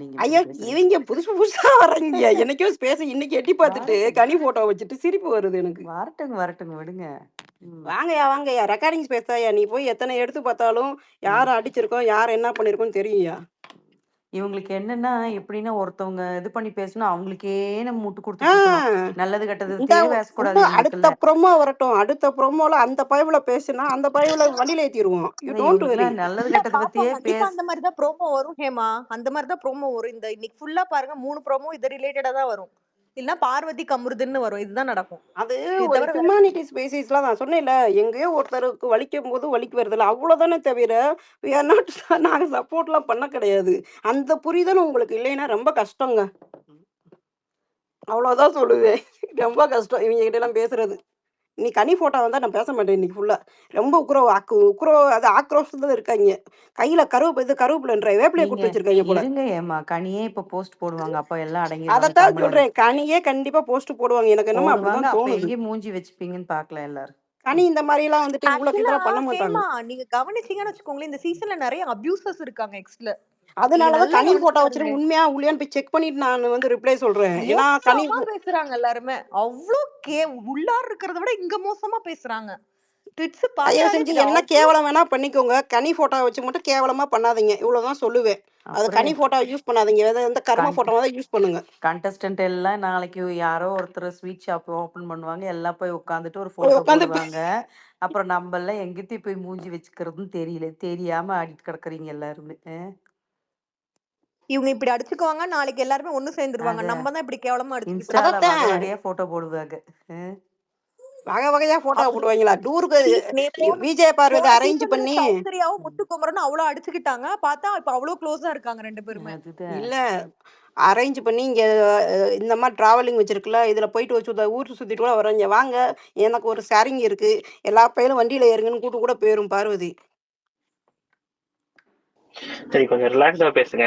நீங்க ஐயோ! இப்படி பேசுறீங்க? இவங்க புதுசு புதுசா வர்றாய்ங்க. என்னைக்கோ ஸ்பேஸ இன்னைக்கு எட்டி பார்த்துட்டு, வரட்டும். கனி ஃபோட்டோ வச்சுட்டு சிரிப்பு வருது எனக்கு. வரட்டுங்க விடுங்க. ம். வாங்கய்யா. ரெக்கார்டிங் ஸ்பேஸ் தான்யா. நீ போய் எத்தனை எடுத்து பார்த்தாலும், யார அடிச்சிருக்கோம், யார் என்ன பண்ணியிருக்கோம்னு தெரியும்யா. இவங்களுக்கு என்னன்னா, எப்படின்னா ஒருத்தவங்க இது பண்ணி பேசினா, அவங்களுக்கே நம்ம முட்டு ஆ குடுத்துட்டு இருக்கணும். நல்லது கெட்டது இந்த பத்தியே பேசக்கூடாது இன்னும் அடுத்த இவங்களுக்குள்ள. ப்ரோமோ வரட்டும். அடுத்த ப்ரோமோல அந்த பயவுல பேசுனா, அந்த பயவுல வண்டியில ஏத்திருவோம். You don't worry. இவங்களுக்குலாம் நல்லது இல்ல கெட்டத பத்தியே பாப்போம். கண்டிப்பா அந்த மாதிரி தான் ப்ரோமோ வரும் ஹேமா. அந்த மாதிரி தான் ப்ரோமோ வரும். இந்த இன்னைக்கு ஃபுல்லா பாருங்க 3 ப்ரோமோ இது ரிலேட்டடா தான் வரும். இல்லன்னா பார்வதி கமருதுன்னு வரும். இதுதான் நடக்கும். அது இது ஒரு தவிர வேற ஹியூமானிட்டீஸ் பேசிஸ்ல நான் சொன்னேன்ல, எங்கேயோ ஒருத்தருக்கு வலிக்கும்போது வலிக்கு வருதுல்ல, அவ்வளோதானே தவிர, வி ஆர் நாட் நாங்க சப்போர்ட்லாம் பண்ண கிடையாது. அந்த புரிதல் உங்களுக்கு இல்லைன்னா ரொம்ப கஷ்டங்க. அவ்வளோதான் சொல்லுவேன். ரொம்ப கஷ்டம் இவங்க கிட்டலாம் பேசுறது. இன்னைக்கு கனி ஃபோட்டோ வந்தா நான் பேச மாட்டேன் இன்னைக்கு ஃபுல்லா. ரொம்ப அது ஆக்ரோஷத்துல இருக்காய்ங்க. கையில கருவேப்பிலன்ற வேப்பிலைய நீங்க குடுத்து வச்சிருக்காய்ங்க போல. இருங்க ஏம்மா. கனியே இப்ப போஸ்ட் போடுவாங்க. அப்ப எல்லாம் அடங்கிருவாங்க. அதத்தான் கம்முனு சொல்றேன். கனியே கண்டிப்பா போஸ்ட் போடுவாங்க. எனக்கு என்னமோ போடுவாங்க. அப்படிதான் அப்ப தோணுது. எங்கே மூஞ்சி வச்சுப்பீங்கன்னு பார்க்கலாம் எல்லாரும். கனி இந்த மாரிலாம் வந்துட்டு இவ்ளோ ஆக்சுவலா கிண்டலா பண்ண மாட்டாங்க. ஹேமா நீங்க கவனிச்சீங்கன்னு வச்சுக்கோங்களேன், இந்த சீசன்ல நிறைய அபியூசர்ஸ் இருக்காங்க எக்ஸ்ல. நீங்க அதனால தான் நல்லா கனி கவனிச்சு ஃபோட்டோ வச்சுட்டு பாருங்க. உண்மையா இல்லையான்னு போய் செக் பண்ணிட்டு நான் வந்து ரிப்ளை சொல்றேன். ஏன்னா கனி மோசமா பேசுறாங்க எல்லாருமே. அவ்ளோ உள்ளார் இருக்கிறத விட இங்க மோசமா பேசுறாங்க. ட்விட்ஸ் தயவு பார்த்தாலே செஞ்சு தெரியும். என்ன கேவலம் வேணா பண்ணிக்கோங்க. கனி ஃபோட்டோ வச்சு மட்டும் கேவலமா பண்ணாதீங்க. இவ்வளோதான் சொல்லுவேன். அது கனி அப்புறம் ஃபோட்டோ யூஸ் பண்ணாதீங்க. எந்த கரும கண்ட் ஃபோட்டோவா தான் யூஸ் பண்ணுங்க. கண்டஸ்டன்ட் எல்லாம் நாளைக்கு யாரோ ஒருத்தர் ஸ்வீட் ஷாப் ஓப்பன் பண்ணுவாங்க. எல்லாம் போய் உட்காந்துட்டு ஒரு போய் ஃபோட்டோ உட்காந்து போடுவாங்க. அப்புறம் நம்பல்லாம் எங்கிட்டு போய் மூஞ்சி வச்சுக்கிறதுன்னு தெரியல. தெரியாம ஆடிட்டு கிடக்குறீங்க எல்லாருமே. இவங்க இப்படி அடிச்சுக்குவாங்க, நாளைக்கு எல்லாருமே ஒண்ணு சேர்ந்துருவாங்க. அத நம்ம தான் இப்படி கேவலமா அடிச்சுக்கிட்டு இருக்கோம். இன்ஸ்டால அதத்தான் வகை வகையா ஃபோட்டோ போடுவாங்க. வகை வகையா ஃபோட்டோ அப்படி போடுவாங்களா? டூருக்கு போன விஜய பார்வதி போன அரேஞ்ச் சீசன்ல பண்ணி சௌந்தர்யாவும் முத்துக்குமரனும் அவ்வளவு அடிச்சுக்கிட்டாங்க. பார்த்தா இப்ப அவ்வளவு க்ளோஸா இருக்காங்க 2 பேருமே. அதுதான். இல்ல அரேஞ்ச் பண்ணி இங்க இந்த மாரி டிராவலிங் வச்சிருக்குல்ல, இதுல போயிட்டு ஊர் சுத்திட்டு கூட வர்றோம். இங்க வாங்க, எனக்கு ஒரு ஷேரிங் இருக்கு. எல்லா பயலும் வண்டியில ஏறுங்கன்னு கூட்டு கூட போயிரும் பார்வதி. சரி, கொஞ்சம் ரிலாக்ஸா பேசுங்க.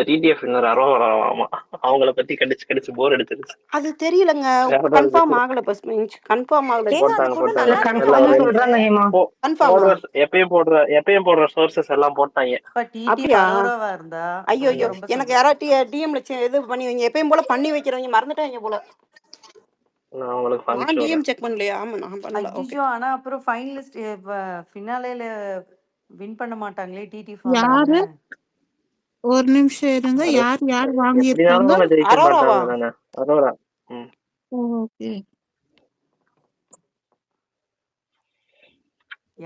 டிடிஎஃப் இன்னொரு அரோவராமா, அவங்கள பத்தி கடிச்சு கடிச்சு போர் அடிச்சிருச்சு. அது தெரியலங்க. வேற ஏதாவது கன்ஃபார்ம் பேசுங்க. ஆகல பஸ் கன்ஃபார்ம் ஆகல. ஏங்க அந்த பொண்ணு போட்டாங்க நல்லா எல்லாம் இருக்குன்னு ஒரு சொல்றாங்க ஹேமா. கன்ஃபார்மா? எப்பயும் போடுற சோர்சஸ் எல்லாம் போட்டாங்க. இப்ப டிடி அப்படியா? அரோராவா இருந்தா ஐய்யய்யோ! ரொம்ப ரொம்ப எனக்கு சந்தோஷம். யாராவது டிஎம்ல இது பண்ணி வைங்க. எப்பயும் போல பண்ணி வைக்கிறவங்க மறந்துட்டாய்ங்க போல. நான் உங்களுக்கு நான் அனுப்பிச்சு டிஎம் விடுறேன். செக் பண்ணலையா? ஆமா நான் பண்ணல. ஓகே. ஐயோ! ஆனா அப்புறம் ஃபைனலிஸ்ட் ஃபினாலேல வின் பண்ண மாட்டாங்களே டிடி ஃபார்மேஷன். யாரு? ஒரு நிமிஷம் இருங்க. அது யார் எப்படினாலும் வாங்கியிருக்காங்க? அவங்க ஜெயிக்க அரோராவா? மாட்டாங்க தானே. அரோரா. ம். ஓகே.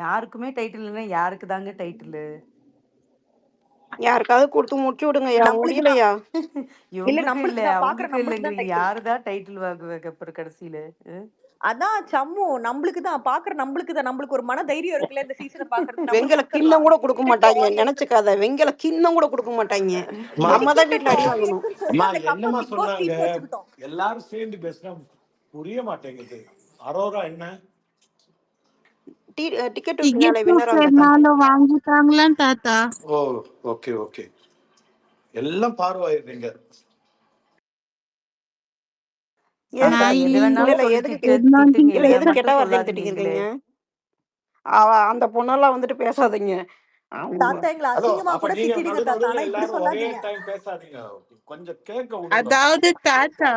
யாருக்குமே டைட்டில் இல்லைன்னா யாருக்கு தாங்க டைட்டில்? யாருக்காவது குடுத்து முடிச்சு விடுங்கய்யா. நம்மளுக்கு தான். முடியலையா? இல்ல இவங்களுக்கு இல்ல, நம்மளுக்கு தான். பாக்குற அவங்களுக்கு நம்மளுக்கு இல்லைங்க. தான் டைட்டில். யாருதான் டைட்டில் வாங்குவாங்க அப்புறம் கடைசியில? அதான் சம்மு நம்மளுக்கு தான். பாக்குற நம்மளுக்கு தான். நம்மளுக்கு ஒரு மன தைரியம் இருக்குல்ல இந்த சீசனை பாக்குறதுக்கு. நம்மளும் வெங்கல கிண்ணம் கொடுத்துடலாம். கூட குடுக்க இருக்கிற மாட்டாய்ங்க. ஆடியன்ஸ் நெனச்சுக்காத. வெங்கல கிண்ணம் கூட குடுக்க மாட்டாய்ங்க. அம்மா நம்ம தான் குடுக்கட்டும். வீட்ல அடி வாங்கணும். ஆடியன்ஸ்னு சொல்லி அந்த கப்ப என்னம்மா பிக் பாஸ் சொன்னாங்க? டீம் வச்சுக்கிட்டோம். எல்லாரும் சேர்ந்து பேசினா புரிய மாட்டேங்குது. அரோரா என்ன? டிக்கெட் டு ஃபினாலே டிக்கெட் வின்னரா தாத்தா. ஃபெர்னாலோ வாங்கிட்டாங்களான்னு தாத்தா. ஓ, ஓகே ஓகே. எல்லாம் பார்வாயிடுறீங்க. ஏன் தாத்தா நான் எது இல்ல இல்லைங்க. வேணாலும் இல்ல சொல்லி எதுக்கு திட்டுங்க. இல்ல என்னை எதுக்கு கெட்ட மட்டும் வார்த்தையில சொல்லாதீங்களே. திட்டிக்கிறீங்க? அந்த பொண்ணெல்லாம் வந்துட்டு பேசாதீங்க. அவங்க தாத்தா எங்களை அதோ அசிங்கமா அப்ப கூட நீங்க திட்டிடுங்க நடு தாத்தா. நடுவுல ஆனா இப்படி எல்லாரும் ஒரே சொல்லாதீங்க. டைம் பேசாதீங்க. கொஞ்சம் கேட்க விடுங்க. அதாவது தாத்தா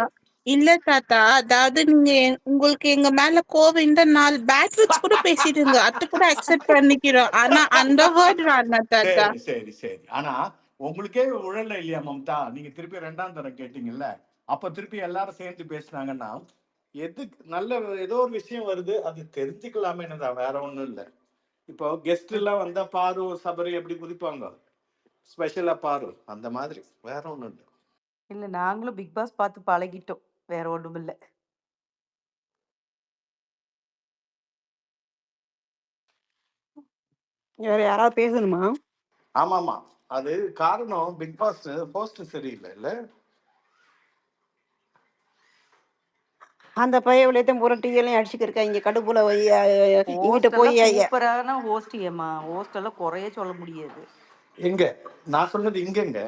இல்ல தாத்தா, அதாவது நீங்க உங்களுக்கு எங்க மேல கோவம் இந்த 4 பேட் வேர்ட்ஸ் கூட பேசிடுங்க. அது கூட அக்செப்ட் பண்ணிக்கிறோம். ஆனா அந்த வேர்ட் வேணாம் தாத்தா. சரி சரி சரி. ஆனா உங்களுக்கே உழல இல்லையா மம்தா? நீங்க திருப்பி 2ஆம் தரம் கேட்டீங்கல்ல, அப்ப திருப்பி எல்லாரும் சேர்ந்து பேசுனாங்கன்னா எதுக்கு நல்ல ஏதோ ஒரு விஷயம் வருது, அது தெரிஞ்சுக்கலாமே. என்னதான், வேற ஒண்ணும் இல்ல. இப்போ கெஸ்ட் எல்லாம் வந்தா பாரு சபரி எப்படி குதிப்பாங்க, ஸ்பெஷலா பாரு அந்த மாதிரி, வேற ஒண்ணும் இல்ல. இல்ல நாங்களும் பிக் பாஸ் பார்த்து பழகிட்டோம். வேற ஒண்ணும் இல்ல. வேற யாராவது பேசணுமா? ஆமா ஆமா, அது காரணம் பிக் பாஸ் ஹோஸ்ட் சரியில்லை இல்ல. அந்த பைய விளையத்தையும் பூரா டீயெல்லாம் அடிச்சுக்கிருக்காங்க. கடுப்புல இங்கிட்ட ஹோஸ்ட் போய் எல்லாம் சூப்பரான ஹோஸ்ட் ஏமா. ஹோஸ்ட் எல்லாம் குறைய சொல்ல முடியாது. எங்க நான் சொன்னது இங்கங்க.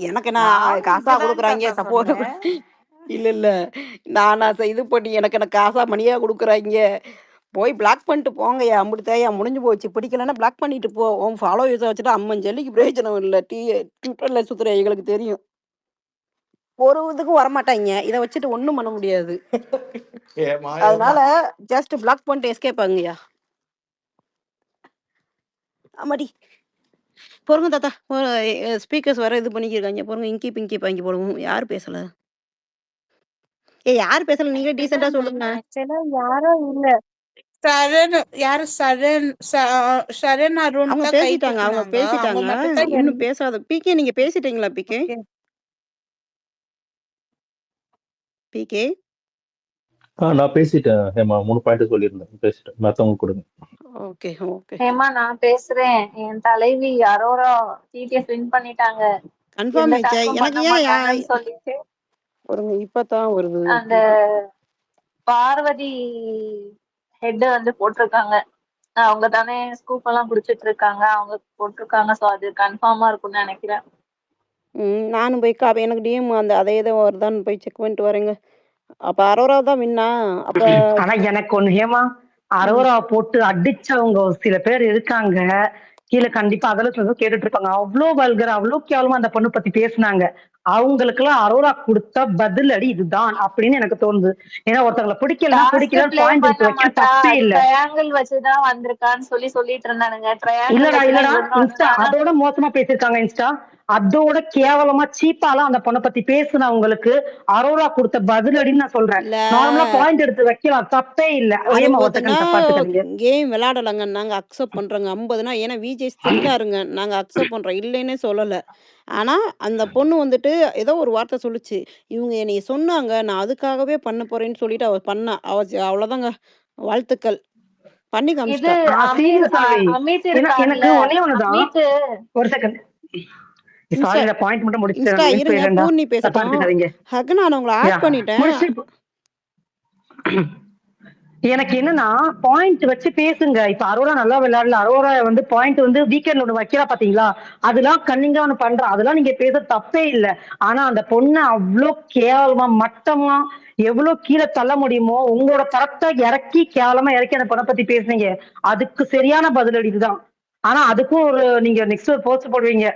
எனக்கு நான் நானும் காசா இங்கதாங்க கொடுக்குறாங்க தாத்தா சப்போர்ட். சொன்னேன். இல்ல இல்ல நான் இது பண்ணி எனக்கு காசா மணியா கொடுக்குறாங்க. போய் பிளாக் பண்ணிட்டு போங்கய்யா. அம்புட்டுதாய்யா முடிஞ்சு போச்சு. பிடிக்கலன்னா பிளாக் பண்ணிட்டு போ. உன் ஃபாலோவர்ஸ வச்சுட்டு அம்மன் ஜல்லிக்கு பிரயோஜனம் இல்ல. ட்விட்டர்ல சுத்துற எங்களுக்கு தெரியும். ஒரு இதுக்கும் வரமாட்டாய்ங்க. இத வச்சுட்டு ஒண்ணும் பண்ண முடியாது. ஏமா அதனால ஜஸ்ட் பிளாக் பண்ணிட்டு எஸ்கேப் ஆகுங்கய்யா. ஆமாடி. பொறுங்க தாத்தா. ஸ்பீக்கர்ஸ் வேற இது பண்ணிக்கிருக்காய்ங்க. பொறுங்க இங்கி பிங்கி வாங்கி போடுவோம். யார் பேசல? யார் பேசல? நீங்களே டீசென்ட்டா சொல்லுங்க. ஆக்சுவலா யாரும் இல்ல. சரண் யாரு சரண் அருண் அவங்க தான் கை பேசிட்டாங்க. அவங்க தூக்குனாங்க. அவங்க பேசிட்டாங்க. மட்டும் தான் இன்னும் பேசாத. பிகே நீங்க பேசிட்டீங்களா பிகே? ஓகே. பிகே? நான் பேசிட்டேன் ஹேமா. 3 பாயிண்ட் சொல்லியிருந்தேன். பேசிட்டேன். மத்தவங்க கொடுங்க. Okay, okay. ஹேமா நான் பேசுறேன். என் தலைவி அரோரா டிடிஎஃப் வின் பண்ணிட்டாங்க. கன்ஃபார்ம் எந்த ஆயிடுச்சா? டாஸ்க்கும் எனக்கு பண்ண ஏன் மாட்டாங்கன்னு சொல்லிட்டு ஒருங்க இப்பதான் வருது. அந்த பார்வதி ஹெட் வந்து போட்டிருக்காங்க. அவங்க தானே ஸ்கூப் எல்லாம் குடிச்சிட்டு இருக்காங்க. அவங்க போட்டிருக்காங்க. சோ அது கன்ஃபார்மா இருக்கும்னு நினைக்கிறேன். நானும் போய் எனக்கு டிஎம் அந்த அதே தான் வருதான்னு போய் செக் பண்ணிட்டு வரேங்க. அப்ப அரோரா தான் வின்னா. அப்ப ஆனா எனக்கு ஒண்ணு ஹேமா, அரோரா போட்டு அடிச்சவங்க சில பேர் இருக்காங்க. கீழே கண்டிப்பா அதெல்லாம் கேட்டுட்டு இருப்பாங்க. அவ்வளோ வல்கர், அவ்வளோ கேவலமா அந்த பொண்ணு பத்தி பேசுனாங்க. அவங்களுக்கு எல்லாம் அரோரா கொடுத்த பதில் அடி இதுதான் அப்படின்னு எனக்கு தோணுது. ஏன்னா ஒருத்தவங்களை பிடிக்கலன்னா பிடிக்கல பாயிண்ட் எடுத்து வைக்க தப்பே இல்ல. ட்ரையாங்கிள் வச்சுதான் வந்திருக்கான்னு சொல்லிட்டு இருந்தானுங்க. இல்லடா இன்ஸ்டா ட்ரையாங்கிள் அதோட மோசமா பேசிருக்காங்க. இன்ஸ்டா அதோட கேவலமா சீப்பாலாம் அந்த பொண்ணை பத்தி பேசுனவங்களுக்கு அரோரா கொடுத்த பதில் அடின்னு நான் சொல்றேன். இல்ல நார்மலா பாயிண்ட் எடுத்து வைக்கலாம், தப்பே இல்ல. அது ஏமா பார்த்தீங்கன்னா ஒருத்தக்கன் தப்பாத்துக்காதீங்க. கேம் விளையாடலாங்க. நாங்க அக்செப்ட் பண்றோங்க 50னா. ஏன்னா விஜய் தின்னாருங்க. நாங்க அக்செப்ட் பண்றோம். இல்லைன்னே சொல்லல. ஆனா அந்த பொண்ணு வந்துட்டு ஏதோ ஒரு வார்த்தை சொல்லுச்சு. இவங்க என்னைய சொன்னாங்க. நான் அதுக்காகவே பண்ண போறேன்னு சொல்லிட்டு அவ பண்ணா. அவ்வளவுதாங்க. வாழ்த்துக்கள். பண்ணி இது காமிச்சிட்டா. அமித் இருக்காருல்ல, எனக்கு ஒன்னே ஒண்ணுதான். அமித் ஒரு செகண்ட் இன்ஸ்டா சாரி, பாயிண்ட் மட்டும் இன்ஸ்டா முடிச்சிட்டேன். இருங்க. பூர்ணி தப்பா பேசட்டும். எடுத்துக்காதீங்க. ஹக் நான் உங்களை ஆட் பண்ணிட்டேன். முடிச்சு எனக்கு என்னன்னா பாயிண்ட் வச்சு பேசுங்க. இப்ப அரோரா நல்லா விளையாடல. அரோரா வந்து பாயிண்ட் வந்து வீக்கெண்ட் ஒண்ணு வைக்கிறா பாத்தீங்களா, அதெல்லாம் கண்ணிங்கா ஒண்ணு பண்றா. அதெல்லாம் நீங்க பேச தப்பே இல்ல. ஆனா அந்த பொண்ணை அவ்வளோ கேவலமா மட்டமா எவ்வளவு கீழே தள்ள முடியுமோ உங்களோட தரத்தை இறக்கி கேவலமா இறக்கி அந்த பொண்ணை பத்தி பேசுனீங்க. அதுக்கு சரியான பதிலடி இதுதான். ஆனா அதுக்கும் ஒரு நீங்க நெக்ஸ்ட் ஒரு போஸ்ட் போடுவீங்க,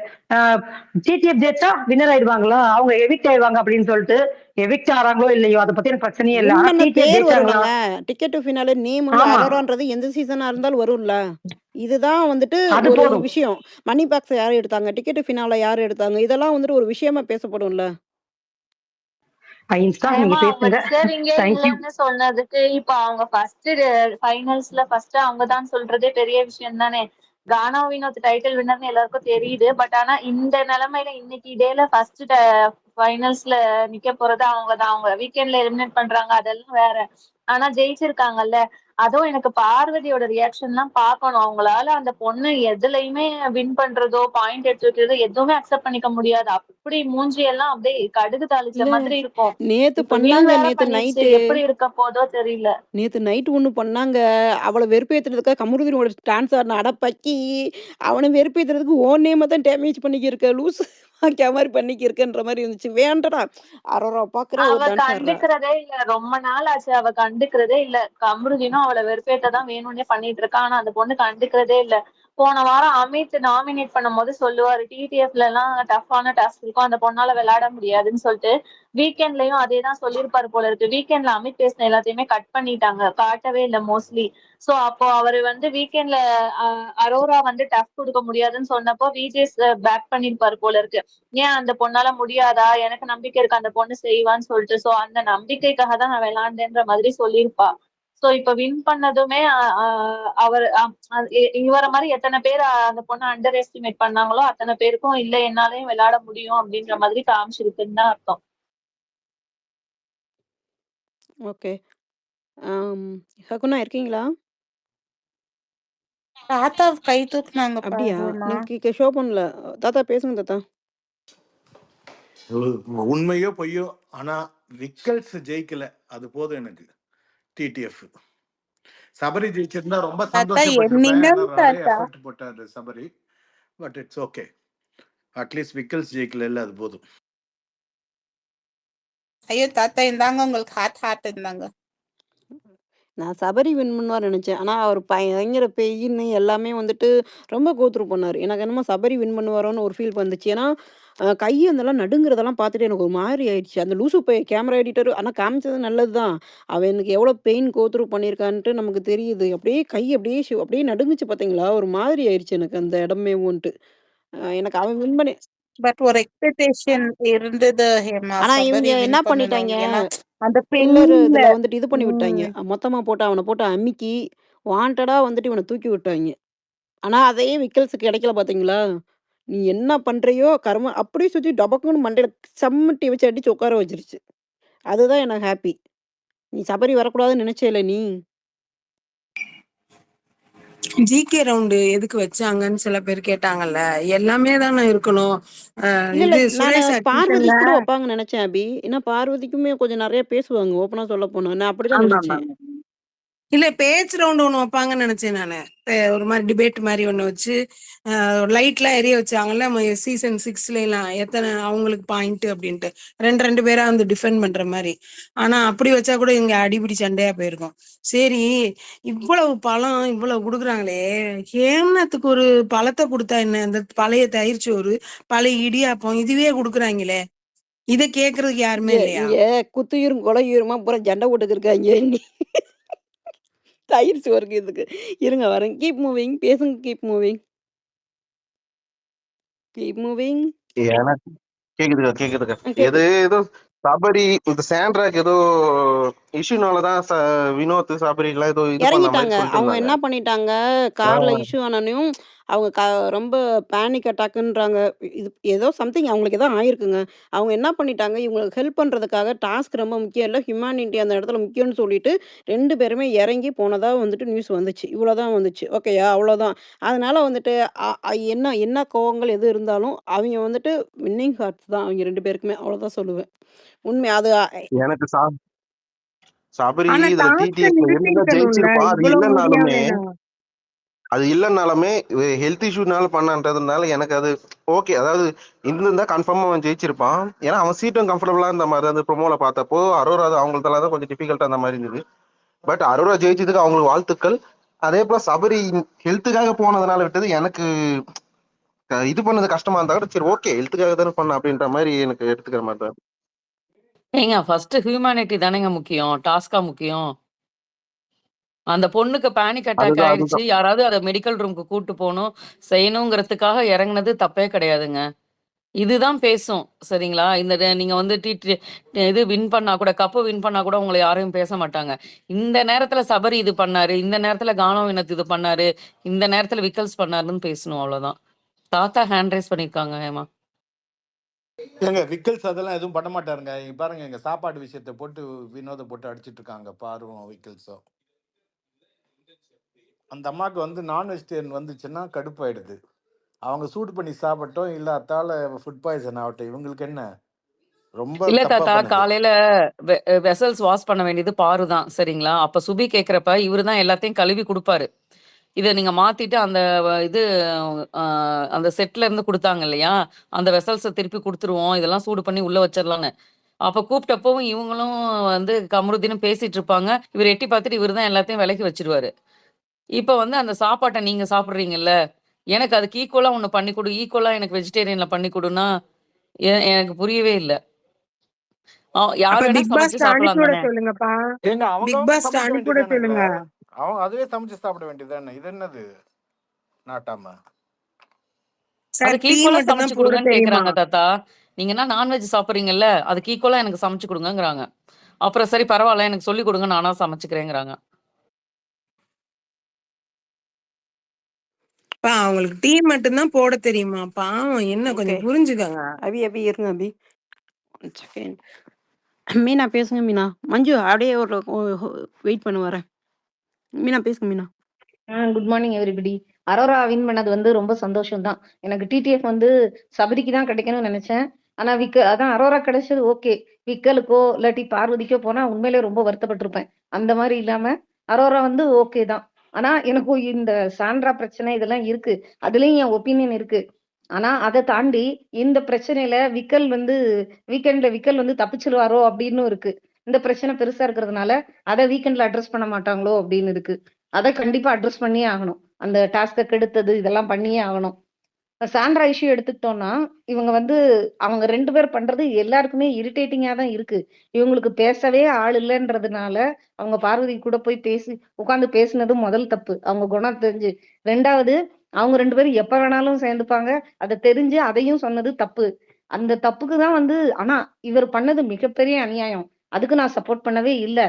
ஜிடிஎஃப் ஜெயிச்சா வின்னர் ஆயிடுவாங்களா, அவங்க எவிக்ட் ஆயிடுவாங்க அப்படின்னு சொல்லிட்டு. எவிக்ட் ஆறாங்களோ இல்லையோ அதை பத்தி எனக்கு பிரச்சனையே இல்ல. வின் ஆனா பண்ண டிடிஎஃப் பேர் ஜெயிச்சாங்களா? வரும்லங்க. டிக்கெட் டு ஃபினாலே நேம் வந்து ஆமா, அரோரான்றது எந்த சீசனா இருந்தாலும் வரும்ல. இதுதான் வந்துட்டு அது ஒரு போதும். விஷயம். மணி பாக்ஸ் யார் எடுத்தாங்க, டிக்கெட் ஃபினால யார் எடுத்தாங்க, இதெல்லாம் வந்துட்டு ஒரு விஷயமா பேசப்படும்ல. இன்ஸ்டா நீங்க ஹேமா அவங்க பேசுங்க. டிசர்விங்கே தேங்க்யூ. இல்லைன்னு சொன்னதுக்கு இப்ப அவங்க ஃபைனல்ஸ்ல ஃபர்ஸ்ட் அவங்க தான் சொல்றதே பெரிய விஷயம் தானே. கானா வினோத் டைட்டில் வின்னர்னு எல்லாருக்கும் தெரியுது. பட் ஆனா இந்த நிலைமையில இன்னைக்கு டேல ஃபர்ஸ்ட் ஃபைனல்ஸ்ல நிக்க போறது அவங்க தான். அவங்க வீக்கெண்ட்ல எலிமினேட் பண்றாங்க, அதெல்லாம் வேற. ஆனா ஜெயிச்சிருக்காங்கல்ல. அதுவும் எனக்கு பார்வதியோட ரியாக்ஷன் எல்லாம் பார்க்கணும். அவங்களால அந்த பொண்ணு எதுலயுமே வின் பண்றதோ பாயிண்ட் எடுத்து வைக்கிறதோ எதுவுமே அக்செப்ட் பண்ணிக்க முடியாது. அப்படி மூஞ்சி எல்லாம் அப்படியே கடுகு தாளிச்ச இல்ல மாதிரி இருக்கும். நேத்து இப்ப வின் பண்ணாங்க. வேற நேத்து பண்ணிருச்சு. நைட்டு எப்படி இருக்க போதோ தெரியல. ஒண்ணு பண்ணாங்க. அவள வெறுப்பேத்துறதுக்காக கமருதீனோட டான்ஸ் ஆடின அடப்பக்கி. அவனை வெறுப்பேத்துறதுக்கு ஓன் நேம தான் டேமேஜ் பண்ணிக்கிருக்க லூஸ். வாக்கிய மாதிரி பண்ணிக்கிருக்கன்ற மாதிரி இருந்துச்சு. வேண்டடா. அரோரா பாக்குற ஒரு அவ டான்ஸ் ஆடுறா. கண்டுக்கிறதே இல்ல. ரொம்ப நாள் ஆச்சு அவ கண்டுக்கிறதே இல்ல. கமருதீனும் அவளை வெறுப்பேத்ததான் வேணும்னே பண்ணிட்டு இருக்கா. ஆனா அந்த பொண்ணு கண்டுக்கிறதே இல்ல. போன வாரம் அமித் நாமினேட் பண்ணும் போது சொல்லுவாரு, டிடிஎஃப்ல எல்லாம் டஃப்பான டாஸ்க் இருக்கும், அந்த பொண்ணால விளையாட முடியாதுன்னு சொல்லிட்டு. வீக்கெண்ட்லயும் அதேதான் சொல்லியிருப்பாரு போல இருக்கு. வீக்கெண்ட்ல அமித் பேசின எல்லாத்தையுமே கட் பண்ணிட்டாங்க, காட்டவே இல்ல மோஸ்ட்லி. சோ அப்போ அவரு வந்து வீக்கெண்ட்ல அரோரா வந்து டஃப் கொடுக்க முடியாதுன்னு சொன்னப்போ விஜேஸ் பேக் பண்ணிருப்பாரு போல இருக்கு. ஏன் அந்த பொண்ணால முடியாதா, எனக்கு நம்பிக்கை இருக்கு அந்த பொண்ணு செய்வான்னு சொல்லிட்டு. சோ அந்த நம்பிக்கைக்காக தான் நான் விளையாண்டேன்ற மாதிரி சொல்லியிருப்பா. சோ இப்ப வின் பண்ணதுமே அவர் இவர மாதிரி எத்தனை பேர் அந்த பொண்ணை அண்டர் எஸ்டிமேட் பண்ணாங்களோ அத்தனை பேருக்கும் இல்ல என்னாலயும் விளையாட முடியும் அப்படின்ற மாதிரி காமிச்சிருக்குன்னு தான் அர்த்தம். ஓகே. ஹகுனா இருக்கீங்களா? தாத்தா கை தூக்குனாங்க அப்படியா? பாருமா. நீங்க ஷோ பண்ணல. தாத்தா பேசுங்க தாத்தா. உண்மையோ பொய்யோ, ஆனா விக்கல்ஸ் ஜெயிக்கல, அது போதும் எனக்கு. டிடிஎஃப் சபரி ஜெயிச்சிருந்தா ரொம்ப தாத்தா சந்தோஷப்பட்டிருப்பேன். ஏன்னா என்னிடம் நிறைய தாத்தா. எஃபர்ட் போட்டாரு Sabari. But it's okay. At least விக்கல்ஸ் ஜெயிக்கல, இல்ல அது போதும். ஐயோ தாத்தா இந்தாங்க உங்களுக்கு ஹார்ட் இருந்தாங்க. நான் சபரி வின் பண்ணுவார்ன்னு நெனச்சேன். ஆனா அவர் பயங்கர பெயின்னு எல்லாமே வந்துட்டு ரொம்ப கோ த்ரூ பண்ணாரு. எனக்கு என்னமோ சபரி வின் பண்ணுவாரோன்னு ஒரு ஃபீல் வந்துச்சு. ஏன்னா, கை அதெல்லாம் நடுங்குறதெல்லாம் பார்த்துட்டு எனக்கு ஒரு மாரி ஆயிடுச்சு. அந்த லூசு பையன் கேமரா எடிட்டர் ஆனா காமிச்சது நல்லது தான். அவனுக்கு எவ்வளோ பெயின் கோ த்ரூ பண்ணியிருக்கான்ட்டு நமக்கு தெரியுது. அப்படியே கை அப்படியே அப்படியே நடுங்குச்சு பார்த்தீங்களா? ஒரு மாதிரி ஆயிடுச்சு எனக்கு அந்த இடமேவுன்ட்டு. எனக்கு அவன் வின் பண்ணி பட் ஒரு எக்ஸ்பெக்டேஷன் இருந்தது ஹேமா, ஆனா இவங்க சபரி என்ன வின் பண்ணிட்டாய்ங்க, பண்ணணும்னு. ஏன்னா அந்த ட்ரில்லர் பெயின்ல இதுல வந்துட்டு இது பண்ணி விட்டாய்ங்க. ம். மொத்தமா போட்டு அவன போட்டு அமுக்கி, வாண்டடா வந்துட்டு இவன தூக்கி விட்டாய்ங்க. ஆனா அதையே விக்கல்ஸுக்கு கிடைக்கல பார்த்தீங்களா? நீ என்ன பண்றியோ கரும அப்படியே சுத்தி டபக்குன்னு மண்டையில சம்மட்டி வச்சு அடிச்சு உட்கார வச்சுருச்சு. அதுதான் எனக்கு ஹாப்பி. நீ சபரி வரக்கூடாதுன்னு நினைச்சேல்ல நீ? ஜிகே ரவுண்டு எதுக்கு வச்சாங்கன்னு சில பேர் கேட்டாங்கல்ல. எல்லாமே தானே இருக்கணும். இல்ல, இல்ல. இது நானு சுரேஷ் சார் டியூஷன்ல பார்வதிக்கு கூட வப்பாங்கன்னு நெனச்சேன் அபி. ஏன்னா பார்வதிக்குமே கொஞ்சம் நெறைய பேசுவாங்க. ஓப்பனா சொல்லப்போனா. நான் அப்படிதான் ஆமாமா. நெனச்சேன். இல்ல பேச்சு ரவுண்ட் ஒண்ணு வைப்பாங்கன்னு நினைச்சேன் நானு. ஒரு மாதிரி டிபேட் மாதிரி ஒண்ணு வச்சு லைட்லாம் எரிய வச்சாங்கல்ல சீசன் 6லாம் எத்தனை அவங்களுக்கு பாயிண்ட் அப்படின்ட்டு ரெண்டு பேரா வந்து டிஃபெண்ட் பண்ற மாதிரி. ஆனா அப்படி வச்சா கூட இங்க அடிபிடி சண்டையா போயிருக்கும். சரி, இவ்வளவு பழம் இவ்வளவு குடுக்குறாங்களே, ஹேமத்துக்கு ஒரு பழத்தை கொடுத்தா என்ன? இந்த பழைய தயிர் சோறு, பழைய இடியாப்பம் இதுவே குடுக்குறாங்களே, இதை கேக்குறதுக்கு யாருமே இங்க இல்லையா? இங்க குத்துயிரும், கொலையுயிருமா பூரா சண்டை போட்டுக்கு இருக்காய்ங்க. தயிர் சோறுக்கு இதுக்கு. இருங்க வரேன். Keep moving. பேசுங்க கீப் மூவிங். Keep moving. எனக்கு கேக்குதுக்கா கேக்குதுக்கா. எது கேக்குது. ஏதோ சபரி இந்த சாண்ட்ராக்கு ஏதோ இஷ்யூனாலதான் வினோத் சபரிக்கெல்லாம் ஏதோ இது பண்ண இறங்கிட்டாங்க. மாதிரி சொல்லிட்டு அவங்க இருந்தாங்க. என்ன பண்ணிட்டாங்க, கார்ல இஷ்யூ ஆனோனையும், அவங்க ரொம்ப பேனிக் அட்டாக்குன்றாங்க. இது ஏதோ சம்திங் அவங்களுக்கு ஏதோ ஆயிருக்குங்க. அவங்க என்ன பண்ணிட்டாங்க, இவங்களுக்கு ஹெல்ப் பண்றதுக்காக டாஸ்க் ரொம்ப முக்கியம் இல்ல, ஹியூமானிட்டி அந்த இடத்துல முக்கியம்னு சொல்லிட்டு 2 பேருமே இறங்கி போனதா வந்துட்டு நியூஸ் வந்துச்சு. இவ்வளோதான் வந்துச்சு. ஓகேயா? அவ்வளோதான். அதனால வந்துட்டு அ அ என்ன என்ன கோவங்கள் எது இருந்தாலும், அவிங்க வந்துட்டு வின்னிங் ஹார்ட்ஸ் தான் அவிங்க 2 பேருக்குமே. அவ்வளோதான் சொல்லுவேன். உண்மை அது எனக்கு சபரி ஆனா இதுல டாஸ்க டிடிஎஸ்ல இருந்தா நிரூபிக்கணும்ல, ஜெயிச்சிருப்பா. இவ்வளவு முடியாமேனா? அது இல்லைன்னாலுமே ஹெல்த் இஷ்யூனால பண்ணன்றதுனால எனக்கு அது ஓகே. அதாவது இருந்திருந்தா கன்ஃபார்மா அவன் ஜெயிச்சிருப்பான். ஏன்னா அவன் சீட்டும் கம்ஃபர்டபுளா இருந்த மாதிரி அந்த ப்ரோமோல பார்த்தப்போ அரோரா அவங்கள்ட்ட தான் கொஞ்சம் டிஃபிகல்ட்டா அந்த மாதிரி இருந்தது. பட் அரோரா ஜெயிச்சதுக்கு அவங்களுக்கு வாழ்த்துக்கள். அதே போல சபரி ஹெல்த்துக்காக போனதுனால விட்டது எனக்கு இது பண்ணது கஷ்டமா இருந்தா கூட சரி ஓகே ஹெல்த்துக்காக தானே பண்ண அப்படின்ற மாதிரி எனக்கு எடுத்துக்கிற மாதிரி தான். ஏங்க ஃபர்ஸ்ட் ஹியூமனிட்டி தானேங்க முக்கியம், டாஸ்கா முக்கியம். அந்த பொண்ணுக்கு பேனிக் அட்டாக் அதுதான் ஆயிடுச்சு. அதுதான் யாராவது அத மெடிக்கல் ரூம்க்கு கூட்டு போணும், செய்யணுங்கிறதுக்காக இறங்குனது தப்பே கிடையாதுங்க. இதுதான் பேசும். சரிங்களா? இந்த நீங்க வந்து இது வின் பண்ணா கூட கப் வின் பண்ணா கூட உங்கள யாரையும் பேச மாட்டாங்க. இந்த நேரத்துல சபரி இது பண்ணாரு, இந்த நேரத்துல கானோ வினோத் இது பண்ணாரு, இந்த நேரத்துல விக்கல்ஸ் பண்ணாருன்னு பேசணும் அவ்வளோதான். தாத்தா ஹேண்ட் ரைஸ் பண்ணியிருக்காங்க ஹேமா. ஏங்க விக்கல்ஸ் அதெல்லாம் எதுவும் பண்ண மாட்டாருங்க. இங்க பாருங்க, எங்க சாப்பாடு விஷயத்தை போட்டு வினோதை போட்டு அடிச்சிட்டு இருக்காங்க பாருவோம் விக்கல்ஸும். அந்த அம்மாவுக்கு வந்து நான் வெஜிடேரியன் வந்துச்சுன்னா கடுப்பாயிடுது. அவங்க சூடு பண்ணி சாப்பிட்டோம், இல்ல அத்தால ஃபுட் பாய்சன் ஆகட்டும், இவங்களுக்கு என்ன ரொம்ப இல்ல தப்பா தாத்தா, பண்ணுது. காலையில வெசல்ஸ் வாஷ் பண்ண வேண்டியது பாரு தான். சரிங்களா? அப்ப சுபி கேட்கிறப்ப இவரு தான் எல்லாத்தையும் கழுவி குடுப்பாரு. இத நீங்க மாத்திட்டு அந்த இது அ அந்த செட்ல இருந்து குடுத்தாங்க இல்லையா? அந்த வெசல்ஸ திருப்பி குடுத்துருவோம். இதெல்லாம் சூடு பண்ணி உள்ள வச்சிரலான்னு. அப்ப கூப்பிட்டப்பவும் இவங்களும் வந்து கமருதீனும் பேசிட்டு இருப்பாங்க. இவரு எட்டி பார்த்துட்டு இவரு தான் எல்லாத்தையும் விலக்கி வச்சுருவாரு. இப்ப வந்து அந்த சாப்பாட்ட நீங்க சாப்பிடுறீங்கல்ல, எனக்கு அதுக்கு ஈக்குவலா ஒண்ணு பண்ணி குடு. ஈக்குவலா எனக்கு வெஜிடேரியன்ல பண்ணி குடுன்னா, எனக்கு புரியவே இல்ல. அப்ப யார் வேணா பிக் சமைச்சு பாஸ்ட சாப்பிடலாம் அனுப்பிவிட தானே! சொல்லுங்கப்பா. ஏங்க பிக் அவங்கவங்க பாஸ்ட சமைக்க அனுப்பிவிட வேண்டியதானங்க. சொல்லுங்க. அவங்க அதுவே சமைச்சு சாப்பிட வேண்டியதானே. இது என்னது நாட்டாம? சார் அதுக்கு டீ ஈக்குவலா மட்டும் சமைச்சு தான் போட குடுங்கன்னு தெரியுமா? கேட்குறாங்க தாத்தா. நீங்கன்னா நான்வெஜ் சாப்பிடுறீங்கல்ல, அதுக்கு ஈக்குவலா எனக்கு சமைச்சு குடுங்கங்கிறாங்க. அப்புறம் சரி பரவால்ல எனக்கு சொல்லிக் குடுங்க நானா சமைச்சுக்கிறேங்கிறாங்க. அவங்களுக்கு டீ மட்டும் தான் போட தெரியுமா? பாவம், என்ன ஓகே. கொஞ்சம் புரிஞ்சுக்கங்க. அபி இருங்க அபி. 1 செகண்ட். மீனா பேசுங்க மீனா. மஞ்சு அப்படியே ஒரு வெயிட் பண்ணு வரேன். மீனா பேசுங்க Meena. Good morning everybody. Arora win பண்ணது வந்து ரொம்ப சந்தோஷம் தான். எனக்கு டிடிஎஃப் வந்து சபரிக்கு தான் கிடைக்கணும்னு நினைச்சேன். ஆனா அதான் அரோரா கிடைச்சது ஓகே. விக்கலுக்கோ இல்லாட்டி பார்வதிக்கோ போனா உண்மையிலே ரொம்ப வருத்தப்பட்டிருப்பேன். அந்த மாதிரி இல்லாம அரோரா வந்து ஓகே தான். ஆனா எனக்கு இந்த சாண்ட்ரா பிரச்சனை இதெல்லாம் இருக்கு. அதுலயும் என் ஒப்பீனியன் இருக்கு. ஆனா அதை தாண்டி இந்த பிரச்சனையில வீக்கெண்ட்ல விக்கல் வந்து தப்பிச்சிருவாரோ அப்படின்னு இருக்கு. இந்த பிரச்சனை பெருசா இருக்கிறதுனால அதை வீக்கெண்ட்ல அட்ரஸ் பண்ண மாட்டாங்களோ அப்படின்னு இருக்கு. அதை கண்டிப்பா அட்ரஸ் பண்ணியே ஆகணும். அந்த டாஸ்க கெடுத்தது இதெல்லாம் பண்ணியே ஆகணும். சாண்ட்ரா இஷ்யூ எடுத்துக்கிட்டோம்னா, இவங்க வந்து அவங்க 2 பேர் பண்றது எல்லாருக்குமே இரிட்டேட்டிங்கா தான் இருக்கு. இவங்களுக்கு பேசவே ஆள் இல்லன்றதுனால, அவங்க பார்வதி கூட போய் உட்கார்ந்து பேசினது முதல் தப்பு. அவங்க குணம் தெரிஞ்சு. 2வது அவங்க 2 பேரும் எப்ப வேணாலும் சேர்ந்துப்பாங்க. அத தெரிஞ்சு அதையும் சொன்னது தப்பு. அந்த தப்புக்கு தான் வந்து ஆனா இவர் பண்ணது மிகப்பெரிய அநியாயம். அதுக்கு நான் சப்போர்ட் பண்ணவே இல்ல.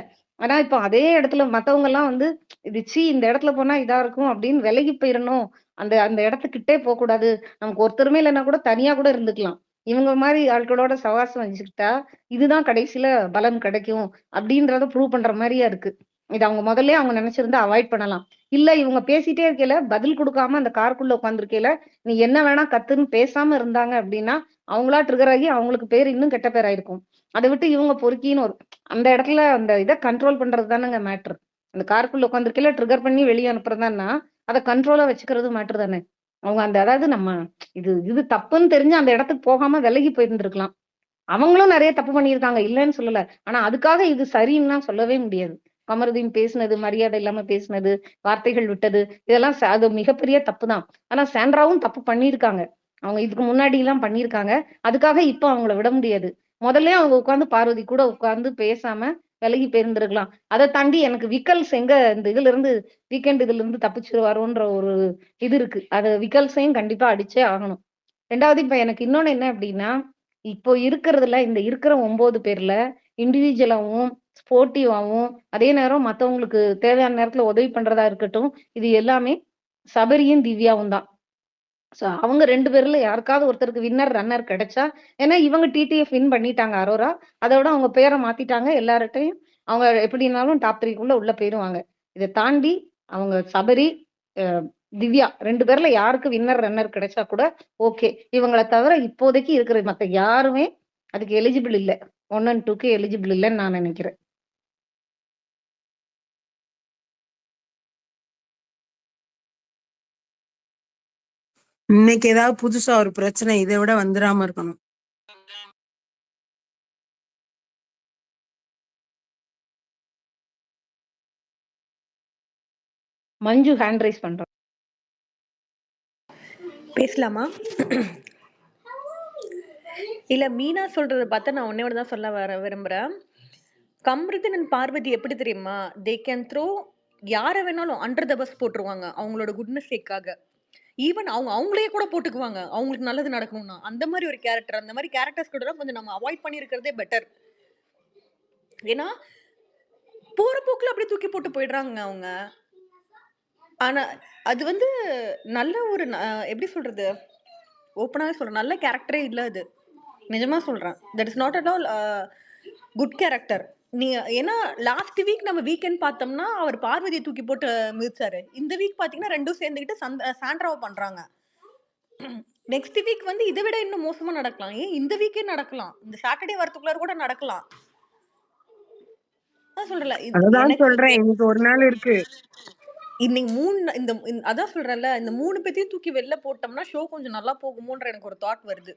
ஆனா இப்ப அதே இடத்துல மத்தவங்கலாம் வந்து, "இது இந்த இடத்துல போனா இதா இருக்கும்" அப்படின்னு விலகி போயிரணும். அந்த அந்த இடத்துக்கிட்டே போக்கூடாது. நமக்கு ஒருத்தருமே இல்லன்னா கூட தனியா கூட இருந்துக்கலாம். இவங்க மாரி ஆட்களோட சகவாசம் வச்சுக்கிட்டா, இதுதான் கடைசியில பலன் கிடைக்கும். அப்படின்றத ப்ரூவ் பண்ற மாரியா இருக்கு. இத அவங்க முதல்லயே அவங்க நினைச்சிருந்தா அவாய்ட் பண்ணலாம். இல்ல இவங்க பேசிட்டே இருக்கையில, பதில் குடுக்காம அந்த காருக்குள்ள உட்கார்ந்திருக்கையில, நீ என்ன வேணா கத்துன்னு பேசாம இருந்தாங்க அப்படின்னா, அவங்களா ட்ரிகர் ஆகி அவங்களுக்கு பேரு இன்னும் கெட்ட பேர் ஆயிருக்கும். அத விட்டு இவங்க பொறுக்கின்னு அந்த இடத்துல அந்த இத கண்ட்ரோல் பண்றது தானங்க மேட்டர். அந்த காருக்குள்ள உட்கார்ந்திருக்கையில ட்ரிகர் பண்ணி வெளிய அனுப்புறதுன்னா, அத கண்ட்ரோலா வச்சுக்கிறது மேட்டர் தானே. அவங்க அந்த அதாவது நம்ம இது இது தப்புன்னு தெரிஞ்சு அந்த இடத்துக்கு போகாம விலகி போயிருந்திருக்கலாம். அவங்களும் நெறைய தப்பு பண்ணியிருக்காங்க, இல்லன்னு சொல்லல. ஆனா அதுக்காக இது சரின்னுலாம் சொல்லவே முடியாது. கமருதீன் பேசினது, மரியாதை இல்லாம பேசினது, வார்த்தைகள் விட்டது, இதெல்லாம் அது மிகப்பெரிய தப்பு தான். ஆனா சாண்ட்ராவும் தப்பு பண்ணியிருக்காங்க. அவங்க இதுக்கு முன்னாடிலாம் பண்ணியிருக்காங்க. அதுக்காக இப்ப அவங்கள விட முடியாது. முதல்லயே அவங்க உட்கார்ந்து பார்வதி கூட உட்கார்ந்து பேசாம விலகி போயிருந்திருக்கலாம். அத தாண்டி எனக்கு விக்கல்ஸ் எங்க இந்த இதுல இருந்து தப்பிச்சுருவாரோன்ற ஒரு இது இருக்கு. அது விக்கல்ஸையும் கண்டிப்பா அடிச்சே ஆகணும். 2வது இப்ப எனக்கு இன்னொன்னு என்ன அப்டின்னா, இப்போ இருக்கிறதுல இந்த இருக்கிற 9 பேர்ல இண்டிவிஜுவலாவும், ஸ்போர்ட்டிவாவும், அதே நேரம் மத்தவங்களுக்கு தேவையான நேரத்துல உதவி பண்றதா இருக்கட்டும், இது எல்லாமே சபரியும், திவ்யாவும் தான். அவங்க 2 பேர்ல யாருக்காவது ஒருத்தருக்கு வின்னர், ரன்னர் கிடைச்சா ஏன்னா இவங்க டிடிஎஃப் வின் பண்ணிட்டாங்க அரோரா. அதோட அவங்க பேர மாத்திட்டாங்க. எல்லார்ட்டயும் அவங்க எப்படினாலும் டாப் 3க்குள்ள உள்ள போயிருவாங்க. இத தாண்டி அவங்க சபரி, அ திவ்யா 2 பேர்ல யாருக்கு வின்னர், ரன்னர் கிடைச்சா கூட ஓகே. இவங்கள தவிர இப்போதைக்கு இருக்கிற மத்த யாருமே அதுக்கு எலிஜிபிள் இல்ல. 1 அண்ட் 2க்கு எலிஜிபிள் இல்லன்னு நான் நினைக்கிறேன். இன்னைக்கு ஏதாவது புதுசா ஒரு பிரச்சனை இதை விட வந்துராம இருக்கணும். மஞ்சு ஹேண்ட் ரைஸ் பண்றா. பேசலாமா? இல்ல மீனா சொல்றத பார்த்தா நான் ஒன்னே ஒண்ணு தான் சொல்ல விரும்புறேன். கம்ருதீன் அண்ட் பார்வதி எப்படி தெரியுமா? தே கேன் த்ரோ யார வேணாலும் அண்டர் த பஸ் போட்டுருவாங்க. அவங்களோட குட்னஸ் சேக்காக. ஈவன் அவங்களே கூட போட்டுக்குவாங்க. அவங்களுக்கு நல்லது நடக்கணும்னா. அந்த மாரி ஒரு கேரக்டர். அந்த மாரி கேரக்டர்ஸ் கூட கொஞ்சம் நம்ம அவாய்ட் பண்ணியிருக்கிறதே பெட்டர். ஏன்னா, போற போக்குல அப்படியே தூக்கி போட்டு போயிடுறாங்க அவங்க. ஆனா, அது வந்து நல்ல ஒரு எப்படி சொல்றது? ஓப்பனாவே சொல்றேன். நல்ல கேரக்டரே இல்ல அது. நிஜமா சொல்றேன். That is not at all good character. ஏன்னா லாஸ்ட் வீக் நம்ம வீக்கெண்ட் பார்த்தோம்னா, அவர் பார்வதிய தூக்கி போட்டு மிதிச்சாரு. இந்த வீக் பார்த்தீங்கன்னா 2ம் சேர்ந்துக்கிட்டு சாண்ட்ராவ பண்றாங்க. நெக்ஸ்ட் வீக் வந்து இதை விட இன்னும் மோசமா நடக்கலாம். ஏன் இந்த வீக்கே நடக்கலாம். இந்த சாட்டர்டே வரதுக்குள்ளார கூட நடக்கலாம். நான் சொல்றேன்ல, அதுதான் எனக்கு சொல்றேன். இன்னைக்கு ஒரு நாள் இருக்கு. இன்னைக்கு அதான் சொல்றேன்ல, இந்த 3 பேத்தையும் தூக்கி வெளில போட்டோம்னா ஷோ கொஞ்சம் நல்லா போகுமோன்ற எனக்கு ஒரு தாட் வருது.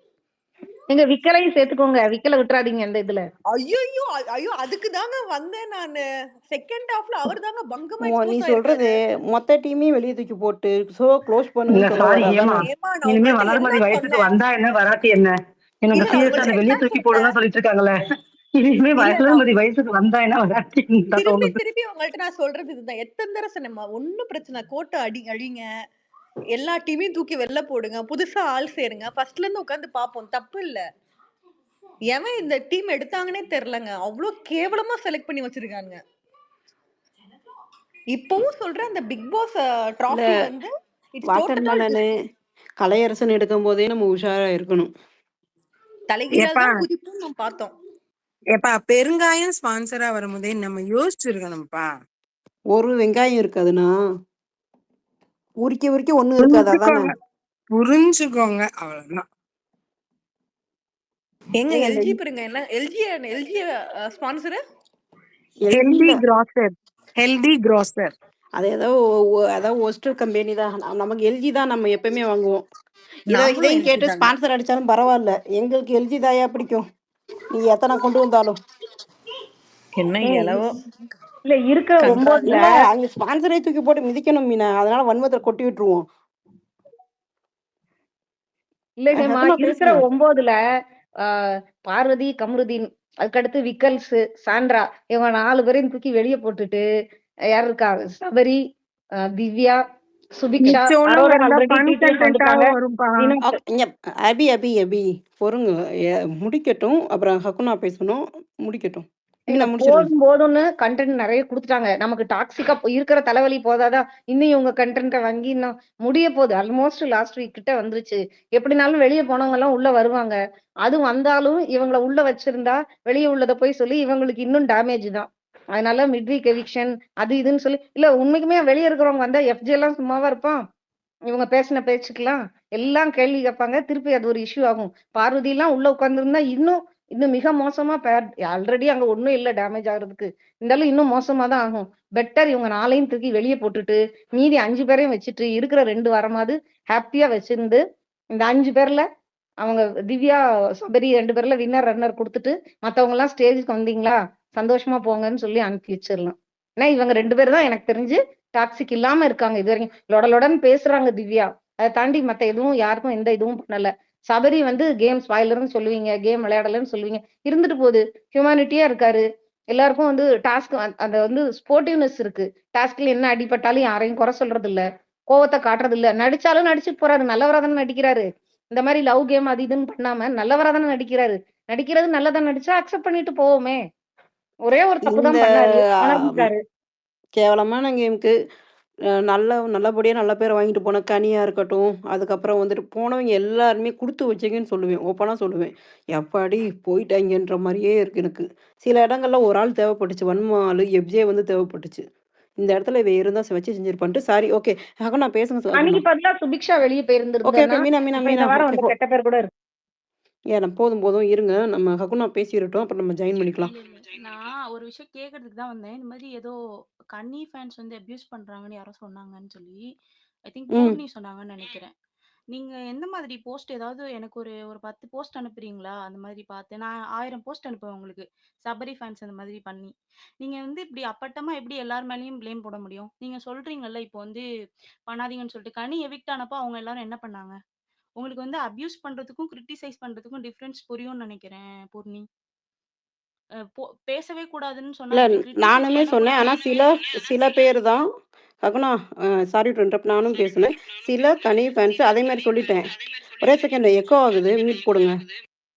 நீங்க விக்கலையும் சேர்த்துக்கோங்க. விக்கல விட்டுறாதீங்க அந்த இதுல. ஐயோ அதுக்கு தாங்க வந்தேன் நானு. செகண்ட் ஹாஃப்ல அவர் தாங்க பங்கமா நீ எக்ஸ்போஸ் சொல்றது ஆயிருக்காரு. மொத்த டீமையும் வெளியே தூக்கி போட்டு ஷோ க்ளோஸ் இல்ல பண்ணுங்கன்னு சொல்ல சாரி வர ஏமா, அதானே? ஏமா நான் இனிமே உங்கள்ட்ட வளர்மதி என்ன வயசுக்கு சொன்னேன்? வந்தா என்ன வராட்டி என்ன? எனக்கு இல்ல நான் சீரியஸா உங்கள்ட்ட அந்த வெளியே என்ன தூக்கி சொன்னேன்? போடுதான் சொல்லிட்டு இருக்காங்களே. இனிமே இல்ல நான் வளர்மதி வயசுக்கு வந்தா என்ன வராட்டி தான் திருப்பி தோணுது. திருப்பி உங்கள்ட்ட நான் சொல்றது இதுதான். எத்தனை தடவை சொன்னேம்மா, ஒன்னும் பிரச்சனை கோட்டை அழிங்க, எல்லா டீமையும் தூக்கி வெளில போடுங்க, புதுசா ஆள் சேருங்க, ஃபர்ஸ்ட்ல இருந்து உட்காந்து பாப்போம், தப்பு இல்ல. எவன் இந்த டீம் எடுத்தாங்கன்னே தெரியலங்க. அவ்வளோ கேவலமா செலக்ட் பண்ணி வச்சிருக்காங்க. இப்பவும் சொல்றேன், அந்த பிக் பாஸ் இல்ல டிராஃபி வந்து it's water total melon Kalaiyarasan எடுக்கும் போதே நம்ம உஷாரா இருக்கணும். தலைகீழால் ஏப்பா தான் குதிப்பும் நம்ம பார்த்தோம். ஏப்பா பெருங்காயம் ஸ்பான்சரா வரும்போதே நம்ம யோசிச்சிருக்கணும்ப்பா. ஒரு வெங்காயம் இருக்காதுண்ணா, உரிக்க ஒண்ணும் இருக்காது. அதானே? புரிஞ்சுக்கோங்க அவ்வளவுதான். எங்க ஏங்க எல்ஜி பாருங்க, என்ன எல்ஜி ஸ்பான்சர் ஹெல்தி எல்ஜில கிராசர். Healthy grocer. அது ஏதோ ஒஸ்ட் கம்பெனி தான். நமக்கு எல்ஜி தான் நம்ம எப்பயுமே வாங்குவோம். நாமளும் இதையும் எல்ஜி கேட்டு தாங்க. ஸ்பான்சர் அடிச்சாலும் பரவாயில்ல, எங்களுக்கு எல்ஜி தாயா பிடிக்கும். நீங்க எத்தனை கொண்டு வந்தாலும். என்ன ம். எலவோ இல்ல இருக்கிற 9ல இல்ல அங்க ஸ்பான்சரே தூக்கி போட்டு மிதிக்கணும் மீனா. அதனால வன்மத்தை கொட்டி விட்டுருவோம். இல்ல ஹேமா, ஹக்குனா இருக்கிற பேசுங்க. 9ல பார்வதி, கம்ருதீன், அதுக்கடுத்து விக்கல்ஸ், சாண்ட்ரா, இவங்க 4 பேரையும் தூக்கி வெளிய போட்டுட்டு யார் இருக்கா? சபரி, திவ்யா, சுபிக்ஷா, மிச்சம்லாம் அரோரா இருந்தா ஆல்ரெடி ஃபன் டிடிஎஃப் கண்டென்ட்டாவும் வந்துட்டாங்க. வரும்பா. வினோத் இங்க அபி அபி அபி பொறுங்க. முடிக்கட்டும். அப்புறம் ஹக்குனா பேசணும். முடிக்கட்டும். இல்ல மீனா முடிச்சிருங்க. போதும் போதும்னு கண்டென்ட் நெறைய குடுத்துட்டாங்க. நமக்கு டாக்ஸிக்கா இருக்கிற தலைவலி போதாதா? இன்னும் இவங்க கண்டென்ட்ட வாங்கி இன்னும் முடிய போகுது. ஆல்மோஸ்ட் லாஸ்ட் வீக் கிட்ட வந்துருச்சு. எப்படினாலும் வெளிய போனவங்க எல்லாம் உள்ள வருவாங்க. அது வந்தாலும் இவங்கள உள்ள வச்சிருந்தா வெளிய உள்ளத போய் சொல்லி இவங்களுக்கு இன்னும் டேமேஜ் தான். அதனால மிட் வீக் எவிக்ஷன் அது இதுன்னு சொல்லி இல்ல உண்மைக்குமே வெளிய இருக்கிறவங்க வந்தா எஃப்ஜே எல்லாம் சும்மாவா இருப்பான்? இவங்க பேசின பேச்சுக்கலாம் எல்லாம் கேள்வி கேட்பாங்க. திருப்பி அது ஒரு இஷ்யூ ஆகும். பார்வதி எல்லாம் உள்ள உட்கார்ந்திருந்தா இன்னும் இன்னும் மிக மோசமா ஆல்ரெடி அங்க ஒண்ணும் இல்ல டேமேஜ் ஆகுறதுக்கு. இருந்தாலும் இன்னும் மோசமா தான் ஆகும். பெட்டர் இவங்க 4யும் தூக்கி வெளிய போட்டுட்டு மீதி 5 பேரையும் வச்சுட்டு இருக்கிற 2 வாரமாவது ஹாப்பியா வச்சிருந்து இந்த 5 பேர்ல அவங்க திவ்யா, சபரி 2 பேர்ல வின்னர் ரன்னர் குடுத்துட்டு மத்தவங்க எல்லாம் ஸ்டேஜ்க்கு வந்தீங்களா சந்தோஷமா போங்கன்னு சொல்லி அனுப்பி வச்சிடலாம். ஏன்னா இவங்க 2 பேர் தான் எனக்கு தெரிஞ்சு டாக்ஸிக் இல்லாம இருக்காங்க இது வரைக்கும். லொடலொடன்னு பேசுறாங்க திவ்யா. அதை தாண்டி மத்த எதுவும் யாருக்கும் எந்த இதுவும் பண்ணல. சபரி வந்து கேம் ஸ்பாய்லர்னு சொல்லுவீங்க, கேம் விளையாடலன்னு சொல்லுவீங்க. இருந்துட்டு போகுது. ஹியூமானிட்டியா இருக்காரு. எல்லாருக்கும் வந்து டாஸ்க் அந்த வந்து ஸ்போர்ட்டிவ்னஸ் இருக்கு. டாஸ்க்ல என்ன அடிபட்டாலும் யாரையும் குறை சொல்றது இல்ல. கோவத்தை காட்டுறது இல்ல. நடிச்சாலும் நடிச்சுட்டு போறாரு. நல்லவரா தானே நடிக்கிறாரு. இந்த மாதிரி லவ் கேம் அது இதுன்னு பண்ணாம நல்லவரா தானே நடிக்கிறாரு. நடிக்கிறது நல்லதா நடிச்சா அக்செப்ட் பண்ணிட்டு போவோமே. ஒரே ஒரு தப்பு இந்த தான் பண்ணாரு. அ உணர்ந்துட்டாரு. கேவலமான கேம்க்கு நல்லபடியா நல்ல பேர வாங்கிட்டு போன கனியா இருக்கட்டும், அதுக்கப்புறம் வந்துட்டு போனவங்க எல்லாருமே குடுத்து வச்சீங்கன்னு சொல்லுவேன். ஓப்பனா சொல்லுவேன். எப்பாடி போயிட்டாய்ங்கன்ற மாரியே இருக்கு எனக்கு. சில இடங்கள்ல ஒரு ஆள் தேவைப்பட்டுச்சு. வன்ம ஆளு எஃப்ஜே வந்து தேவைப்பட்டுச்சு. இந்த இடத்துல இவ இருந்தா வச்சு செஞ்சிருப்பான்ட்டு சாரி ஓகே. ஹகுனா பேசுங்க அன்னைக்கு ஹகுனா. பதிலா சுபிக்ஷா வெளிய ஓகே, போயிருந்திருந்தேன்னா, ஓகே. மீனா, மீனா, இப்ப இந்த மீனா. வாரம் ஓகே வந்து கெட்ட பேர் கூட இருக்கு. ஏன் போதும், போதும் இருங்க. நம்ம ஹகுனா பேசிறட்டும். அப்புறம் நம்ம ஜாயின் பண்ணிக்கலாம். இல்ல. நான் ஒரு விஷயம் கேட்கறதுக்கு தான் வந்தேன். இந்த மாதிரி ஏதோ கன்னி ஃபேன்ஸ் வந்து அபியூஸ் பண்றாங்கன்னு யாரோ சொன்னாங்கன்னு சொல்லி, ஐ திங்க் ம். பூர்ணி சொன்னாங்கன்னு நெனைக்கிறேன். நீங்க எந்த மாதிரி போஸ்ட் ஏதாவது எனக்கு ஒரு ஒரு 10 போஸ்ட் அனுப்புறீங்களா? அந்த மாதிரி பார்த்து நான் 1000 போஸ்ட் அனுப்புவேன் உங்களுக்கு. சபரி ஃபேன்ஸ் அந்த மாதிரி பண்ணி. நீங்க வந்து இப்படி அப்பட்டமா எப்படி எல்லார் மேலயும் ப்ளேம் போட முடியும்? நீங்க சொல்றீங்கல்ல, இப்போ வந்து பண்ணாதீங்கன்னு சொல்லிட்டு. கனி எவிக்ட் ஆனப்போ அவங்க எல்லாரும் என்ன பண்ணாங்க? உங்களுக்கு வந்து அபியூஸ் பண்றதுக்கும், கிரிட்டிசைஸ் பண்றதுக்கும் டிஃபரன்ஸ் புரியும்னு நெனைக்கிறேன் பூர்ணி. பேசவே கூடாதுன்னு சொன்னா இல்ல எப்படி? கிரிட்டிசைஸ் நானுமே சொன்னேன். ஆனா சில சில பேர் தான் ஹகுனா சாரி டு இன்டரப்ட் நானும் பேசினேன். சில கனி ஃபேன்ஸ் அதே மாரி சொல்லிட்டேன். ஒரே செகண்ட் எக்கோ ஆகுது. மியூட் போடுங்க.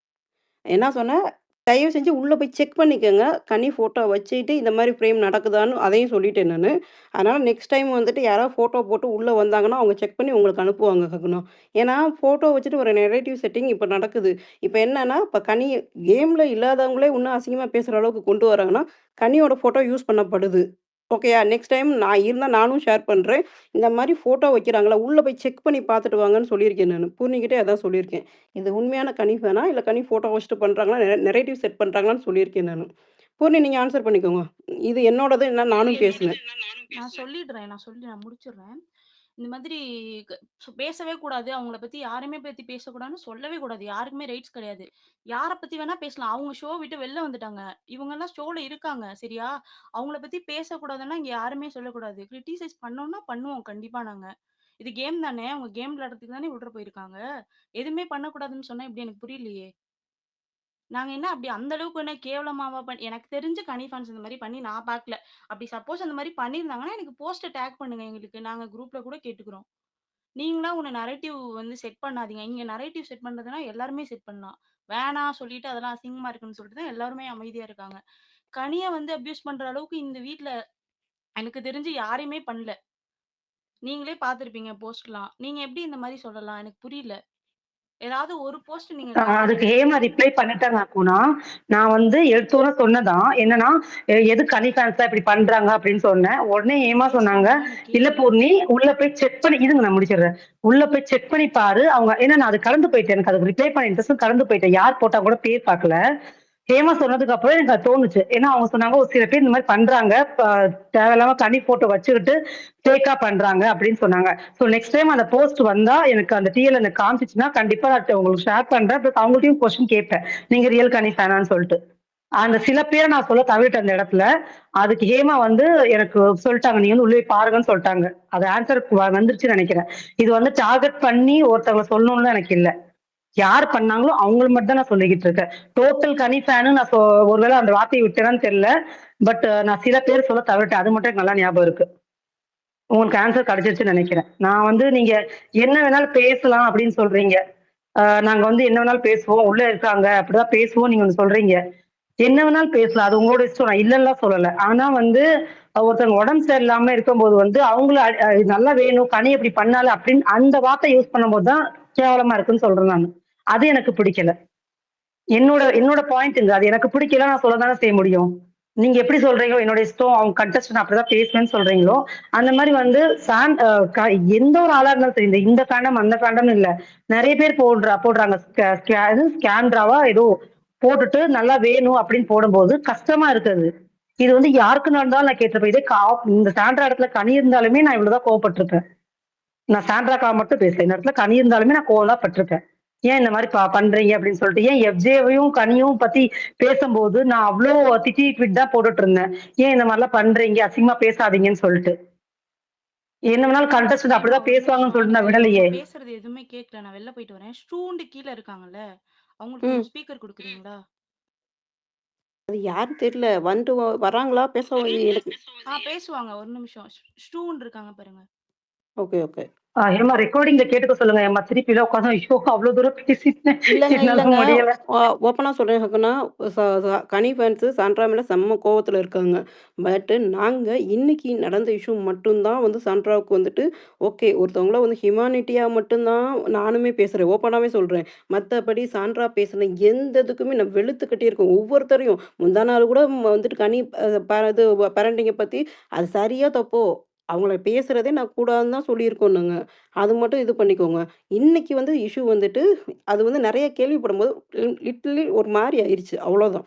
என்ன சொன்னேன், தயவு செஞ்சு உள்ள போய் செக் பண்ணிக்கங்க. கனி ஃபோட்டோ வச்சுட்டு இந்த மாரி ஃப்ரேம் நடக்குதான்னு அதையும் சொல்லிட்டேன் நானு. அதனால நெக்ஸ்ட் டைம் வந்துட்டு யாராவது ஃபோட்டோ போட்டு உள்ள வந்தாங்கன்னா, அவங்க செக் பண்ணி உங்களுக்கு அனுப்புவாங்க ஹகுனா. ஏன்னா ஃபோட்டோ வச்சுட்டு ஒரு நெரேட்டிவ் செட்டிங் இப்ப நடக்குது. இப்ப என்னன்னா, இப்ப கனி கேம்ல இல்லாதவங்களே இன்னும் அசிங்கமா பேசுற அளவுக்கு கொண்டு வராங்கன்னா, கனியோட ஃபோட்டோ யூஸ் பண்ணப்படுது. ஓகேயா? நெக்ஸ்ட் டைம் நான் இருந்தா நானும் ஷேர் பண்றேன். இந்த மாரி ஃபோட்டோ வைக்கிறாங்களா, உள்ள போய் செக் பண்ணி பார்த்துட்டு வாங்கன்னு சொல்லியிருக்கேன் நானு. பூர்ணிகிட்டயே அதான் சொல்லியிருக்கேன். இது உண்மையான கனி ஃபேனா? இல்ல கனி ஃபோட்டோ வச்சுட்டு பண்றாங்களா? நெரேட்டிவ் செட் பண்றாங்களான்னு சொல்லியிருக்கேன் நானு. பூர்ணி நீங்க ஆன்சர் பண்ணிக்கோங்க. இது என்னோடது. என்ன நானும் பேசினேன். நான் முடிச்சிடுறேன். இந்த மாதிரி பேசவே கூடாது. அவங்கள பத்தி யாரையுமே பத்தி பேசக்கூடாதுன்னு சொல்லவே கூடாது. யாருக்குமே ரைட்ஸ் கிடையாது. யார பத்தி வேணா பேசலாம். அவங்க ஷோ விட்டு வெளில வந்துட்டாங்க. இவங்கலாம் ஷோல இருக்காங்க. சரியா? அவங்கள பத்தி பேசக்கூடாதுன்னா இங்க யாருமே சொல்லக்கூடாது. கிரிட்டிசைஸ் பண்ணோம்னா பண்ணுவோம் கண்டிப்பா நாங்க. இது கேம் தானே. அவங்க கேம் விளையாடுறதுக்கு தானே விட்ற போயிருக்காங்க. எதுவுமே பண்ணக்கூடாதுன்னு சொன்னா எப்படி? எனக்கு புரியலையே. நாங்க என்ன அப்படி அந்த அளவுக்கு என்ன கேவலமாவா எனக்கு தெரிஞ்சு கனி ஃபேன்ஸ் இந்த மாரி பண்ணி நான் பார்க்கல. அப்படி சப்போஸ் அந்த மாரி பண்ணியிருந்தாங்கன்னா, எனக்கு போஸ்ட்ட டேக் பண்ணுங்க எங்களுக்கு. நாங்க குரூப்ல கூட கேட்டுக்கிறோம். நீங்களா உன்ன நரேட்டிவ் வந்து செட் பண்ணாதீங்க. இங்க நரேட்டிவ் செட் பண்றதுன்னா எல்லாருமே செட் பண்ணலாம். வேணாம் சொல்லிட்டு அதெல்லாம் அசிங்கமா இருக்குன்னு சொல்லிட்டு தான் எல்லாருமே அமைதியா இருக்காங்க. கனிய வந்து அபியூஸ் பண்ற அளவுக்கு இந்த வீட்ல எனக்கு தெரிஞ்சு யாரையுமே பண்ணல. நீங்களே பார்த்திருப்பீங்க போஸ்ட்லாம். நீங்க எப்படி இந்த மாரி சொல்லலாம்? எனக்கு புரியல. ஏதாவது ஒரு போஸ்ட் நீங்க காட்டுங்க. அதுக்கு ஹேமா ரிப்ளை பண்ணிட்டாங்க அக்குனா. நான் வந்து எடுத்தோட சொன்னதான் என்னன்னா எது கனி ஃபேன்ஸ் தான் இப்படி பண்றாங்க அப்படின்னு சொன்னேன். உடனே ஹேமா சொன்னாங்க, பேசுறாங்கலாம் எனக்கு இல்ல கேட்கல. பூர்ணி உள்ள போய் செக் பண்ணி இருங்க நான் முடிச்சிடுறேன். உள்ள போய் செக் பண்ணி பாரு. அவங்க ஏன்னா நான் அது கலந்து போயிட்டேன். எனக்கு அதுக்கு ரிப்ளை பண்ண இன்ட்ரெஸ்ட் கலந்து போயிட்டேன். யார் போட்டா கூட பேர் பார்க்கல. ஹேமா சொன்னதுக்கு அப்புறம் எனக்கு அது தோணுச்சு. ஏன்னா அவங்க சொன்னாங்க ஒரு சில பேர் இந்த மாதிரி பண்றாங்க. தேவையில்லாம கனி போட்டோ வச்சுக்கிட்டு ஃபேக்கா பண்றாங்க அப்படின்னு சொன்னாங்க. ஸோ நெக்ஸ்ட் டைம் அந்த போஸ்ட் வந்தா எனக்கு அந்த டிஎல் எனக்கு காமிச்சிச்சுன்னா கண்டிப்பா நான் உங்களுக்கு ஷேர் பண்றேன். பிளஸ் அவங்கள்ட்டையும் கொஸ்டின் கேட்பேன். நீங்க ரியல் கனி ஃபேனான்னு சொல்லிட்டு. அந்த சில பேரை நான் சொல்ல தவிர்த்தேன் அந்த இடத்துல. அதுக்கு ஹேமா வந்து எனக்கு சொல்லிட்டாங்க, "நீ வந்து உள்ளே போய் பாருங்கன்னு" சொல்லிட்டாங்க. அது ஆன்சர் வந்துருச்சுன்னு நினைக்கிறேன். இது வந்து டார்கெட் பண்ணி ஒருத்தவங்க சொல்லணும்னு எனக்கு இல்ல. யார் பண்ணாங்களோ அவங்களுக்கு மட்டும் தான் நான் சொல்லிக்கிட்டு இருக்கேன். டோட்டல் கனி ஃபேனு நான் ஒருவேளை அந்த வார்த்தையை விட்டேனான்னு தெரியல. பட் நான் சில பேர் சொல்ல தவிர்த்தேன். அது மட்டும் எனக்கு நல்லா ஞாபகம் இருக்கு. உங்களுக்கு ஆன்சர் கிடைச்சிருச்சுன்னு நினைக்கிறேன். நான் வந்து நீங்க என்ன வேணாலும் பேசலாம் அப்படின்னு சொல்றீங்க. நாங்க வந்து என்ன வேணாலும் பேசுவோம். உள்ள இருக்காங்க. அப்படிதான் பேசுவோம் நீங்க ஒண்ணு சொல்றீங்க. என்ன வேணாலும் பேசலாம். அது உங்களோட இஷ்டம். நான் இல்லன்னுலாம் சொல்லல. ஆனா வந்து ஒருத்தவங்க உடம்பு சரியில்லாம இருக்கும்போது வந்து அவங்கள நல்லா வேணும், கனி இப்படி பண்ணால அப்படின்னு அந்த வார்த்தை யூஸ் பண்ணும்போது தான் கேவலமா இருக்குன்னு சொல்றேன் நானு. அது எனக்கு பிடிக்கல. என்னோட என்னோட பாயிண்ட்ங்க. அது எனக்கு பிடிக்கல நான் சொல்லதானே செய்ய முடியும். நீங்க எப்படி சொல்றீங்களோ என்னோட இஷ்டம், அவங்க கண்டஸ்டன்ட் அப்படிதான் பேசுவேன்னு சொல்றீங்களோ, அந்த மாரி வந்து எந்த ஒரு ஆளா இருந்தாலும் சரி, இந்த ஃபேண்டம் அந்த ஃபேண்டம்னு இல்ல. நெறைய பேர் போடுறாங்க. ஸ்கேண்ட்ராவா ஏதோ போட்டுட்டு நல்லா வேணும் அப்படின்னு போடும்போது கஷ்டமா இருக்கு அது. இது வந்து யாருக்கு நடந்தாலும் நான் கேட்டிருப்பேன். இதே இந்த சாண்ட்ரா இடத்துல கனி இருந்தாலுமே நான் இவ்வளவுதான் கோவப்பட்டிருப்பேன். நான் சாண்ட்ராக்காக மட்டும் பேசல. இந்த இடத்துல கனி இருந்தாலுமே நான் கோவம் தான் பட்டிருப்பேன். ஏன் இந்த மாதிரி பண்றீங்க அப்படின்னு சொல்லிட்டு. ஏன் எஃப்ஜேவையும் கனியும் பத்தி பேசும்போது நான் அவ்வளோ ட்வீட் தான் போட்டுட்டு இருந்தேன். ஏன் இந்த மாதிரிலாம் பண்றீங்க, அசிங்கமா பேசாதீங்கன்னு சொல்லிட்டு. என்ன வேணாலும் கண்டஸ்டன்ட் ஹேமா அப்படிதான் ஒரு பேசுவாங்கன்னு நிமிஷம். சொல்லிட்டு நான் எனக்கு விடலையே. நீங்க பேசுறது எதுவுமே கேட்கல. நான் வெளில போயிட்டு வரேன். ஸ்டூண்டு கீழ இருக்காங்கல்ல, அவங்களுக்கு ம். கொஞ்சம் ஸ்பீக்கர் குடுக்குறீங்களா? அது யாருன்னு தெரியல. வந்துட்டு வராங்களா? எனக்கு பேசுவாங்க. ஒரு நிமிஷம். ஸ்டூன்னு இருக்காங்க பாருங்க. Okay, okay. ஏமா ரெக்கார்டிங்ல கேட்டுக்க சொல்லுங்க. ஏமா திருப்பி எல்லாம் உட்காந்து ஐயோ அவ்வளவு தூரம் பேசிட்டேன் இல்லங்க, என்னால இல்லங்க. முடியல. ஓப்பனா சொல்றேன் ஹக்குனா, கனி ஃபேன்ஸு சாண்ட்ரா மேல செம்ம கோவத்துல இருக்காங்க. நாங்க இன்னைக்கு நடந்த இஷ்யூ மட்டும் தான் வந்து சாண்ட்ராவுக்கு வந்துட்டு ஓகே. ஒருத்தவங்கள வந்து ஹியூமானிட்டியா மட்டும் தான் நானுமே பேசுறேன். ஓப்பனாவே சொல்றேன். மத்தபடி சாண்ட்ரா பேசின எந்த இதுக்குமே நான் வெளுத்து கட்டியிருக்கேன். ஒவ்வொருத்தரையும் முந்தா நாள் கூட வந்துட்டு கனி இது பேரண்டிங்க பத்தி அது சரியா தப்போ, அவங்கள பேசுறதே நான் கூடாதுன்னு தான் சொல்லியிருக்கோம் நாங்க. அது மட்டும் இது பண்ணிக்கோங்க. இன்னைக்கு வந்து இஷ்யூ வந்துட்டு அது வந்து நெறைய கேள்விப்படும்போது லிட்டரலி ஒரு மாரி ஆயிருச்சு. அவ்வளோதான்.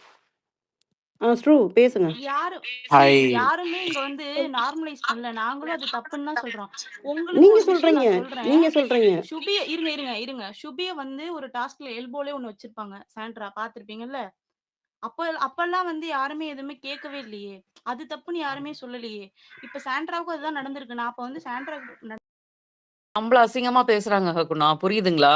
ஸ்ட்ரூ பேசுங்க. யாரும் ஹாய். யாருமே இங்க வந்து நார்மலைஸ் பண்ணல. நாங்களும் அது தப்புன்னு தான் சொல்றோம். உங்களுக்கு நீங்க ஒரு விஷயம் சொல்றீங்க. நான் சொல்றேன். நீங்க சொல்றீங்க. இருங்க. சுபிய வந்து ஒரு டாஸ்க்ல எல்போலே ஒண்ணு வச்சிருப்பாங்க. சாண்ட்ரா பார்த்திருப்பீங்கல்ல? அப்பல்லாம் வந்து யாருமே எதுவுமே கேட்கவே இல்லையே. அது தப்புன்னு யாருமே சொல்லலையே. இப்ப சாண்ட்ராவுக்கும் அதுதான் நடந்திருக்கு. நான் அப்ப வந்து சாண்ட்ரா நம்மள அசிங்கமா பேசுறாங்க ஹகுனா. புரியுதுங்களா?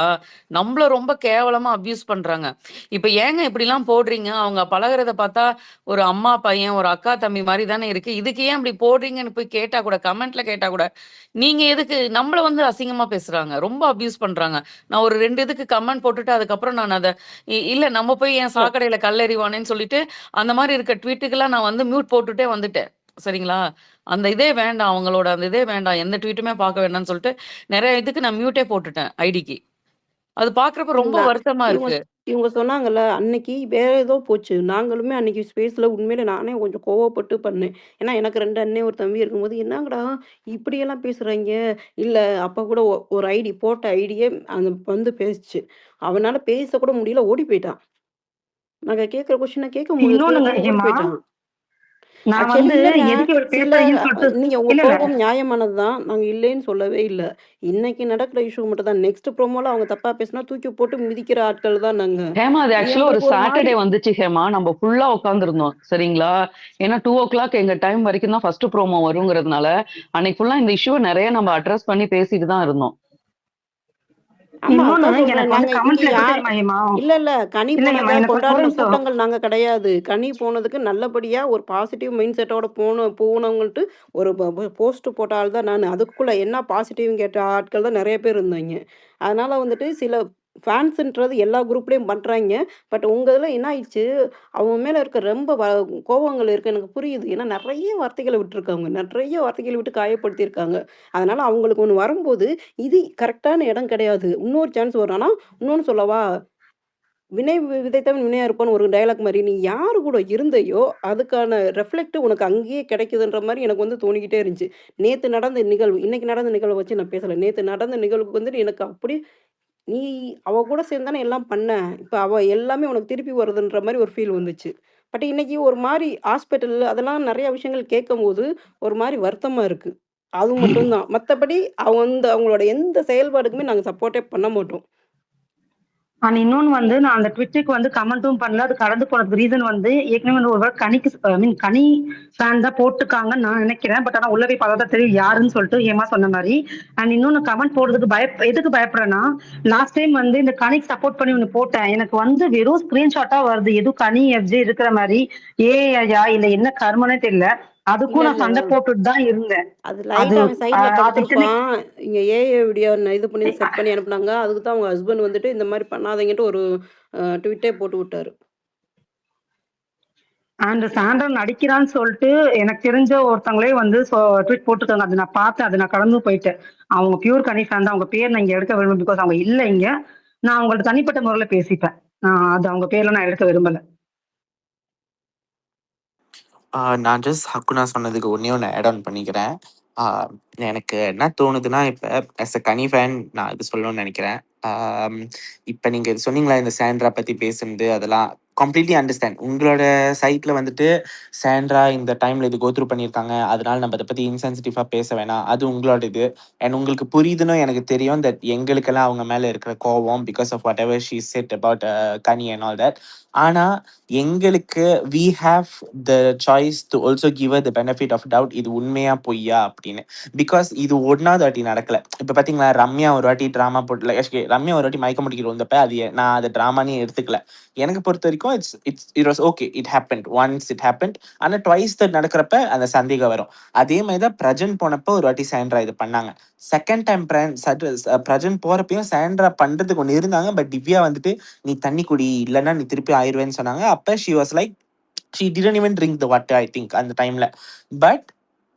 நம்மள ரொம்ப கேவலமா அப்யூஸ் பண்றாங்க. இப்ப ஏங்க இப்படிலாம் போடுறீங்க? அவங்க பழகுறத பார்த்தா ஒரு அம்மா, பையன், ஒரு அக்கா, தம்பி மாரி தானே இருக்கு. இதுக்கு ஏன் இப்படி போடுறீங்கன்னு போய் கேட்டா கூட, கமெண்ட்ல கேட்டா கூட, நீங்க எதுக்கு நம்மள வந்து அசிங்கமா பேசுறாங்க. ரொம்ப அப்யூஸ் பண்றாங்க. நான் ஒரு 2 இதுக்கு கமெண்ட் போட்டுட்டு அதுக்கப்புறம் நான் அத இல்ல நம்ம போய் என் சாக்கடையில கல்லெறிவானேன்னு சொல்லிட்டு, அந்த மாரி இருக்க ட்வீட்டுக்கெல்லாம் நான் வந்து மியூட் போட்டுட்டே வந்துட்டேன். சரிங்களா? அந்த இதே வேண்டாம். அவங்களோட அந்த இதே வேண்டாம். எந்த ட்வீட்டுமே பார்க்க வேண்டாம்னு சொல்லிட்டு, நெறைய இதுக்கு நான் மியூட்டே போட்டுட்டேன் ஐடிக்கு. அது பார்க்குறப்ப ரொம்ப இல்ல. வருத்தமா இவங்க இருக்கு. இவங்க சொன்னாங்கல்ல, அன்னைக்கு வேற ஏதோ போச்சு. நாங்களுமே அன்னைக்கு ஸ்பேஸ்ல உண்மையிலே நானே கொஞ்சம் கோவப்பட்டு பண்ணேன். ஏன்னா எனக்கு 2 அண்ணன், ஒரு தம்பி இருக்கும்போது, "என்னங்கடா இப்படியெல்லாம் பேசுறாய்ங்க?" இல்ல அப்ப கூட ஒரு ஐடி போட்ட ஐடியே அந்த வந்து பேசுச்சு. அவனால பேசக்கூட முடியல, ஓடி போயிட்டான். நாங்க கேட்கிற கொஸ்டின இன்னொன்னுங்க கேட்காம ஓடி ஹேமா, போயிட்டான். நான் ஆக்சுவலி வந்து இல்லங்க. எதுக்கு இவர் சில பேசுறீங்கன்னு சொல்லிட்டு நீங்க உங்க இல்ல இல்ல கோபம் நியாயமானது தான். நாங்க இல்லைன்னு சொல்லவே இல்ல. இன்னைக்கு நடக்கிற இஷ்யூ மட்டும் தான். நெக்ஸ்ட் ப்ரோமோல அவங்க தப்பா பேசினா தூக்கி போட்டு மிதிக்கிற ஆட்கள் தான் நாங்க. ஹேமா அது ஆக்சுவலா ஒரு எங்களுக்கு ஒரு மாரி சாட்டர்டே வந்துச்சு ஹேமா. நம்ம ஃபுல்லா உட்காந்துருந்தோம் சரிங்களா? ஏன்னா 2:00 எங்க டைம் வரைக்கும் தான் ஃபர்ஸ்ட் ப்ரோமோ வருங்கிறதுனால, அன்னைக்கு ஃபுல்லா இந்த இஷ்யூவ நெறைய நம்ம அட்ரஸ் பண்ணி பேசிட்டு தான் இருந்தோம். ஆமா, இன்னொன்னு அதான் சொல்றேன். எனக்கு வந்து நாங்க இங்க கமெண்ட்ல எப்படி யார் தெரியுமா ஹேமா? இல்ல. கனி இல்ல ஹேமா, போனத எனக்கு ஒரு கொண்டாடின நிமிஷம். கூட்டங்கள் நாங்க கிடையாது. கனி போனதுக்கு நல்லபடியா ஒரு பாசிட்டிவ் மைண்ட் செட்டோட போனவங்கள்ட்டு ஒரு போஸ்ட் போட்ட ஆள் தான் நானு. அதுக்குள்ள என்ன பாசிட்டிவ்னு கேட்ட ஆட்கள் தான் நெறைய பேர் இருந்தாய்ங்க. அதனால வந்துட்டு சில ஃபேன்ஸ்ன்றது எல்லா குரூப்லயும் பண்றாய்ங்க. பட் உங்க இதுல என்ன ஆயிடுச்சு, அவங்க மேல இருக்க ரொம்ப கோவங்கள் இருக்கு. எனக்கு புரியுது. ஏன்னா நெறைய வார்த்தைகள விட்டுருக்காங்க. நெறைய வார்த்தைகள விட்டு காயப்படுத்தியிருக்காங்க. அதனால அவங்களுக்கு ஒண்ணு வரும்போது, இது கரெக்ட்டான இடம் கிடையாது. இன்னொரு சான்ஸ் வரும். ஆனா இன்னொன்னு சொல்லவா? வினை விதைத்தவன் வினை அறுப்பான்னு ஒரு டயலாக் மாரி, நீ யாரு கூட இருந்தையோ, அதுக்கான ரெஃப்ளெக்ட் உனக்கு அங்கேயே கிடைக்குதுன்ற மாரி எனக்கு வந்து தோணிக்கிட்டே இருந்துச்சு. நேத்து நடந்த நிகழ்வு, இன்னைக்கு நடந்த நிகழ்வ வச்சு நான் பேசல. நேத்து நடந்த நிகழ்வுக்கு வந்துட்டு எனக்கு அப்படி நீ அவ கூட சேர்ந்து தானே எல்லாம் பண்ண. இப்ப அவ எல்லாமே உனக்கு திருப்பி வருதுன்ற மாரி ஒரு ஃபீல் வந்துச்சு. பட் இன்னைக்கு ஒரு மாரி ஹாஸ்பிட்டல் அதெல்லாம் நெறைய விஷயங்கள் கேட்கும்போது, ஒரு மாரி வருத்தமா இருக்கு. அது மட்டும் தான். மத்தபடி அவங்களோட எந்த செயல்பாடுக்குமே நாங்க சப்போர்ட்டே பண்ண மாட்டோம். அண்ட் இன்னொன்னு வந்து நான் அந்த ட்விட்டுக்கு வந்து கமெண்ட்டும் பண்ணல. அது கடந்து போனதுக்கு ரீசன் வந்து ஏற்கனவே வந்து ஒரு வேள கனிக்கு கனி ஃபேன் தான் போட்டுருக்காங்கன்னு நான் நினைக்கிறேன். பட் ஆனா உள்ள போய் பார்த்தா தான் தெரியும் யாருன்னு சொல்லிட்டு ஹேமா சொன்ன மாரி. அண்ட் இன்னொன்னு கமெண்ட் போடுறதுக்கு எதுக்கு பயப்படுறேன்னா, லாஸ்ட் டைம் வந்து இந்த கனிக்கு சப்போர்ட் பண்ணி ஒண்ணு போட்டேன். எனக்கு வந்து வெறும் ஸ்கிரீன்ஷாட்டா வருது. எதுவும் கனி எஃப்ஜே இருக்கிற மாரி. ஏஐயா இல்ல என்ன கருமன்னே தெரியல. இல்ல, அதுக்கும் நான் இல்ல. சண்டை போட்டுட்டு தான் இருந்தேன். அது அது லைட்டா அவன் சைடுல அது இத்தனைக்கும் படுத்திருப்பான். இங்க ஏஐ வீடியோ இது பண்ணி செட் பண்ணி அனுப்புனாங்க. அதுக்கு தான் அவங்க ஹஸ்பண்ட் வந்துட்டு இந்த மாரி பண்ணாதீங்கன்ட்டு ஒரு ட்வீட்டே போட்டு விட்டாரு. அண்ட் சாண்ட்ரா நடிக்கிறான்னு சொல்லிட்டு எனக்கு தெரிஞ்ச ஒருத்தவங்களே வந்து ட்வீட் போட்டிருக்காங்க. அது நான் பார்த்தேன். அது நான் கடந்து போயிட்டேன். அவங்க பியூர் கனி ஃபேன் தான். அவங்க பேர் நான் இங்க எடுக்க விரும்பல. பிகாஸ் அவங்க இல்ல இங்க. நான் அவங்கள்ட்ட தனிப்பட்ட முறையில பேசிப்பேன். அது அவங்க பேர்ல நான் எடுக்க விரும்பல. நான் ஜஸ்ட் ஹக்குனா சொன்னதுக்கு ஒண்ணே ஒண்ணு ஆட் ஆன் பண்ணிக்கிறேன். ஆ எனக்கு என்ன தோணுதுன்னா, இப்ப ஆஸ் அ கனி ஃபேன் நான் இது சொல்லணும்னு நெனைக்கிறேன். இப்ப நீங்க இது சொன்னீங்களா, இந்த சாண்ட்ரா பத்தி பேசுனது அதெல்லாம் கம்ப்ளீட்லி அண்டர்ஸ்டாண்ட். உங்களோட சைட்ல வந்துட்டு சாண்ட்ரா இந்த டைம்ல இது கோ த்ரூ பண்ணியிருக்காங்க. அதனால நம்ம அத பத்தி இன்சென்சிட்டிவா பேச வேணாம். அது உங்களோட இது. அண்ட் உங்களுக்கு புரியுதுன்னு எனக்கு தெரியும் தட் எங்களுக்கெல்லாம் அவங்க மேல இருக்கிற கோவம் because of whatever she said about Kani and all that. ஆனா எங்களுக்கு we have the choice to also give her the benefit of doubt. இது உண்மையா பொய்யா அப்படின்னு. பிகாஸ் இது 1வது வாட்டி நடக்கல. இப்ப பார்த்தீங்களா, ரம்யா ஒரு வாட்டி ட்ராமா போட்டு ரம்யா ஒரு வாட்டி மயக்க முடிக்கிட்டு வந்தப்ப அது நான் அத ட்ராமான்னே எடுத்துக்கல. எனக்கு பொறுத்தவரைக்கும் it was okay. It happened. Once it happened. ஆனா ட்வைஸ் தட் நடக்கிறப்ப அந்த சந்தேகம் வரும். அதே மாரி தான் பிரஜன் போனப்போ ஒரு வாட்டி சாண்ட்ரா இது பண்ணாங்க. செகண்ட் டைம் பிரஜன் போறப்பயும் சாண்ட்ரா பண்றதுக்கு ஒண்ணு இருந்தாங்க. பட் திவ்யா வந்துட்டு, "நீ தண்ணி குடி, இல்லன்னா நீ திருப்பி ஆயிருவேன்னு" சொன்னாங்க. அப்ப she was like she didn't even drink the water I think அந்த டைம்ல. பட்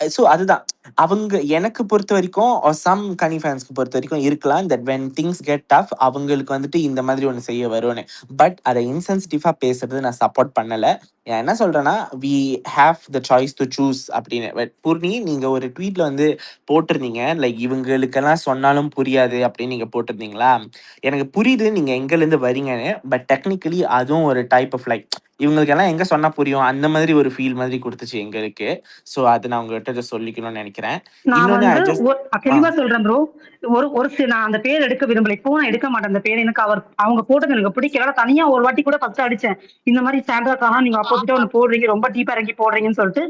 ஸோ அதுதான். அவங்க எனக்கு பொறுத்தவரைக்கும் சம் கனி ஃபேன்ஸ்க்கு பொறுத்தவரைக்கும் இருக்கலாம் that when things get tough அவங்களுக்கு வந்துட்டு இந்த மாதிரி ஒண்ணு செய்ய வரும்னு. பட் அத இன்சென்சிட்டிவா பேசுறது நான் சப்போர்ட் பண்ணல. நான் என்ன சொல்றேன்னா, we have the choice to choose அப்படின்னு. பட் பூர்ணி, நீங்க ஒரு ட்வீட்ல வந்து போட்டிருந்தீங்க, லைக் இவங்களுக்கெல்லாம் சொன்னாலும் புரியாது அப்படின்னு நீங்க போட்டிருந்தீங்களா? எனக்கு புரியுது நீங்க எங்கேருந்து வரீங்கன்னு. பட் டெக்னிக்கலி அதுவும் ஒரு டைப் ஆஃப் லைக் இவங்களுக்கெல்லாம் எங்க சொன்னா புரியும், அந்த மாதிரி ஒரு ஃபீல் மாதிரி குடுத்துச்சு எங்களுக்கு. ஸோ அது நான் உங்ககிட்ட ஜஸ்ட் சொல்லிக்கணும்னு நெனைக்கிறேன். நான் இன்னொன்னு வந்து ஐ ஜஸ்ட் தெளிவா சொல்றேன் ப்ரோ. ஒரு நான் அந்த பேர் எடுக்க விரும்பல. இப்போ நான் எடுக்க மாட்டேன் அந்த பேர். எனக்கு அவங்க போட்டது எனக்கு பிடிக்கல. ஆனா தனியா ஒரு வாட்டி கூட ஃபர்ஸ்ட் அடிச்சேன். இந்த மாதிரி சாண்ட்ராக்காக நீங்க ஆப்போசிட்டா ஒண்ணு போடுறீங்க, ரொம்ப டீப்பா இறங்கி போடுறீங்கன்னு சொல்லிட்டு.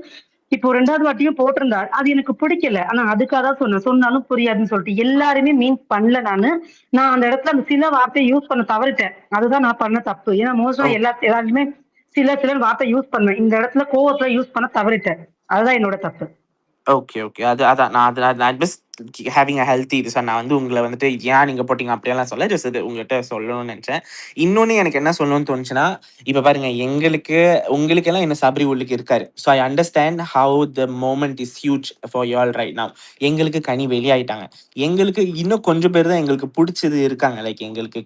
இப்போ 2வது வாட்டியும் போட்டிருந்தார். அது எனக்கு பிடிக்கல. ஆனா அதுக்காக தான் சொன்னேன். சொன்னாலும் புரியாதுன்னு சொல்லிட்டு. எல்லாருமே மீன் பண்ணல நானு. நான் அந்த இடத்துல அந்த சில வார்த்தையை யூஸ் பண்ண தவறிட்டேன். அதுதான் நான் பண்ண தப்பு. ஏன்னா மோஸ்டா ஓ எல்லாருமே சில வார்த்தை யூஸ் பண்ணேன். இந்த இடத்துல கோவத்துல யூஸ் பண்ண தவறிட்டேன். அதுதான் என்னோட தப்பு. Okay, okay. அதான் நான் ஜஸ்ட் ஹேவிங் அ ஹெல்த்தி இது சார். நான் வந்து உங்கள வந்துட்டு ஏன் நீங்க போட்டீங்க அப்படியெல்லாம் சொல்ல. ஜஸ்ட் இது உங்ககிட்ட சொல்லணும்னு நெனச்சேன். இன்னொன்னு எனக்கு என்ன சொல்லணும்னு தோணுச்சுன்னா, இப்ப பாருங்க உங்களுக்கெல்லாம் என்ன சபரி உள்ளுக்கு இருக்காரு. So I understand have the moment is huge for you all right now. எங்களுக்கு கனி வெளியாயிட்டாங்க. எங்களுக்கு இன்னும் கொஞ்சம் பேர் தான் எங்களுக்கு புடிச்சது இருக்காங்க. லைக் எங்களுக்கு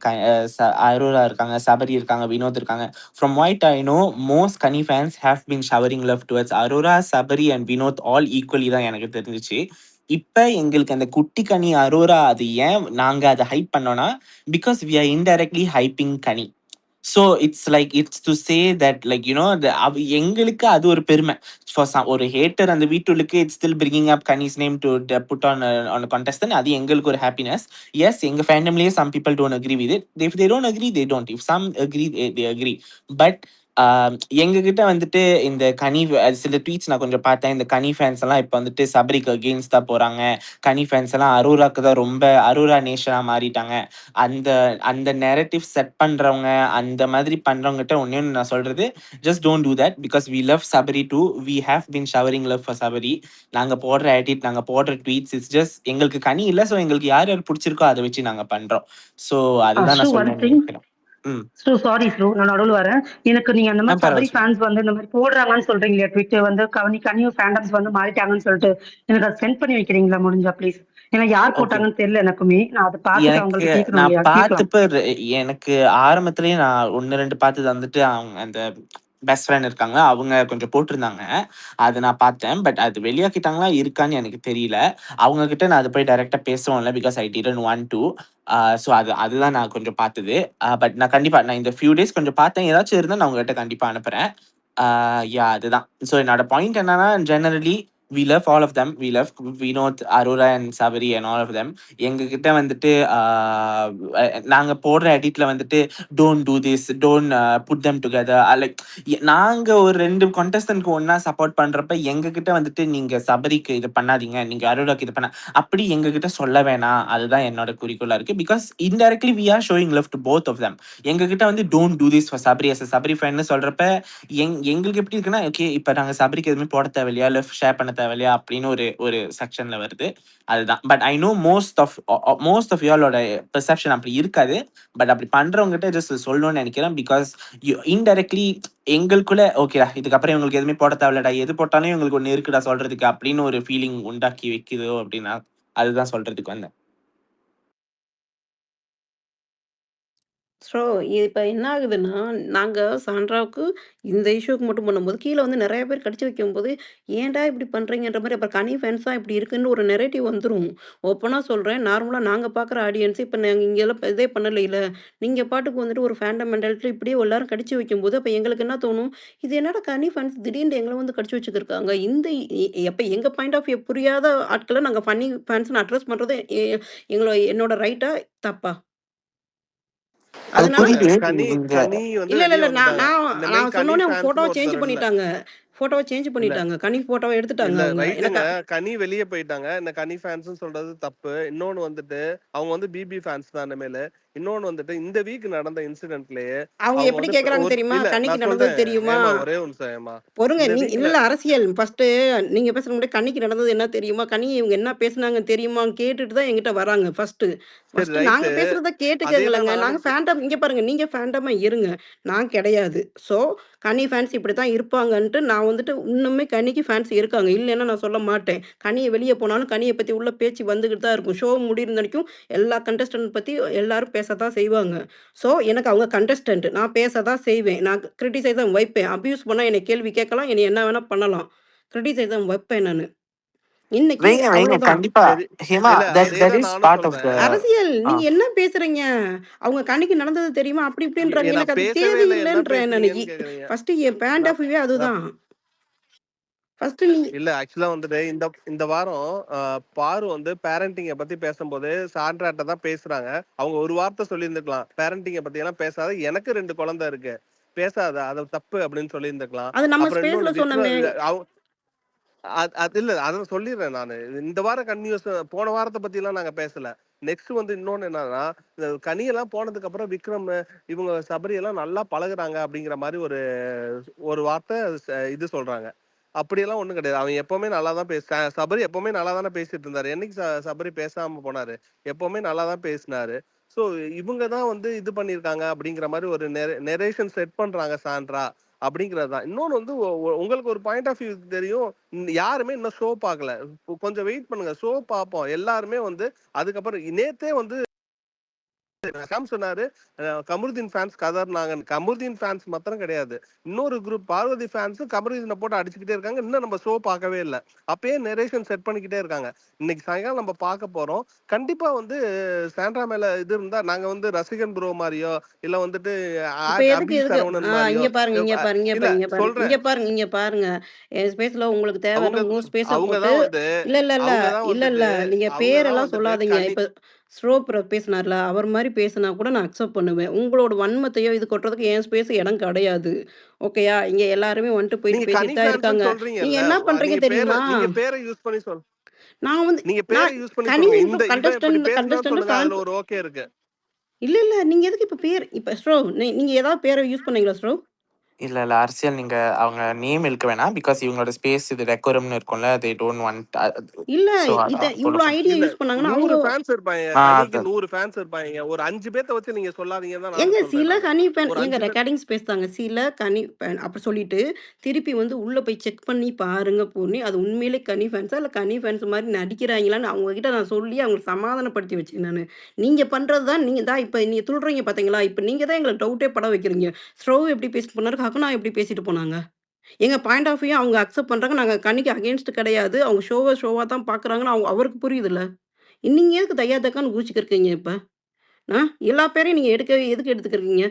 அரோரா இருக்காங்க, சபரி இருக்காங்க, வினோத் இருக்காங்க. From what I know most Kani fans have been showering love towards Aurora, Sabari and Vinoth all equally தான் எனக்கு தெரிஞ்சுச்சு. இப்ப எங்களுக்கு அந்த குட்டி கனி அரோரா அது ஏன் நாங்க அத ஹைப் பண்ணோம்னா, because we are indirectly hyping Kani. So it's to say that like எங்களுக்கு அது ஒரு பெருமை. ஒரு ஹேட்டர் அந்த வீட்டுக்கு it's still bringing up Kani's name to put on contestant. அது எங்களுக்கு ஒரு ஹாப்பினஸ். எஸ், எங்க ஃபேண்டம்லயே some people don't agree with it. If they don't agree they don't. If some agree they agree. But எங்ககிட்ட வந்துட்டு இந்த கனி சில ட்வீட்ஸ் நான் கொஞ்சம் பார்த்தேன். இந்த கனி ஃபேன்ஸ் எல்லாம் இப்ப வந்துட்டு சபரிக்கு அகெயின்ஸ்ட் தான் போறாங்க. கனி ஃபேன்ஸ் எல்லாம் அரோராக்கு தான் ரொம்ப அரோரா நேஷனா மாறிட்டாங்க. அந்த அந்த நெரேட்டிவ் செட் பண்றவங்க, அந்த மாதிரி பண்றவங்ககிட்ட ஒண்ணே ஒண்ணு நான் சொல்றது, just don't do that. Because we love Sabari too. We have been showering love for Sabari. நாங்க போடுற எடிட், நாங்க போடுற ட்வீட்ஸ் இட்ஸ் ஜஸ்ட் எங்களுக்கு கனி இல்ல. ஸோ எங்களுக்கு யார் யார் பிடிச்சிருக்கோ அதை வச்சு நாங்க பண்றோம். ஸோ அதுதான் ஸ்ரூ நான் ஒன் சொல்லணும்னு திங். நினைக்கிறேன். சாரி ஸ்ரூ, நான் நடுவுல வரேன். எனக்கு நீங்க அந்த மாதிரி சபரி பரவாயில்ல சொல்லுங்க. ஃபேன்ஸ் வந்து இந்த மாதிரி போடுறாங்கன்னு சொல்றீங்க இல்லையா, ட்விட்டர் வந்து கனியூ ஃபேண்டம்ஸ் வந்து மாறிட்டாங்கன்னு சொல்லிட்டு எனக்கு அதை சென்ட் பண்ணி வைக்கிறீங்களா முடிஞ்சா ப்ளீஸ்? ஏன்னா யார் ஓகே. போட்டாங்கன்னு தெரியல எனக்குமே. நான் அதை பார்த்துட்டு எனக்கு அவங்கள்ட்ட கேட்கணும் நான் இல்லையா, கேட்கலாம். பார்த்தப்ப எனக்கு ஆரம்பத்திலேயே நான் 1, 2 பார்த்தது வந்துட்டு அவங்க அந்த பெஸ்ட் ஃப்ரெண்ட் இருக்காங்க. அவங்க கொஞ்சம் போட்டிருந்தாங்க. அது நான் பார்த்தேன். பட் அது வெளியாக்கிட்டாங்களா இருக்கான்னு எனக்கு தெரியல. அவங்க கிட்ட நான் அது போய் டைரக்ட்டா பேசவும் இல்ல. Because I didn't want to. So அதுதான் நான் கொஞ்சம் பார்த்தது. பட் நான் கண்டிப்பா இந்த ஃபியூ டேஸ் கொஞ்சம் பார்த்தேன். ஏதாச்சும் இருந்தா நான் உங்ககிட்ட கண்டிப்பா அனுப்புறேன். அதுதான். ஸோ என்னோட பாயிண்ட் என்னன்னா, generally we love all of them. We love Vinod, Arora and Sabari and all of them. எங்ககிட்ட வந்துட்டு நாங்க போடுற எடிட்ல வந்துட்டு don't do this, don't put them together. Like நாங்க ஒரு 2 கான்டெஸ்டன்ட்க்கு ஒண்ணா சப்போர்ட் பண்றப்ப எங்ககிட்ட வந்துட்டு நீங்க சபரிக்கு இது பண்ணாதீங்க, நீங்க அரோராக்கு இது பண்ண அப்படி எங்ககிட்ட சொல்ல வேணாம். அதுதான் என்னோட குறிக்கோளா இருக்கு. Because indirectly we are showing love to both of them. எங்ககிட்ட வந்து don't do this for Sabari as Sabari ஃபேன்னு சொல்றப்ப எங்களுக்கு எப்படி இருக்குன்னா, ஓகே இப்ப நாங்க சபரிக்கு எதுவுமே போட தேவையில்லையா, இல்ல ஷேர் பண்ண தேவையில்லையா அப்படின்னு ஒரு ஒரு செக்ஷன்ல வருது. அதுதான். But I know most of யூஆலோட பெர்செப்ஷன் அப்படி இருக்காது. பட் அப்படி பண்றவங்ககிட்ட ஜஸ்ட் சொல்லணும்னு நினைக்கிறேன். பிகாஸ் இன்டைரக்ட்லி எங்களுக்குள்ள ஓகேடா, இதுக்கப்புறம் இவங்களுக்கு எதுவுமே போட தேவையில்லடா, எது போட்டாலும் இவங்களுக்கு ஒண்ணு இருக்குடா சொல்றதுக்கு அப்படின்னு ஒரு ஃபீலிங் உண்டாக்கி வைக்குதோ அப்படின்னா அதுதான் சொல்றதுக்கு வந்தேன். ஸோ, இப்ப என்ன ஆகுதுன்னா, நாங்க சாண்ட்ராவுக்கு இந்த இஷ்யூக்கு மட்டும் பண்ணும்போது, கீழ வந்து நெறைய பேர் கடிச்சு வைக்கும்போது, "ஏன்டா இப்படி பண்றீங்கன்ற" மாரி அப்புறம் கனி ஃபேன்ஸ் தான் இப்படி இருக்குன்னு ஒரு நெரேட்டிவ் வந்துரும். ஓப்பனா சொல்றேன். நார்மலா நாங்க பார்க்குற ஆடியன்ஸ் இப்ப நாங்க இங்கலாம் இதே பண்ணலைல. நீங்க பாட்டுக்கு வந்துட்டு ஒரு ஃபேண்டம் மென்டாலிட்டில இப்படியே எல்லாரும் கடிச்சு வைக்கும்போது, அப்ப எங்களுக்கு என்ன தோணும்? இது என்னடா கனி ஃபேன்ஸ் திடீர்னு எங்கள வந்து கடிச்சு வச்சுக்கிருக்காங்க. இந்த அப்ப எங்க பாயிண்ட் ஆஃப் வியூ புரியாத ஆட்கள நாங்க ஃபன்னி ஃபேன்ஸ்ன்னு அட்ரஸ் பண்றது என்னோட ரைட்டா? தப்பா? அது அதனால புரியுது. கனி நீங்க கனி வந்து இல்ல, இல்ல, வெளிய இல்ல. நான் வந்துட்டாங்க. நான் இந்த மாரி நான் கனி சொன்னோனே அவங்க ஃபோட்டோவ ஃபேன்ஸ்ன்னு சேஞ்ச் ஒருத்தர் இல்ல. பண்ணிட்டாங்க. ஃபோட்டோவ சேஞ்ச் இல்ல. பண்ணிட்டாங்க. கனி ஃபோட்டோவ எடுத்துட்டாங்க இல்ல அவங்க. ரைட்டுங்க. எனக்கு கனி வெளிய போயிட்டாங்க. இந்த கனி ஃபேன்ஸ்ன்னு சொல்றது தப்பு. இன்னொன்னு வந்துட்டு, அவங்க வந்து பிபி ஃபேன்ஸ் தான் இனிமேலு. இன்னொன்னு வந்துட்டு, இந்த வீக் நடந்த இன்சிடென்ட்லயே அவங்க அவங்க எப்படி வந்து கேட்கறாங்க ஒரு தெரியுமா? இல்ல கனிக்கு நான் நடந்தது சொல்றேன். தெரியுமா? ஹேமா ஒரே ஒரு நிமிஷம் ஹேமா. பொறுங்க. இந்த இல்ல, வீக்ல இல்ல அரசியல். ஃபர்ஸ்ட்டு நீங்க பேசுறதுக்கு முன்னாடி கண்ணிக்கு நடந்தது என்ன தெரியுமா? கனி இவங்க என்ன பேசுனாங்கன்னு தெரியுமான்னு கேட்டுட்டு தான் என்கிட்ட வராங்க ஃபர்ஸ்ட்டு. சரி ஃபர்ஸ்ட்டு நாங்க ரைட்டு. பேசுறத அதேதான் கேட்டுக்கங்களேங்க. நாங்க நானும் ஃபேண்டம் இங்க பாருங்க. நீங்க ஃபேண்டமா இருங்க. நான் கிடையாது. ஸோ, கனி ஃபேன்ஸ் இப்படித்தான் இருப்பாங்கன்ட்டு நான் வந்துட்டு இன்னுமே கனிக்கு ஃபேன்ஸ் இருக்காங்க. இல்லைன்னா நான் சொல்ல மாட்டேன். கனிய வெளிய போனாலும் கனிய பத்தி உள்ள பேச்சு வந்துகிட்டு தான் இருக்கும். ஷோ முடியிற வரைக்கும் எல்லா கண்டஸ்டன்ட் பத்தி எல்லாரும் பேசத்தான் செய்வாங்க. ஸோ, எனக்கு அவங்க கண்டஸ்டன்ட். நான் பேச தான் செய்வேன். நான் கிரிட்டிசைஸம் வைப்பேன். அப்யூஸ் பண்ணா என்னைய கேள்வி கேட்கலாம். என்னைய என்ன வேணா பண்ணலாம். கிரிட்டிசைஸம் வைப்பேன் நானு. இன்னைக்கு வைங்க, வைங்க. அவ்வளோதான். கண்டிப்பா. சரி. ஹேமா, இல்ல தட் அதேதான் இஸ் நானும் பார்ட் ஆஃப் த சொல்றேன். அரசியல். ஆ. நீங்க என்ன பேசுறீங்க? அவங்க கண்ணுக்கு நடந்தது தெரியுமா? அப்படி இப்படின்றாங்க. நான் எனக்கு அது பேசவே இல்ல. என்ன தேவையில்லன்றேன் நானு. பேசுறீங்கன்னு கேக்குறீங்க. ஃபர்ஸ்ட்டு என் பாயிண்ட் நான் ஆஃப் வியூவே நான் அதுதான். ஃபர்ஸ்ட்டு நீங்க இல்ல ஆக்சுவலா வந்துட்டு இந்த இந்த வாரம் பாரு வந்து பேரண்டிங்க பத்தி பேசும்போது சாண்ட்ராட்ட தான் பேசுறாங்க. அவங்க ஒரு வார்த்தை சொல்லியிருந்துக்கலாம். பேரண்டிங்க பத்தி எல்லாம் பேசாத, எனக்கு 2 குழந்தை இருக்கு. பேசாத, அது தப்பு அப்படின்னு சொல்லியிருந்துக்கலாம். அது நம்ம அப்புறம் ஸ்பேஸ்ல இன்னொன்னு சொன்னோமே. அது இல்ல அத சொல்லிடுறேன் நானு. இந்த வாரம் கன்டினியூஸ் போன வாரத்த பத்திலாம் நாங்க பேசல. நெக்ஸ்ட் வந்து இன்னொன்னு என்னன்னா, இந்த கனியெல்லாம் போனதுக்கு அப்புறம் விக்ரம், இவங்க சபரி எல்லாம் நல்லா பழகுறாங்க அப்படிங்கிற மாரி ஒரு ஒரு வார்த்தை இது சொல்றாங்க. அப்படியெல்லாம் ஒண்ணும் கிடையாது. அவன் எப்பவுமே நல்லா தான் சபரி எப்பவுமே நல்லா தானே பேசிட்டு இருந்தாரு. என்னைக்கு சபரி பேசாம போனாரு? எப்பவுமே நல்லா தான் பேசினாரு. சோ இவங்க தான் வந்து இது பண்ணியிருக்காங்க அப்படிங்கிற மாரி ஒரு நெரேஷன் செட் பண்றாங்க சாண்ட்ரா அப்படிங்கிறது தான். இன்னொன்னு வந்து உங்களுக்கு ஒரு பாயிண்ட் ஆஃப் வியூ தெரியும். யாருமே இன்னும் ஷோ பார்க்கல. கொஞ்சம் வெயிட் பண்ணுங்க. ஷோ பார்ப்போம். எல்லாருமே வந்து அதுக்கப்புறம் நேத்தே வந்து சாம் சொன்னாரு, கமருதீன் ஃபேன்ஸ் கதர்னாங்கன்னு. கமருதீன் ஃபேன்ஸ் மாத்திரம் கிடையாது. இன்னொரு குரூப் பார்வதி ஃபேன்ஸும் கமருதீனை போட்டு அடிச்சுக்கிட்டே இருக்காங்க. இன்னும் நம்ம ஷோ பார்க்கவே இல்ல. அப்பயே நரேஷன் செட் பண்ணிக்கிட்டே இருக்காங்க. இன்னைக்கு சாயங்காலம் நம்ம பார்க்க போறோம். கண்டிப்பா வந்து சாண்ட்ரா மேல இது இருந்தா நாங்க வந்து ரசிகன் ப்ரோ மாரியோ, இல்ல வந்துட்டு இப்ப அபி எதுக்கு? சரவணன் மாரியோ இங்க பாருங்க, இங்க பாருங்க, இங்க இல்ல பாருங்க, இங்க பாருங்க. சொல்றேன். இங்க பாருங்க, இங்க பாருங்க. என் ஸ்பேஸ்ல உங்களுக்கு அவங்க தேவைன்னா உங்க ஸ்பேஸ அவங்க போட்டு தான் வந்து இல்ல, இல்ல, இல்ல. அவங்க தான் இல்ல, வந்துட்டு இல்ல. நீங்க அவங்க தான் பேரெல்லாம் வந்துட்டு சொல்லாதீங்க. கனி இப்ப பேசினார்ல, அவர் மாரி பேசினா கூட நான் அக்செப்ட் பண்ணுவேன். உங்களோட வன்மத்தையோ, இது கொட்டுறதுக்கு என் ஸ்பேஸ் இடம் கிடையாது. ஓகேயா? இங்க எல்லாருமே வந்துட்டு நீங்க போயிட்டு கனி பேசிட்டு தான் ஃபேன்ஸ்ன்னு இருக்காங்க. நீங்க சொல்றீங்கல்ல. என்ன பண்றீங்க தெரியுமா? நீங்க பேரை யூஸ் பண்ணி நான் வந்து நீங்க பேரை நான் யூஸ் பண்ணி கனி சொல்லுங்க. இந்த மட்டும் இவன் இப்படி பேசினான்னு கண்டஸ்டன்ட் சொல்லுங்க. ஃபேன்ஸ் அதுல ஒரு ஓகே இருக்கு. இல்ல, இல்ல. நீங்க எதுக்கு இப்ப இப்ப நீங்க ஏதாவது பேர யூஸ் பண்ணீங்களா இல்ல, இல்ல. அரசியல் நீங்க அவங்க நேம் இழுக்க வேணாம். பிகாஸ் இவங்களோட ஸ்பேஸ் இது டெக்கோரம்னு இருக்கும்ல. தே டோன்ட் வாண்ட் இல்ல. சோ அதான் இவ்ளோ சொல்ல ஐடியா இல்ல யூஸ் பண்ணாங்கன்னா, அவங்க 100 ஃபேன்ஸ் இருப்பாங்க. கனிக்கு அது 100 ஃபேன்ஸ் இருப்பாங்க. ஒரு 5 பேத்த வச்சு நீங்க சொல்லாதீங்கன்னு தான் ஏங்க நானும் சொல்றேன் சில நானு. ஹனி ஃபேன் ஒரு ஏங்க 5 பேர் ரெக்கார்டிங்ஸ் பேசுதாங்க. சில கனி ஃபேன் அப்படி சொல்லிட்டு, திருப்பி வந்து உள்ள போய் செக் பண்ணி பாருங்க பொன்னி. அது உண்மையிலே கனி ஃபேன்ஸா? இல்ல கனி ஃபேன்ஸ் மாரி நடிக்கிறாய்ங்களான்னு அவங்க கிட்ட நான் சொல்லி அவங்கள சமாதானப்படுத்தி வச்சேன் நானு. நீங்க பண்றது தான் நீங்க தான் இப்ப நீங்க துள்றீங்க பார்த்தீங்களா? இப்ப நீங்க தான் எங்கள டவுட்டே பட வைக்கிறீங்க. எப்படி பேசிட்டு போனாரு? ஹகுனா எப்படி பேசிட்டு போனாங்க? எங்க பாயிண்ட் ஆஃப் வியூ அவங்க அக்செப்ட் பண்றாங்க. நாங்க கனிக்கு அகைன்ஸ்ட் கிடையாது. அவங்க ஷோவா தான் பார்க்குறாங்கன்னு அவருக்கு புரியுதுல்ல. நீங்க எதுக்கு தையா தக்கான்னு குதிச்சுக்கிருக்கீங்க இப்ப? ஆ எல்லா பேரையும் நீங்க எதுக்கு எடுத்துக்கிறீங்க?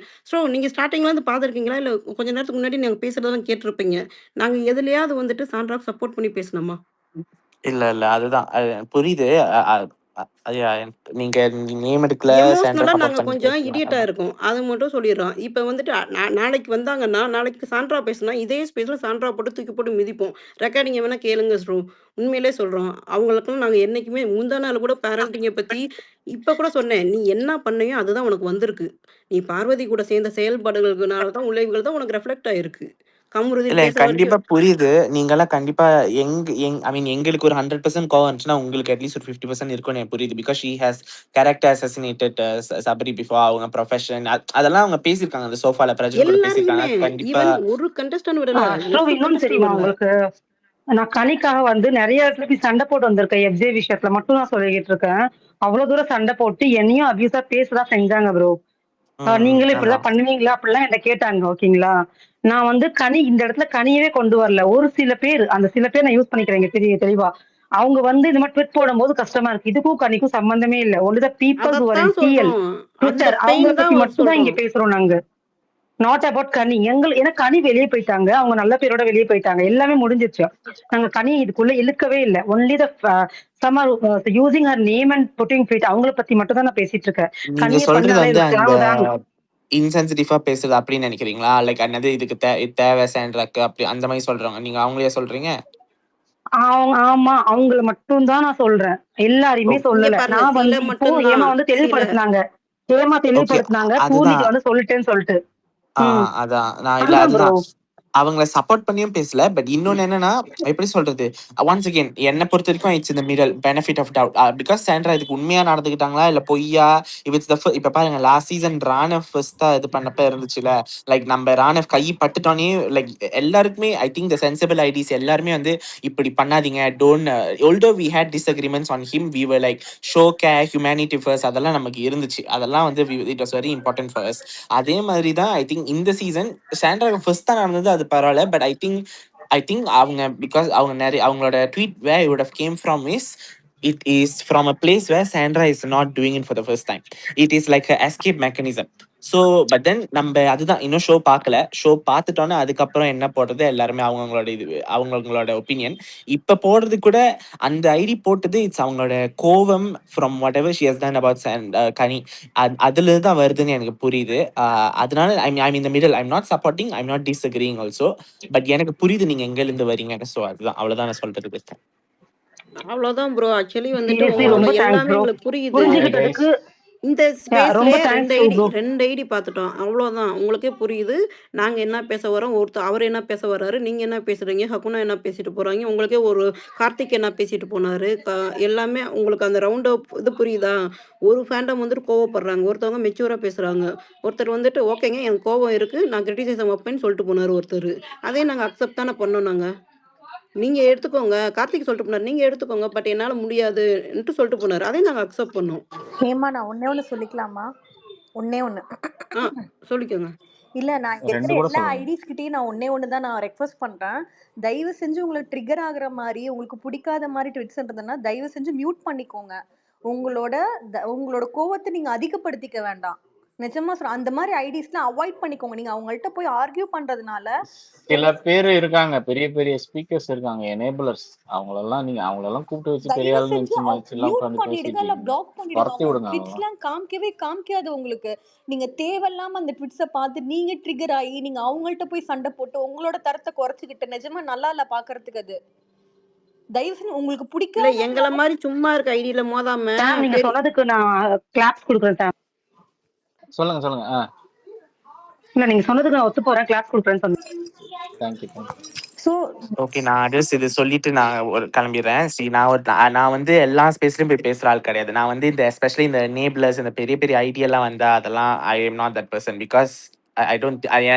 நீங்க ஸ்டார்ட்டிங்ல இருந்து பார்த்துருக்கீங்களா? இல்ல கொஞ்ச நேரத்துக்கு முன்னாடி நாங்க பேசுறதெல்லாம் கேட்டுருப்பீங்க. நாங்க எதுலயாவது வந்துட்டு சாண்ட்ராக்கு சப்போர்ட் பண்ணி பேசினோமா? இல்ல, இல்ல. அதுதான். புரியுது. அ அ அ ஐயா நீங்க நேம் எடுக்கல, சாண்ட்ரா எமோஷனலா சப்போர்ட் நாங்க பண்ணி கொஞ்சம் பேசலாம். இடியட்டா இருக்கோம். அது மட்டும் சொல்லிர்றோம். இப்ப வந்துட்டு நாளைக்கு வந்தாங்கன்னா, நாளைக்கு சாண்ட்ரா பேசுனா, இதே ஸ்பேஸ்ல சாண்ட்ரா போட்டு தூக்கி போட்டு மிதிப்போம். ரெக்கார்டிங்க வேணா கேளுங்க ப்ரோ. உண்மையிலே சொல்றோம். அவங்களுக்கெல்லாம் நாங்க என்னைக்குமே முந்தா நாள் கூட பேரண்டிங்க பத்தி இப்ப கூட சொன்னேன். "நீ என்ன பண்ணையோ அதுதான் உனக்கு வந்திருக்கு. நீ பார்வதி கூட சேர்ந்த செயல்பாடுகளுக்குனால தான் விளைவுகள் தான் உனக்கு ரிஃப்ளெக்ட் ஆயிருக்கு." கமருதீன் இல்ல பேசுற கண்டிப்பா வரைக்கும் புரியுது. நீங்கலாம் கண்டிப்பா ஐ மீன் எங்களுக்கு ஒரு 100% கோவம் வந்துச்சுன்னா, உங்களுக்கு அட்லீஸ்ட் ஒரு 50% இருக்கும்னு எனக்கு புரியுது. Because she has character assassinated Sabari before. அவங்க ப்ரொஃபஷன் அதெல்லாம் அவங்க பேசியிருக்காங்க. அந்த சோஃபால பிரஜன் கூட பேசியிருக்காங்க. எல்லாரையுமே கண்டிப்பா ஈவன் ஒரு கண்டஸ்டன்ட் விடல. ஸ்ட்ரோவ் ஒரு இன்னொன்னு கண்டஸ்டன்ட் தெரியுமா விடல. உங்களுக்கு? நான் கனிக்காக வந்து நிறைய இடத்துல போய் சண்டை போட்டு வந்திருக்கேன். எஃப்ஜே விஷயத்துல மட்டும் நான் சொல்லிக்கிட்டு இருக்கேன். அவ்வளவு தூரம் சண்டை போட்டு என்னையும் அபியூஸா பேசதான் செஞ்சாங்க ப்ரோ. நீங்களும் இப்படிதான் அதான். பண்ணுவீங்களா அப்படிலாம் என்கிட்ட கேட்டாங்க. ஓகேங்களா? நான் வந்து கனி இந்த இடத்துல கனியவே கொண்டு வரல. ஒரு சில பேர் அந்த சில பேர் நான் யூஸ் பண்ணிக்கிறேங்க தெளிவா. அவங்க வந்து இந்த மாதிரி ட்விட் போடும்போது கஷ்டமா இருக்கு. இதுக்கும் கனிக்கும் சம்பந்தமே இல்ல. Only the peoples who are அதத்தான் இன் டிஎல் சொல்றோம். அந்த ட்விட்டர் அவங்கள பெயின் பத்தி தான் மட்டும் தான் இங்க சொல்றோம். பேசுறோம் நாங்க. நாட் அபவுட் கனி. ஏன்னா கனி வெளியே போயிட்டாங்க. அவங்க நல்ல பேரோட வெளியே போயிட்டாங்க. எல்லாமே முடிஞ்சிருச்சு. நாங்க கனி இதுக்குள்ள இழுக்கவே இல்ல. Only the summer using her name and putting feed அவங்கள பத்தி மட்டும் தான் நான் பேசிட்டு இருக்கேன். நீங்க கனியை சொல்றது பண்ணாலே வந்து இது அந்த தேவைதான். இன்சென்சிட்டிவா பேசுறது அப்படின்னு நினைக்கிறீங்களா? லைக் என்னது இதுக்கு இது தேவை சாண்ட்ராக்கு அப்படி அந்த மாதிரி சொல்றாங்க. நீங்க அவங்களே சொல்றீங்க? ஆமா அவங்கள மட்டும் தான் நான் சொல்றேன். எல்லாரையுமே ஓகே. இங்க சொல்லல. பாருங்க. நான் சில வந்து இப்போ மட்டும் ஏமா தான். வந்து சில தெளிவுபடுத்தினாங்க. ஓகே. பூர்ணிக்கு அதுதான். வந்து சொல்லிட்டேன்னு சொல்லிட்டு. அதான். நான் இல்ல அதுதான் ப்ரோ. அதுதான். அவங்கள சப்போர்ட் பண்ணியும் பேசல. பட் இன்னொன்னு என்னன்னா, எப்படி சொல்றது? ஒன்ஸ் அகைன் என்ன பொறுத்தவரைக்கும் இட்ஸ் இந்த middle benefit of doubt. Because Sandra இதுக்கு உண்மையா நடந்துக்கிட்டாங்களா? இல்ல பொய்யா? இஃப் இட்ஸ் இப்ப பாருங்க லாஸ்ட் சீசன் ராணவ் ஃபர்ஸ்ட்டா இது பண்ணப்ப இருந்துச்சுல. லைக் நம்ம ராணவ் கை பட்டுட்டோனே லைக் எல்லாருக்குமே I think the sensible ideas எல்லாருமே வந்து இப்படி பண்ணாதீங்க. Don't although we had disagreements on him. We were like show care, humanity first அதெல்லாம் நமக்கு இருந்துச்சு. அதெல்லாம் வந்து it was very important for us. அதே மாதிரி தான் ஐ திங்க் இந்த சீசன் சாண்ட்ரா ஃபர்ஸ்ட் தான் நடந்தது. அது பரவாயில்ல. பட் ஐ திங்க் அவங்க பிகாஸ் அவங்க நிறைய அவங்களோட tweet where would have came from is it is from a place where Sandra is not doing it for the first time. It is like escape mechanism. So but then நம்ம அதுதான் இன்னும் show பார்க்கல. Show பார்த்துட்டோன்னா அதுக்கப்புறம் என்ன போடுறது எல்லாருமே அவங்கவுங்களோட அவங்கவுங்களோட ஒப்பீனியன். இப்போ போடுறது கூட அந்த ஐடி போட்டது இட்ஸ் அவங்களோட கோவம் from whatever she has done about Kani. அதுல தான் வருதுன்னு எனக்கு புரியுது. அதனால ஐம் இந்த middle. I'm not supporting, I'm not disagreeing also. But எனக்கு புரியுது நீங்க எங்கேருந்து வரீங்க. ஸோ அதுதான் அவ்வளோதான் நான் சொல்றது பெஸ்ட். அவ்வளோதான் ப்ரோ. ஆக்சுவலி வந்துட்டு சீரியஸ்லி உங்களோட ரொம்ப தேங்க்ஸ் எல்லாமே ப்ரோ. எங்களுக்கு புரியுது. புரிஞ்சுக்கிட்டதுக்கு இந்த ரொம்ப ஸ்பேஸ்லயே தேங்க்ஸ் டு ப்ரோ. 2 ஐடி பார்த்துட்டோம். அவ்வளோதான். உங்களுக்கே புரியுது. நாங்க என்ன பேச வரோம், அவர் என்ன பேச வர்றாரு, நீங்க என்ன பேசுறீங்க, ஹகுனா என்ன பேசிட்டு போறாங்க, உங்களுக்கே ஒரு கார்த்திக் என்ன பேசிட்டு போனாரு. எல்லாமே உங்களுக்கு அந்த ரவுண்ட் அப் இது புரியுதா? ஒரு ஃபேண்டம் வந்துட்டு கோவப்படுறாங்க. ஒருத்தவங்க மெச்சூரா பேசுறாங்க. ஒருத்தர் வந்துட்டு ஓகேங்க எனக்கு கோவம் இருக்கு. நான் கிரிட்டிசிசம் வைப்பேன்னு சொல்லிட்டு போனாரு ஒருத்தரு. அதையும் நாங்க அக்செப்ட் தானே பண்ணோம் நாங்க. நீங்க எடுத்துக்கோங்க. கார்த்திக் சொல்லிட்டு போனாரு. நீங்க எடுத்துக்கோங்க. பட் என்னால முடியாதுன்ட்டு சொல்லிட்டு போனாரு. அதையும் நாங்க அக்செப்ட் பண்ணோம். ஹேமா நான் ஒண்ணே ஒண்ணு சொல்லிக்கலாமா? ஒண்ணே ஒண்ணு. ஆ சொல்லிக்கோங்க. இல்ல நான் இங்க இருக்கிற 2 கூட எல்லா சொல்லுங்க. ஐடிஸ் கிட்டயும் நான் ஒண்ணே ஒண்ணு தான் நான் ரெக்வெஸ்ட் பண்றேன். தயவு செஞ்சு உங்களுக்கு ட்ரிகர் ஆகுற மாதிரி உங்களுக்கு பிடிக்காத மாதிரி ட்விட்ஸ் இருந்ததுன்னா தயவு செஞ்சு மியூட் பண்ணிக்கோங்க. உங்களோட உங்களோட கோவத்தை நீங்க அதிகப்படுத்திக்க வேண்டாம். நிஜமா சொல்றேன். அந்த மாதிரி ஐடிஸ்லாம் அவாய்ட் பண்ணிக்கோங்க. நீங்க அவங்கள்ட்ட போய் ஆர்கியூ பண்றதுனால சில பேர் இருக்காங்க, பெரிய பெரிய ஸ்பீக்கர்ஸ் இருக்காங்க, எனேபிளர்ஸ். அவங்களெல்லாம் கூப்பிட்டு வச்சு பெரிய தயவு ஆளுன்னு செஞ்சு நினைச்சு எல்லாம் மியூட் உட்காந்து பண்ணிடுங்க பேசிட்டு இல்ல இருக்கீங்க. பிளாக் பண்ணிடுங்க. துரத்தி அவங்களோட விடுங்க அவங்கள. ட்விட்ஸ்லாம் காமிக்காது உங்களுக்கு. நீங்க தேவையில்லாம அந்த ட்விட்ஸை பார்த்து நீங்க ட்ரிகர் ஆகி நீங்க அவங்கள்ட்ட போய் சண்டை போட்டு உங்களோட தரத்தை குறைச்சிக்கிட்டு நிஜமா நல்லா இல்ல பாக்குறதுக்கு. அது தயவு செஞ்சு உங்களுக்கு இல்ல பிடிக்காத எங்கள மாதிரி சும்மா இருக்க ஐடியில மோதாம டேம் நீங்க சொன்னதுக்கு நான் கிளாப்ஸ் கொடுக்குறேன் டேம். சொல்லுங்க. இல்ல நீங்க சொன்னதுக்கு நான் ஒத்து போறேன். கிளாப்ஸ் கொடுக்குறேன்னு சொன்னேன். தேங்க்யூ. ஓகே. நான் ஜஸ்ட் இது சொல்லிட்டு நான் ஒரு கிளம்பிடுறேன். நான் வந்து எல்லா ஸ்பேஸ்லயும் போய் பேசுற ஆள் கிடையாது. நான் வந்து இந்த எஸ்பெஷலி இந்த நேபிளர்ஸ் இந்த பெரிய பெரிய ஐடியெல்லாம் வந்தா அதெல்லாம் I am not that person. Because I don't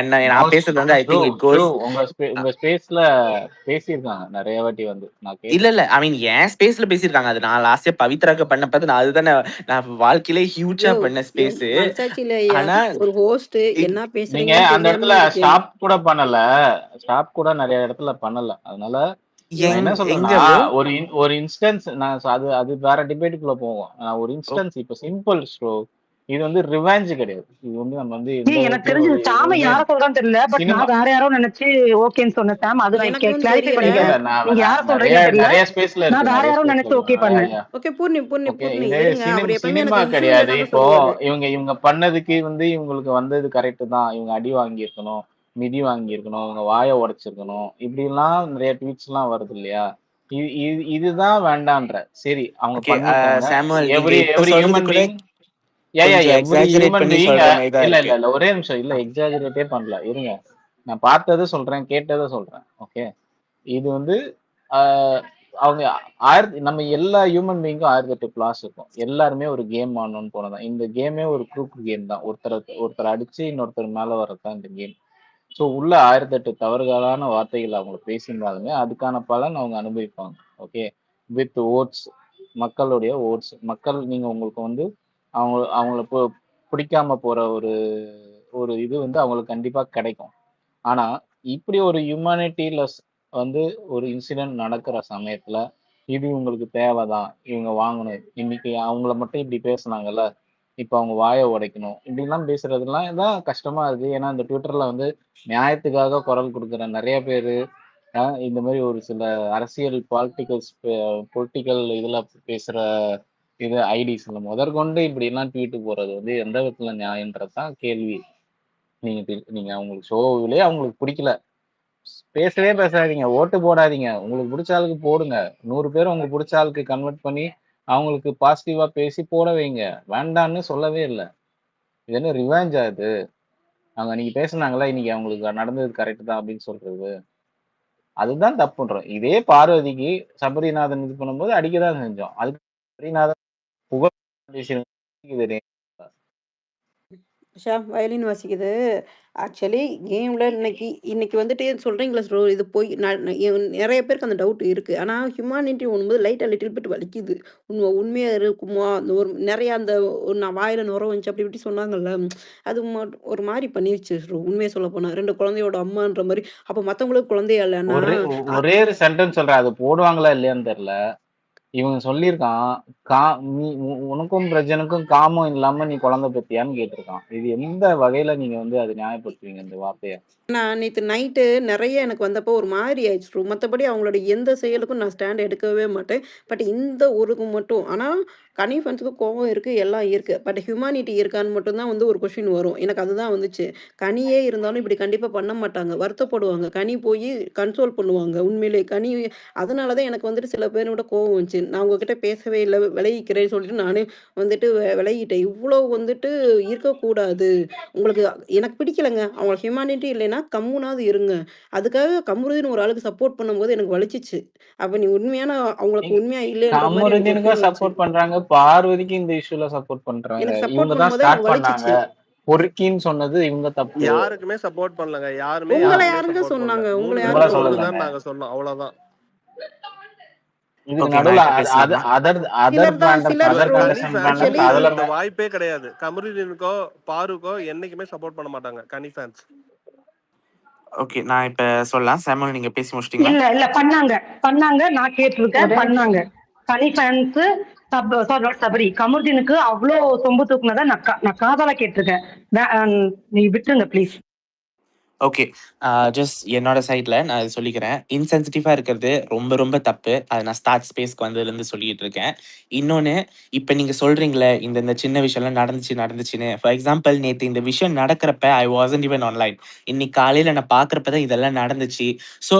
நான் பேசுறது வந்து ஐ ப்ரோ திங்க் இட் கோஸ். உங்க ஸ்பேஸ்ல பேசியிருக்காங்க நிறைய வாட்டி வந்து நான் இல்ல ஐ மீன் என் ஸ்பேஸ்ல பேசியிருக்காங்க. அது நான் லாஸ்டா பவித்ராக்கு பண்ணப்ப நான் அதுதான் நான் வாழ்க்கையிலே ஹியூஜா பண்ண ஸ்பேஸ். மனசாட்சியில ஐயா ஆனா ஒரு ஹோஸ்ட் என்ன நீங்க பேசுறீங்கன்னு அந்த இடத்துல தெரியாம இருக்கேன். ஸ்டாப் கூட நிறைய இடத்துல பண்ணல. அதனால நான் என்ன எங்க சொல்றேன்னா bro? ஒரு இன்ஸ்டன்ஸ் நான் அது வேற டிபேட்டுக்குள்ள போவோம். ஒரு இன்ஸ்டன்ஸ் இப்ப சிம்பிள் ப்ரோ. இது வந்து ரிவெஞ்ச் கிடையாது. இது வந்து நம்ம வந்து எந்த எனக்கு விதத்திலயும் தெரிஞ்சு ஒரு சாம எதுவுமே யார சொல்றான்னு தெரியல. பட் சினிமா நான் வேற யாரோ நினைச்சு ஓகேன்னு சொன்னேன் சாம். அது நான் எனக்கும் கிளாரிஃபை தெரியல. இல்ல பண்ணிக்கிறேன். நான் நீங்க யார நான் நிறைய சொல்றீங்கன்னு தெரியல. நிறைய ஸ்பேஸ்ல நான் இருக்கு, வேற நிறைய யாரோ ஸ்பேஸ்ல நினைச்சு இருக்கு. ஓகே பண்ணேன். ஓகே பூர்ணி பூர்ணி ஓகே, பூர்ணி இது இருங்க. அவர் எப்பவுமே சினிமா எனக்கு இஷ்யூ கிடையாது. இல்லைன்னு இப்போ சொல்லுவாரு. இவங்க பண்ணதுக்கு வந்து இவங்களுக்கு வந்தது கரெக்ட் தான். இவங்க அடி வாங்கியிருக்கணும், மிதி வாங்கியிருக்கணும், இவங்க வாயை உடைச்சிருக்கணும், இப்படி எல்லாம் நிறைய ட்வீட்ஸ் எல்லாம் வருது இல்லையா? இதுதான் வேண்டான்ற. சரி அவங்க ஓகே பண்ணிட்டாங்க. சாமுவல், நீங்க எவ்ரி இப்ப எவ்ரி சொல்றது ஹியூமன் கூட பீயிங் கொஞ்சம் எவ்ரி எக்ஸாஜரேட் ஹியூமன் பண்ணி பீயிங் சொல்ற மாதிரி தான் இல்ல இருக்கு. இல்ல இல்ல ஒரே நிமிஷம். இல்ல எக்ஸாஜரேட்டே பண்ணல, இருங்க. நான் பார்த்ததை சொல்றேன், கேட்டதை சொல்றேன். ஓகே, இது வந்து ஆஹ், அவங்க நம்ம எல்லா ஹியூமன் பீயிங்கும் 1008 பிளாஸ் இருக்கும். எல்லாருமே ஒரு கேம் ஆடணும்னு போனதான். இந்த கேமே ஒரு குரூப் கேம் தான். ஒருத்தர் அடிச்சு இன்னொருத்தர் மேல வர்றதுதான் இந்த கேம். ஸோ உள்ள 1008 தவறுகளான வார்த்தைகள் அவங்க பேசியிருந்தாலுமே அதுக்கான பலன் அவங்க அனுபவிப்பாங்க. ஓகே, வித் ஓட்ஸ், மக்களுடைய ஓட்ஸ். மக்கள் நீங்க உங்களுக்கு வந்து அவங்கள பிடிக்காம போற ஒரு ஒரு இது வந்து அவங்களுக்கு கண்டிப்பா கிடைக்கும். ஆனா இப்படி ஒரு ஹியூமானிட்டிலெஸ் வந்து ஒரு இன்சிடென்ட் நடக்கிற சமயத்துல இது உங்களுக்கு தேவைதான், இவங்க வாங்கணும், இன்னைக்கு அவங்கள மட்டும் இப்படி பேசுனாங்கல்ல, இப்ப அவங்க வாயை உடைக்கணும், இப்படிலாம் பேசுறதுலாம் தான் கஷ்டமா இருக்கு. ஏன்னா இந்த ட்விட்டர்ல வந்து நியாயத்துக்காக குரல் கொடுக்குற நிறைய பேரு இந்த மாதிரி ஒரு சில அரசியல் பொலிட்டிக்கல் இதுல பேசுற இது ஐடிஸ்ல முதற்கொண்டு இப்படி எல்லாம் ட்வீட் போறது வந்து எந்த விதத்துல நியாயம்ன்றதுதான் கேள்வி. நீங்க அவங்களுக்கு ஷோவிலே அவங்களுக்கு பிடிக்கல, பேசவே பேசாதீங்க, ஓட்டு போடாதீங்க. உங்களுக்கு பிடிச்ச ஆளுக்கு போடுங்க. 100 பேர் உங்களுக்கு பிடிச்ச ஆளுக்கு கன்வெர்ட் பண்ணி அவங்களுக்கு பாசிட்டிவா பேசி போட வைங்க. வேண்டான்னு சொல்லவே இல்லை. இது என்ன ரிவெஞ்ச் ஆகுது? அவங்க நீங்க பேசுனாங்களா, இன்னைக்கு அவங்களுக்கு நடந்தது கரெக்ட் தான் அப்படின்னு சொல்றது, அதுதான் தப்புன்றோம். இதே பார்வதிக்கு சபரிநாதன் இது பண்ணும்போது அடிக்கதான் செஞ்சோம். அதுக்கு சபரிநாதன் புகழ் பேசி ஷா வயலின் வாசிக்குது. ஆக்சுவலி கேம்ல இன்னைக்கு இன்னைக்கு வந்துட்டு சொல்றீங்களா ப்ரோ, இது போய் நிறைய பேருக்கு அந்த டவுட் இருக்கு. ஆனா ஹியூமானிட்டி ஒண்ணும்போது லைட்டா லிட்டில் பிட் வலிக்குது. உண்மையா இருக்குமா? அந்த ஒரு நிறைய அந்த நான் வாயில நுர வந்துச்சு அப்படி இப்படி சொன்னாங்கல்ல. அது ஒரு மாதிரி பண்ணிருச்சு ப்ரோ. உண்மையை சொல்ல போனா 2 குழந்தையோட அம்மான்ற மாதிரி. அப்ப மத்தவங்களுக்கு குழந்தையா இல்லைன்னா ஒரே ஒரே ஒரு சென்டென்ஸ் சொல்றேன், அது போடுவாங்களா இல்லையான்னு தெரியல. இவன் சொல்லியிருக்கான், நீ உனக்கும் பிரஜனுக்கும் காமம் இல்லாம நீ குழந்தை பெத்தியான்னு கேட்டிருக்கான். இது எந்த வகையில நீங்க வந்து அது நியாயப்படுத்துவீங்க இந்த வார்த்தையை? நான் நேத்து நைட்டு நெறைய எனக்கு வந்தப்போ ஒரு மாரி ஆயிடுச்சு ப்ரோ. மத்தபடி அவங்களோட எந்த செயலுக்கும் நான் ஸ்டாண்ட் எடுக்கவே மாட்டேன். பட் இந்த ஒருக்கு மட்டும் ஆனா கனி ஃபேன்ஸுக்கு கோவம் இருக்கு, எல்லாம் இருக்கு. பட் ஹியூமானிட்டி இருக்கான்னு மட்டும் தான் வந்து ஒரு கொஸ்டின் வரும். எனக்கு அதுதான் வந்துச்சு. கனியே இருந்தாலும் இப்படி கண்டிப்பா பண்ண மாட்டாங்க. வருத்தப்படுவாங்க. கனி போயி கன்சோல் பண்ணுவாங்க. உண்மையிலே கனி அதனால தான் எனக்கு வந்துட்டு சில பேரோட கோவம் வந்துச்சு. நான் உங்ககிட்ட பேசவே இல்ல, விலகிக்கிறேன்னு சொல்லிட்டு நானே வந்துட்டு விலகிட்டேன். இவ்ளோ வந்துட்டு இருக்கக்கூடாது. உங்களுக்கு எனக்கு பிடிக்கலங்க. அவங்க ஹியூமானிட்டி இல்லைன்னா கம்முனாவது இருங்க. அதுக்காக கம்ருதீன் ஒரு ஆளுக்கு சப்போர்ட் பண்ணும்போது எனக்கு வலிச்சுச்சு. அப்ப நீ உண்மையான அவங்களுக்கு உண்மையா இல்லைன்ற மாரி எனக்கு ஒரு கமருதீனுக்கும் ஃபீல் வந்துச்சு. சப்போர்ட் பண்றாங்க, பார்வதிக்கு இந்த இஷ்யூல சப்போர்ட் பண்றாங்க. எனக்கு இவங்க சப்போர்ட் தான் பண்ணும்போது ஸ்டார்ட் எனக்கு பண்ணாங்க. வலிச்சுச்சு. பொறுக்கின்னு சொன்னது இவங்க தப்பு. யாருக்குமே சப்போர்ட் பண்ணலங்க. யாருமே உங்கள யாருக்குமே யாருங்க சப்போர்ட் பண்ணல. சொன்னாங்க? 3 உங்கள யாருங்க உங்கள பேர்ல சொன்னாங்க? சொல்லலங்க. ஒருத்தர் நாங்க சொன்னோம். அவ்வளவுதான். இதுக்கு ஓகே, நான் நடுவுல இப்ப பேசலாமா? அதர் சிலர் தான் சிலர் இவன் அதர் ப்ரோ. கனி கண்டஸ்டன்ட் ஃபேன்ஸுக்கு ஆக்சுவலி அதுல இந்த வாய்ப்பே கிடையாது. கமருதீனுக்கோ பாருக்கோ என்னைக்குமே சப்போர்ட் பண்ண மாட்டாங்க கனி ஃபேன்ஸ். ஓகே, நான் இப்ப சொல்லலாம். சாமுவல், நீங்க பேசி முடிச்சிட்டீங்களா? இல்ல இல்ல பண்ணாங்க பண்ணாங்க நான் கேட்டிருக்கேன். ஒரே பண்ணாங்க. கனி ஃபேன்ஸ் சபரி கமருதீனுக்கு அவ்வளோ சொம்பு தூக்குனதை நான் காதால கேட்டிருக்கேன். நீ விட்டுருங்க ப்ளீஸ். ஓகே, ஜஸ்ட் என்னோட சைடில் நான் இது சொல்லிக்கிறேன். இன்சென்சிட்டிவாக இருக்கிறது ரொம்ப ரொம்ப தப்பு. அதை நான் ஸ்டார்ட் ஸ்பேஸ்க்கு வந்ததுலேருந்து சொல்லிட்டு இருக்கேன். இன்னொன்று, இப்போ நீங்கள் சொல்கிறீங்களே இந்த சின்ன விஷயம்லாம் நடந்துச்சுன்னு. ஃபார் எக்ஸாம்பிள், நேற்று இந்த விஷயம் நடக்கிறப்ப ஐ வாசன்ட் ஈவன் ஆன்லைன். இன்னைக்கு காலையில் நான் பார்க்குறப்ப தான் இதெல்லாம் நடந்துச்சு. ஸோ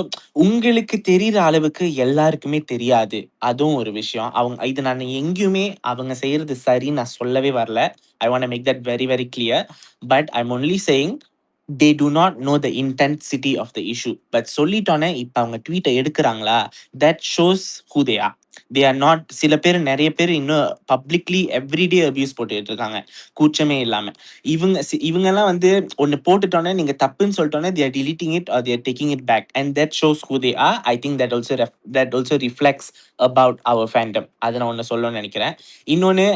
உங்களுக்கு தெரிகிற அளவுக்கு எல்லாருக்குமே தெரியாது. அதுவும் ஒரு விஷயம். இது நான் எங்கேயுமே அவங்க செய்கிறது சரின்னு நான் சொல்லவே வரல. I want make that very very clear. But I am only saying they do not know the intensity of the issue. But சொல்லிட்டோன்னே இப்போ அவங்க ட்வீட்டை எடுக்கிறாங்களா, that shows who they are. They are not, சில பேர் நிறைய பேர் இன்னும் பப்ளிக்லி எவ்ரிடே அபியூஸ் போட்டுட்டு இருக்காங்க, கூச்சமே இல்லாம. இவங்கெல்லாம் வந்து ஒன்று போட்டுட்டோன்னே நீங்க தப்புன்னு சொல்லிட்டோன்னே they are deleting it or they are taking it back, and that shows who they are. I think that also reflects about our fandom. அதை நான் ஒன்று சொல்லணும்னு நினைக்கிறேன். இன்னொன்று,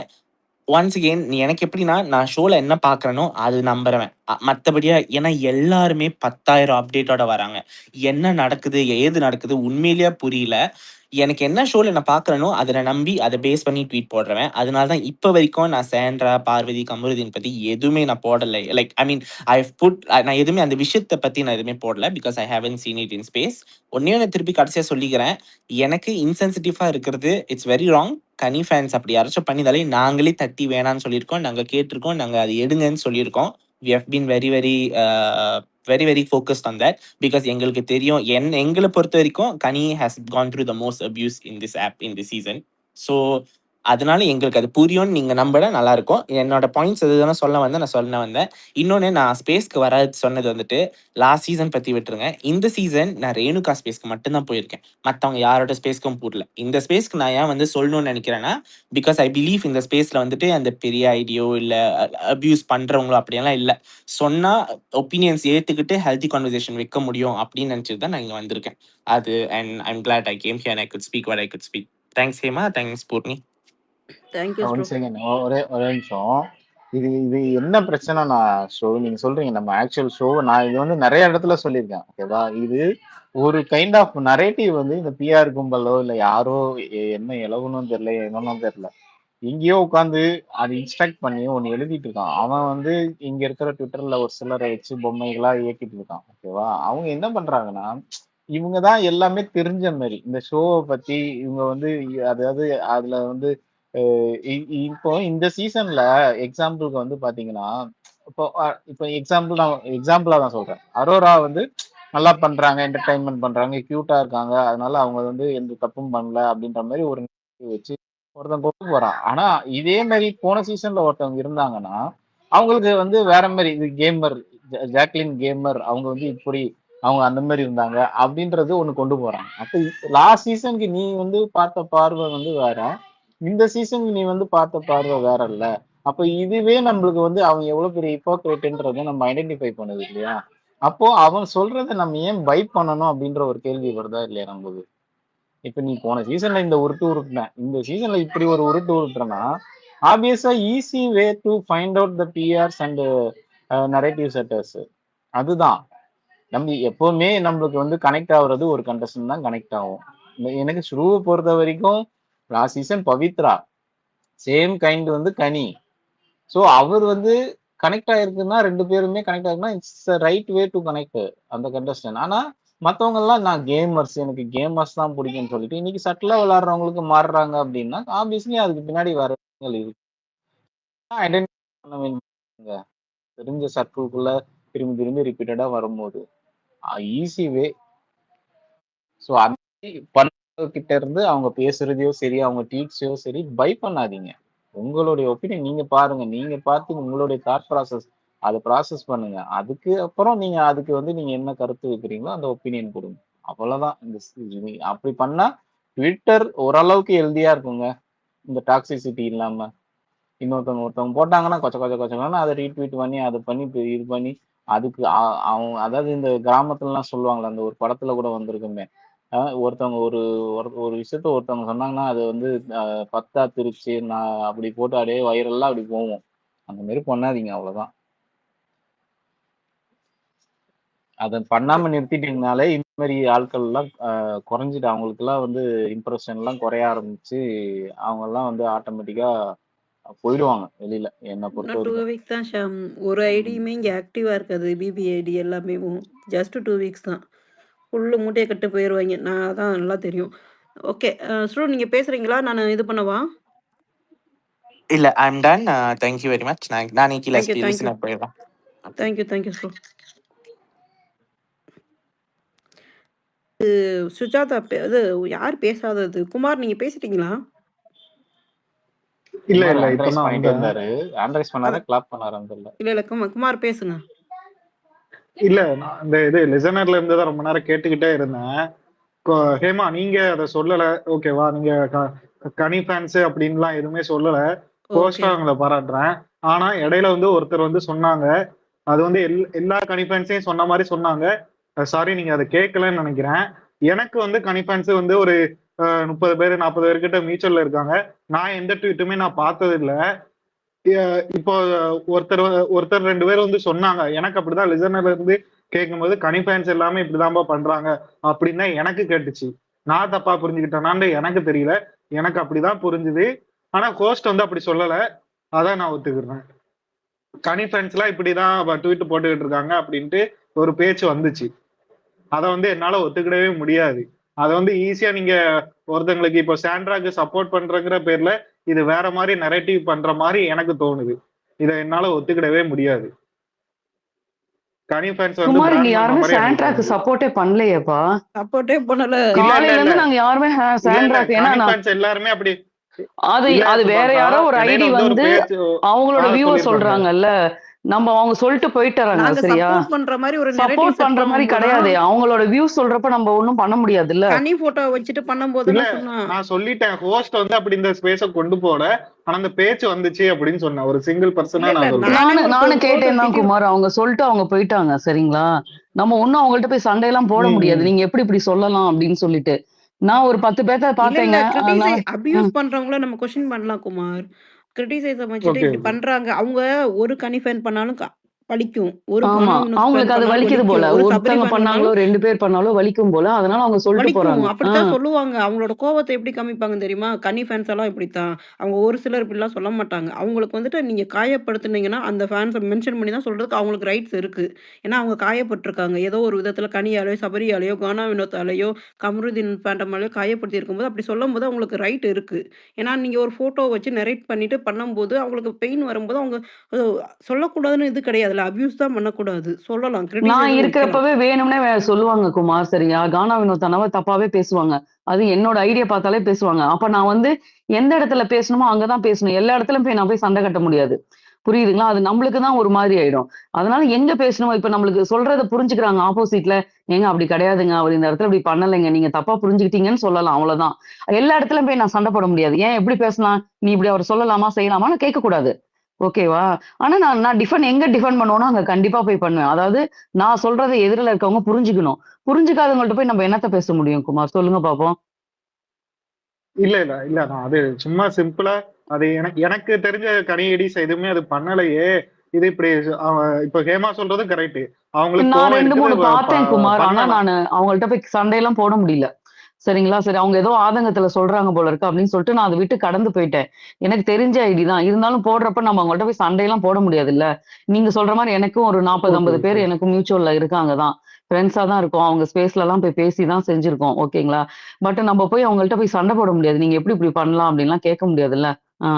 ஒன்ஸ் அகெயின் எனக்கு எப்படின்னா, நான் ஷோல என்ன பார்க்குறேனோ அது நம்புறவன். மத்தபடியா ஏன்னா எல்லாருமே 10,000 அப்டேட்டோட வராங்க. என்ன நடக்குது? ஏது நடக்குது? உண்மையிலேயே புரியல. எனக்கு என்ன ஷோல நான் பார்க்குறேனோ, அத நம்பி அத பேஸ் பண்ணி ட்வீட் போடுறவன். அதனால தான் இப்ப வரைக்கும் நான் சாண்ட்ரா, பார்வதி, கமருதீன் பத்தி எதுவுமே நான் போடல. Like I mean I have put நான் எதுவுமே அந்த விஷயத்த பத்தி நான் எதுவுமே போடல. Because I haven't seen it in space. ஒண்ணே ஒண்ணு திருப்பி கடைசியா சொல்லிக்கிறேன். எனக்கு இன்சென்சிட்டிவா இருக்கிறது it's very wrong. Kani fans அப்படி யாராச்சும் பண்ணியிருந்தாலே நாங்களே தட்டி வேணான்னு சொல்லியிருக்கோம். நாங்க கேட்டிருக்கோம். நாங்க அத எடுங்கன்னு சொல்லியிருக்கோம். We have been very very very focused on that. Because எங்களுக்கு தெரியும் எங்கள பொறுத்தவரைக்கும் Kani has gone through the most abuse in this app in this season. So அதனால எங்களுக்கு அது புரியும்னு நீங்க நம்பினா நல்லா இருக்கும். என்னோட பாயிண்ட்ஸ் எதுனா சொல்ல வந்தேன் நான் சொல்ல வந்தேன். இன்னொன்னு நான் ஸ்பேஸ்க்கு வர சொன்னது வந்துட்டு லாஸ்ட் சீசன் பத்தி விட்டுருங்க. இந்த சீசன் நான் ரேணுகா ஸ்பேஸ்க்கு மட்டும் தான் போயிருக்கேன். மத்தவங்க யாரோட ஸ்பேஸ்க்கும் போடல. இந்த ஸ்பேஸ்க்கு நான் ஏன் வந்து சொல்லணும்னு நினைக்கிறேன்னா, பிகாஸ் ஐ பிலீவ் இந்த ஸ்பேஸ்ல வந்துட்டு அந்த பெரிய ஐடியோ இல்ல அபியூஸ் பண்றவங்களோ அப்படியெல்லாம் இல்ல. சொன்னா ஒப்பீனியன்ஸ் ஏத்துக்கிட்டு ஹெல்தி கான்வர்சேஷன் வைக்க முடியும் அப்படின்னு நினைச்சிட்டு தான் நான் இங்க வந்திருக்கேன். அது and I am glad I came here and I could speak what I could speak. Thanks Hema, thanks Poorni. Thank you ஒன் ஸ்ட்ரோ. செகண்ட், ஒரே நிமிஷம். இது இது என்ன பிரச்சனைனா ஷோ நீங்க சொல்றீங்க நம்ம ஆக்சுவல் ஷோ நான் இது வந்து நிறைய இடத்துல சொல்லியிருக்கேன். ஓகேவா? இது ஒரு கைண்ட் ஆஃப் நரேட்டிவ் வந்து இந்த பிஆர் கும்பலோ இல்ல யாரோ என்ன இலவனும் தெரியல என்னன்னு தெரியல எங்கேயோ உட்காந்து அது இன்ஸ்ட்ரக்ட் பண்ணி ஒன்னு எழுதிட்டு இருக்கான். அவன் வந்து இங்க இருக்கிற ட்விட்டர்ல ஒரு சிலரை வச்சு பொம்மைகளா இயக்கிட்டு இருக்கான். ஓகேவா? அவங்க என்ன பண்றாங்கன்னா இவங்க தான் எல்லாமே தெரிஞ்ச மாதிரி இந்த ஷோவை பத்தி இவங்க வந்து அதாவது அதுல வந்து இப்போ இந்த சீசன்ல எக்ஸாம்பிளுக்கு வந்து பாத்தீங்கன்னா இப்போ எக்ஸாம்பிளா தான் சொல்றேன். அரோரா வந்து நல்லா பண்றாங்க, என்டர்டைன்மெண்ட் பண்றாங்க, கியூட்டா இருக்காங்க, அதனால அவங்க வந்து எந்த தப்பும் பண்ணல அப்படின்ற மாதிரி ஒரு வச்சு ஒருத்தன் கொண்டு போறான். ஆனா இதே மாதிரி போன சீசன்ல ஒருத்தவங்க இருந்தாங்கன்னா அவங்களுக்கு வந்து வேற மாதிரி இது கேமர் ஜாக்லின் கேமர் அவங்க வந்து இப்படி அவங்க அந்த மாதிரி இருந்தாங்க அப்படின்றது ஒண்ணு கொண்டு போறாங்க. அப்ப லாஸ்ட் சீசனுக்கு நீ வந்து பார்த்த பார்வை வந்து வேற, இந்த சீசனுக்கு நீ வந்து பார்த்த பார்வை வேற இல்ல. அப்ப இதுவே நம்மளுக்கு வந்து அவன் எவ்வளவு பெரிய ஹிப்போக்ரேட்ன்றதை நம்ம ஐடென்டிஃபை பண்ணுது இல்லையா? அப்போ அவன் சொல்றதை நம்ம ஏன் பைப் பண்ணணும் அப்படின்ற ஒரு கேள்வி வருதா இல்லையா நம்மளுக்கு? இப்ப நீ போன சீசன்ல இந்த உருட்டு உருட்டுன, இந்த சீசன்ல இப்படி ஒரு உருட்டு உருட்டுறனா ஆப்வியஸா easy way to find out the PRs and narrative setters. அதுதான் நம்ம எப்பவுமே நம்மளுக்கு வந்து கனெக்ட் ஆகுறது ஒரு கண்டஸ்டன் தான் கனெக்ட் ஆகும். எனக்கு ஸ்ரூவை பொறுத்த வரைக்கும் last season Pavithra same kind வந்து கனி. ஸோ அவர் வந்து கனெக்ட் ஆயிருக்குன்னா ரெண்டு பேருமே கனெக்ட் ஆயிருக்குன்னா it's right way to connect அந்த கண்டஸ்டன். ஆனா மற்றவங்க எல்லாம் நான் கேமர்ஸ் எனக்கு கேமர்ஸ் தான் பிடிக்கும்னு சொல்லிட்டு இன்னைக்கு சட்டிலா விளையாடுறவங்களுக்கு மாறுறாங்க அப்படின்னா ஆப்வியஸ்லி அதுக்கு பின்னாடி வர இருக்கு. ஐடென்டிஃபை பண்ண வேண்டிய தெரிஞ்ச சர்க்கிள்குள்ள திரும்பி திரும்பி ரிப்பீட்டடா வரும்போது ஈஸி வே. ஸோ அந்த கிட்ட இருந்து அவங்க பேசுறதையோ சரி அவங்க ட்வீட்ஸையோ சரி பை பண்ணாதீங்க. உங்களுடைய ஒப்பீனியன் நீங்க பாருங்க, நீங்க பார்த்து உங்களுடைய தாட் ப்ராசஸ் அதை ப்ராசஸ் பண்ணுங்க. அதுக்கு அப்புறம் நீங்க அதுக்கு வந்து நீங்க என்ன கருத்து வைக்கிறீங்களோ அந்த ஒப்பீனியன் கொடுங்க. அவ்வளவுதான். அப்படி பண்ணா ட்விட்டர் ஓரளவுக்கு ஹெல்தியா இருக்குங்க, இந்த டாக்ஸிசிட்டி இல்லாம. ஒருத்தவங்க போட்டாங்கன்னா கொச்ச அதை ரீட்வீட் பண்ணி அதை பண்ணி இது பண்ணி அதுக்கு அவங்க அதாவது இந்த கிராமத்துலலாம் சொல்லுவாங்களே அந்த ஒரு படத்துல கூட வந்திருக்குமே, ஒருத்தவங்க ஒரு விஷயத்த ஒருத்தவங்க சொன்னாங்கன்னா அது வந்து 10 திருச்சு நான் அப்படி போட்டு அப்படியே வைரல்லாம் அப்படி போவோம். அந்த மாதிரி பண்ணாதீங்க, அவ்வளவுதான். அதை பண்ணாம நிறுத்திட்டீங்கனாலே இந்த மாதிரி ஆட்கள் எல்லாம் குறைஞ்சிட்டு அவங்களுக்கு எல்லாம் வந்து இம்ப்ரெஷன் எல்லாம் குறைய ஆரம்பிச்சு அவங்க எல்லாம் வந்து ஆட்டோமேட்டிக்கா போயிடுவாங்க வெளியில. என்ன பொறுத்த இன்னும் 2 வரைக்கும் வீக் தான் ஷாம். ஒரு ஐடியுமே இங்க ஆக்டிவா இருக்காது. பிபி ஐடி எல்லாமே ஜஸ்ட் 2 வீக்ஸ் தான். ஃபுல்லு மூட்டைய கட்டு போயிருவாங்க. நான் அதான் நல்லா தெரியும். ஓகே. ஸ்ரூ நீங்க பேசுறீங்களா? நான் இது பண்ணவா? இல்ல I am done. Thank you very much. நான் கீழ தேங்க் யூ. லிசனர் போயிடுறேன். Thank you Shru. சுஜாதா அது யார் பேசாதது? குமார் நீங்க பேசிட்டீங்களா? இல்ல குமார் இல்ல ஹேண்ட் ரைஸ் இப்பதான் பண்ணிட்டு வந்தேன். இருந்தாரு. ஹேண்ட் ரைஸ் பண்ணாரா கிளாப் பண்ணாரான்னு தெரியல. இல்ல குமார் பேசுங்க. இல்ல நான் இந்த இது லிசனர்ல இருந்து தான் ரொம்ப நேரம் கேட்டுக்கிட்டே இருந்தேன். ஹேமா நீங்க அதை சொல்லல, ஓகேவா? நீங்க கனி ஃபேன்ஸ் அப்படின்லாம் எதுவுமே சொல்லல. போஸ்டா அவங்கள பாராட்டுறேன். ஆனா இடையில வந்து ஒருத்தர் வந்து சொன்னாங்க, அது வந்து எல்லா கனி ஃபேன்ஸையும் சொன்ன மாதிரி சொன்னாங்க. சாரி நீங்க அதை கேட்கலன்னு நினைக்கிறேன். எனக்கு வந்து கனி ஃபேன்ஸ் வந்து ஒரு 30 பேர் 40 பேர்கிட்ட மியூச்சுவல்ல இருக்காங்க. நான் எந்த ட்வீட்டுமே நான் பார்த்தது இல்லை. இப்போ ஒருத்தர் ஒருத்தர் 2 பேர் வந்து சொன்னாங்க. எனக்கு அப்படிதான் லிசனர்ல இருந்து கேட்கும்போது கனி ஃபேன்ஸ் எல்லாமே இப்படிதான்பா பண்றாங்க அப்படின்னு தான் எனக்கு கேட்டுச்சு. நான் தப்பா புரிஞ்சுக்கிட்டேனான்னு எனக்கு தெரியல. எனக்கு அப்படிதான் புரிஞ்சுது. ஆனா ஹோஸ்ட் வந்து அப்படி சொல்லல. அதான் நான் ஒத்துக்கிறேன். கனி ஃபேன்ஸ் எல்லாம் இப்படிதான் ட்வீட் போட்டுக்கிட்டு இருக்காங்க அப்படின்ட்டு ஒரு பேச்சு வந்துச்சு. அத வந்து என்னால ஒத்துக்கிடவே முடியாது. அத வந்து ஈஸியா நீங்க ஒருத்தங்களுக்கு இப்போ சாண்ட்ராக்கு சப்போர்ட் பண்றங்கிற பேர்ல இது வேற மாதிரி நரேட்டிவ் பண்ற மாதிரி எனக்கு தோணுது. இத என்னால ஒத்துக்கிடவே முடியாது. கனி ஃபேன்ஸ் வந்து குமார், இங்க பிராண்ட் பண்ண யாருமே மாதிரி எனக்கு சாண்ட்ராக்கு தோணுது. சப்போர்ட்டே பண்ணலையேப்பா. சப்போர்ட்டே பண்ணல. இல்ல இல்ல காலையில இல்ல இருந்து நாங்க யாருமே இல்ல இல்ல சாண்ட்ராக்கு, ஏன்னா கனி நான் ஃபேன்ஸ் எல்லாருமே அப்படி அது இல்ல அது வேற சுபாக்கா. யாரோ ஒரு இடையில ஐடி வந்து ஒரு வந்து பேச்சு அவங்களோட வியூவ சொல்லியிருப்பாங்க. சொல்றாங்கல்ல. நம்ம அவங்க சொல்லிட்டு போயிட்டுறாங்க, நாங்க சரியா? சப்போர்ட் பண்ற மாதிரி ஒரு நெரேட்டிவ் சப்போர்ட் செட் பண்ற மாதிரி பண்ணும்போது கிடையாது. தான் அவங்களோட வியூ சொல்றப்ப நம்ம ஒண்ணும் பண்ண முடியாதுல்ல. கனி போட்டோ வச்சுட்டு பண்ணும்போது இல்ல நான் சொன்னேன். நான் சொல்லிட்டேன். ஹோஸ்ட் வந்து அப்படி இந்த ஸ்பேஸ கொண்டு போல. ஆனா அந்த பேச்சு வந்துச்சு அப்படின்னு சொன்னேன். ஒரு சிங்கிள் இல்ல பர்சனா இல்ல நான் சொல்றேன். நானே ஒரு நானும் கோர்ட்டை கேட்டேன் தான் திட்டி குமார். அவங்க சொல்லிட்டு அவங்க போயிட்டாங்க, சரிங்களா? நம்ம ஒண்ணும் அவங்கள்ட்ட போய் சண்டையெல்லாம் போட முடியாது. ம். நீங்க எப்படி இப்படி சொல்லலாம் அப்படின்னு சொல்லிட்டு. நான் ஒரு 10 பேர்த்த இல்ல பார்த்தேங்க. இல்ல அதனால அபியூஸ் பண்றவங்கள நம்ம கொஸ்டின் பண்ணலாம் குமார். கிரிட்டிசைஸ் வச்சுட்டு ஓகே இப்படி ஓகே. பண்றாங்க. அவங்க ஒரு கனி ஃபேன் பண்ணாலும் பலிக்கும். ஒரு ஆமா. கானாவினோஸ் ஃபேன் அவங்களுக்கு அது பண்ணாலும் வலிக்குது போல. வலிக்கும். ஒரு சபரி ஒருத்தவங்க ஃபேன் பண்ணாங்களோ, பண்ணாலும் 2 பேர் பண்ணாலோ வலிக்கும் போல. அதனால அவங்க சொல்லிட்டு வலிக்கும். போறாங்க. அப்படித்தான் சொல்லுவாங்க. அவங்களோட கோவத்த எப்படி காமிப்பாங்க தெரியுமா? கன்னி ஃபேன்ஸ் எல்லாம் இப்படித்தான். அவங்க ஒரு சிலர் இப்படிலாம் சொல்ல மாட்டாங்க. அவங்களுக்கு வந்துட்டு நீங்க காயப்படுத்துனீங்கன்னா, அந்த ஃபேன்ஸ மென்ஷன் பண்ணி தான் சொல்றதுக்கு அவங்களுக்கு ரைட்ஸ் இருக்கு. ஏன்னா அவங்க காயப்பட்டுருக்காங்க. ஏதோ ஒரு விதத்தில கனியாலயோ, சபரியாலயோ, கானா வினோத்தாலயோ, கமருதீன் ஃபேண்டமாலயோ காயப்படுத்தியிருக்கும்போது, அப்படி சொல்லும்போது அவங்களுக்கு ரைட் இருக்கு. ஏன்னா நீங்க ஒரு ஃபோட்டோ வச்சு நரேட் பண்ணிட்டு பண்ணும்போது, அவங்களுக்கு பெயின் வரும்போது அவங்க அ சொல்லக்கூடாதுன்னு இது கிடையாதுல்ல. அபியூஸ் தான் பண்ணக்கூடாது. சொல்லலாம். நான் கிரிட்டிசைஸும் வைக்கலாம். இருக்கிறப்பவே வேணும்னே சொல்லுவாங்க குமார், சரியா? கானா வினோத் அண்ணாவ தப்பாவே பேசுவாங்க. அது என்னோட ஐடியா பார்த்தாலே பேசுவாங்க. அப்ப நான் வந்து எந்த இடத்துல பேசணுமோ அங்க தான் பேசணும். எல்லா இடத்துலயும் போய் நான் போய் சண்டை கட்ட முடியாது. புரியுதுங்களா? அது நம்மளுக்கு தான் ஒரு மாரி ஆயிடும். அதனால எங்க பேசணுமோ, இப்ப நம்மளுக்கு சொல்றத புரிஞ்சுக்கிறாங்க ஆப்போசிட்ல. "ஏங்க அப்படி கிடையாதுங்க. அவரு இந்த இடத்துல இப்படி பண்ணலைங்க. நீங்க தப்பா புரிஞ்சுக்கிட்டீங்கன்னு" சொல்லலாம். அவ்வளவுதான். எல்லா இடத்துலயும் போய் நான் சண்டை போட முடியாது. "ஏன் எப்படி பேசலாம்? நீ இப்படி அவர சொல்லலாமா? செய்யலாமான்னு?" கேட்கக்கூடாது. ஓகேவா? ஆனா நான் நான் எங்க டிஃபெண்ட் பண்ணுவேனோ, அங்க கண்டிப்பா போய் பண்ணுவேன். அதாவது நான் சொல்றத எதிர்ல இருக்கவங்க புரிஞ்சுக்கணும். புரிஞ்சுக்காதவங்கள்ட்ட போய் நம்ம என்னத்த பேச முடியும் குமார்? சொல்லுங்க பாப்போம். இல்ல இல்ல இல்ல நான் அது சும்மா சிம்பிளா அது எனக்கு எனக்கு தெரிஞ்ச கனியடிஸ் எதுவுமே அது பண்ணலையே. இது இப்படி இப்ப ஹேமா சொல்றது கரெக்ட். அவங்களுக்கு நான் கோவம் 2, இருக்குது 3 பார்த்தேன் குமார். ஆனா பண்ணலாம். நானு அவங்கள்ட்ட போய் சண்டையெல்லாம் போட முடியல. சரிங்களா? சரி, அவங்க ஏதோ ஆதங்கத்துல சொல்றாங்க போல இருக்கு அப்படின்னு சொல்லிட்டு நான் அத விட்டு கடந்து போயிட்டேன். எனக்கு தெரிஞ்ச ஐடி தான். இருந்தாலும் போடுறப்ப நம்ம அவங்கள்ட்ட போய் சண்டையெல்லாம் போட முடியாதுல்ல. நீங்க சொல்ற மாரி எனக்கும் ஒரு 40, ஓகே 50 ஓகே. பேர் எனக்கும் மியூச்சுவல்ல இருக்காங்க தான். ஃப்ரெண்ட்ஸா தான் இருக்கோம். அவங்க ஸ்பேஸ்லலாம் போய் பேசி தான் செஞ்சிருக்கோம். ஓகேங்களா? பட் நம்ம போய் அவங்கள்ட்ட போய் சண்டை போட முடியாது. நீங்க எப்படி இப்படி பண்ணலாம் அப்படின்லாம் கேட்க முடியாதுல்ல. ஆ.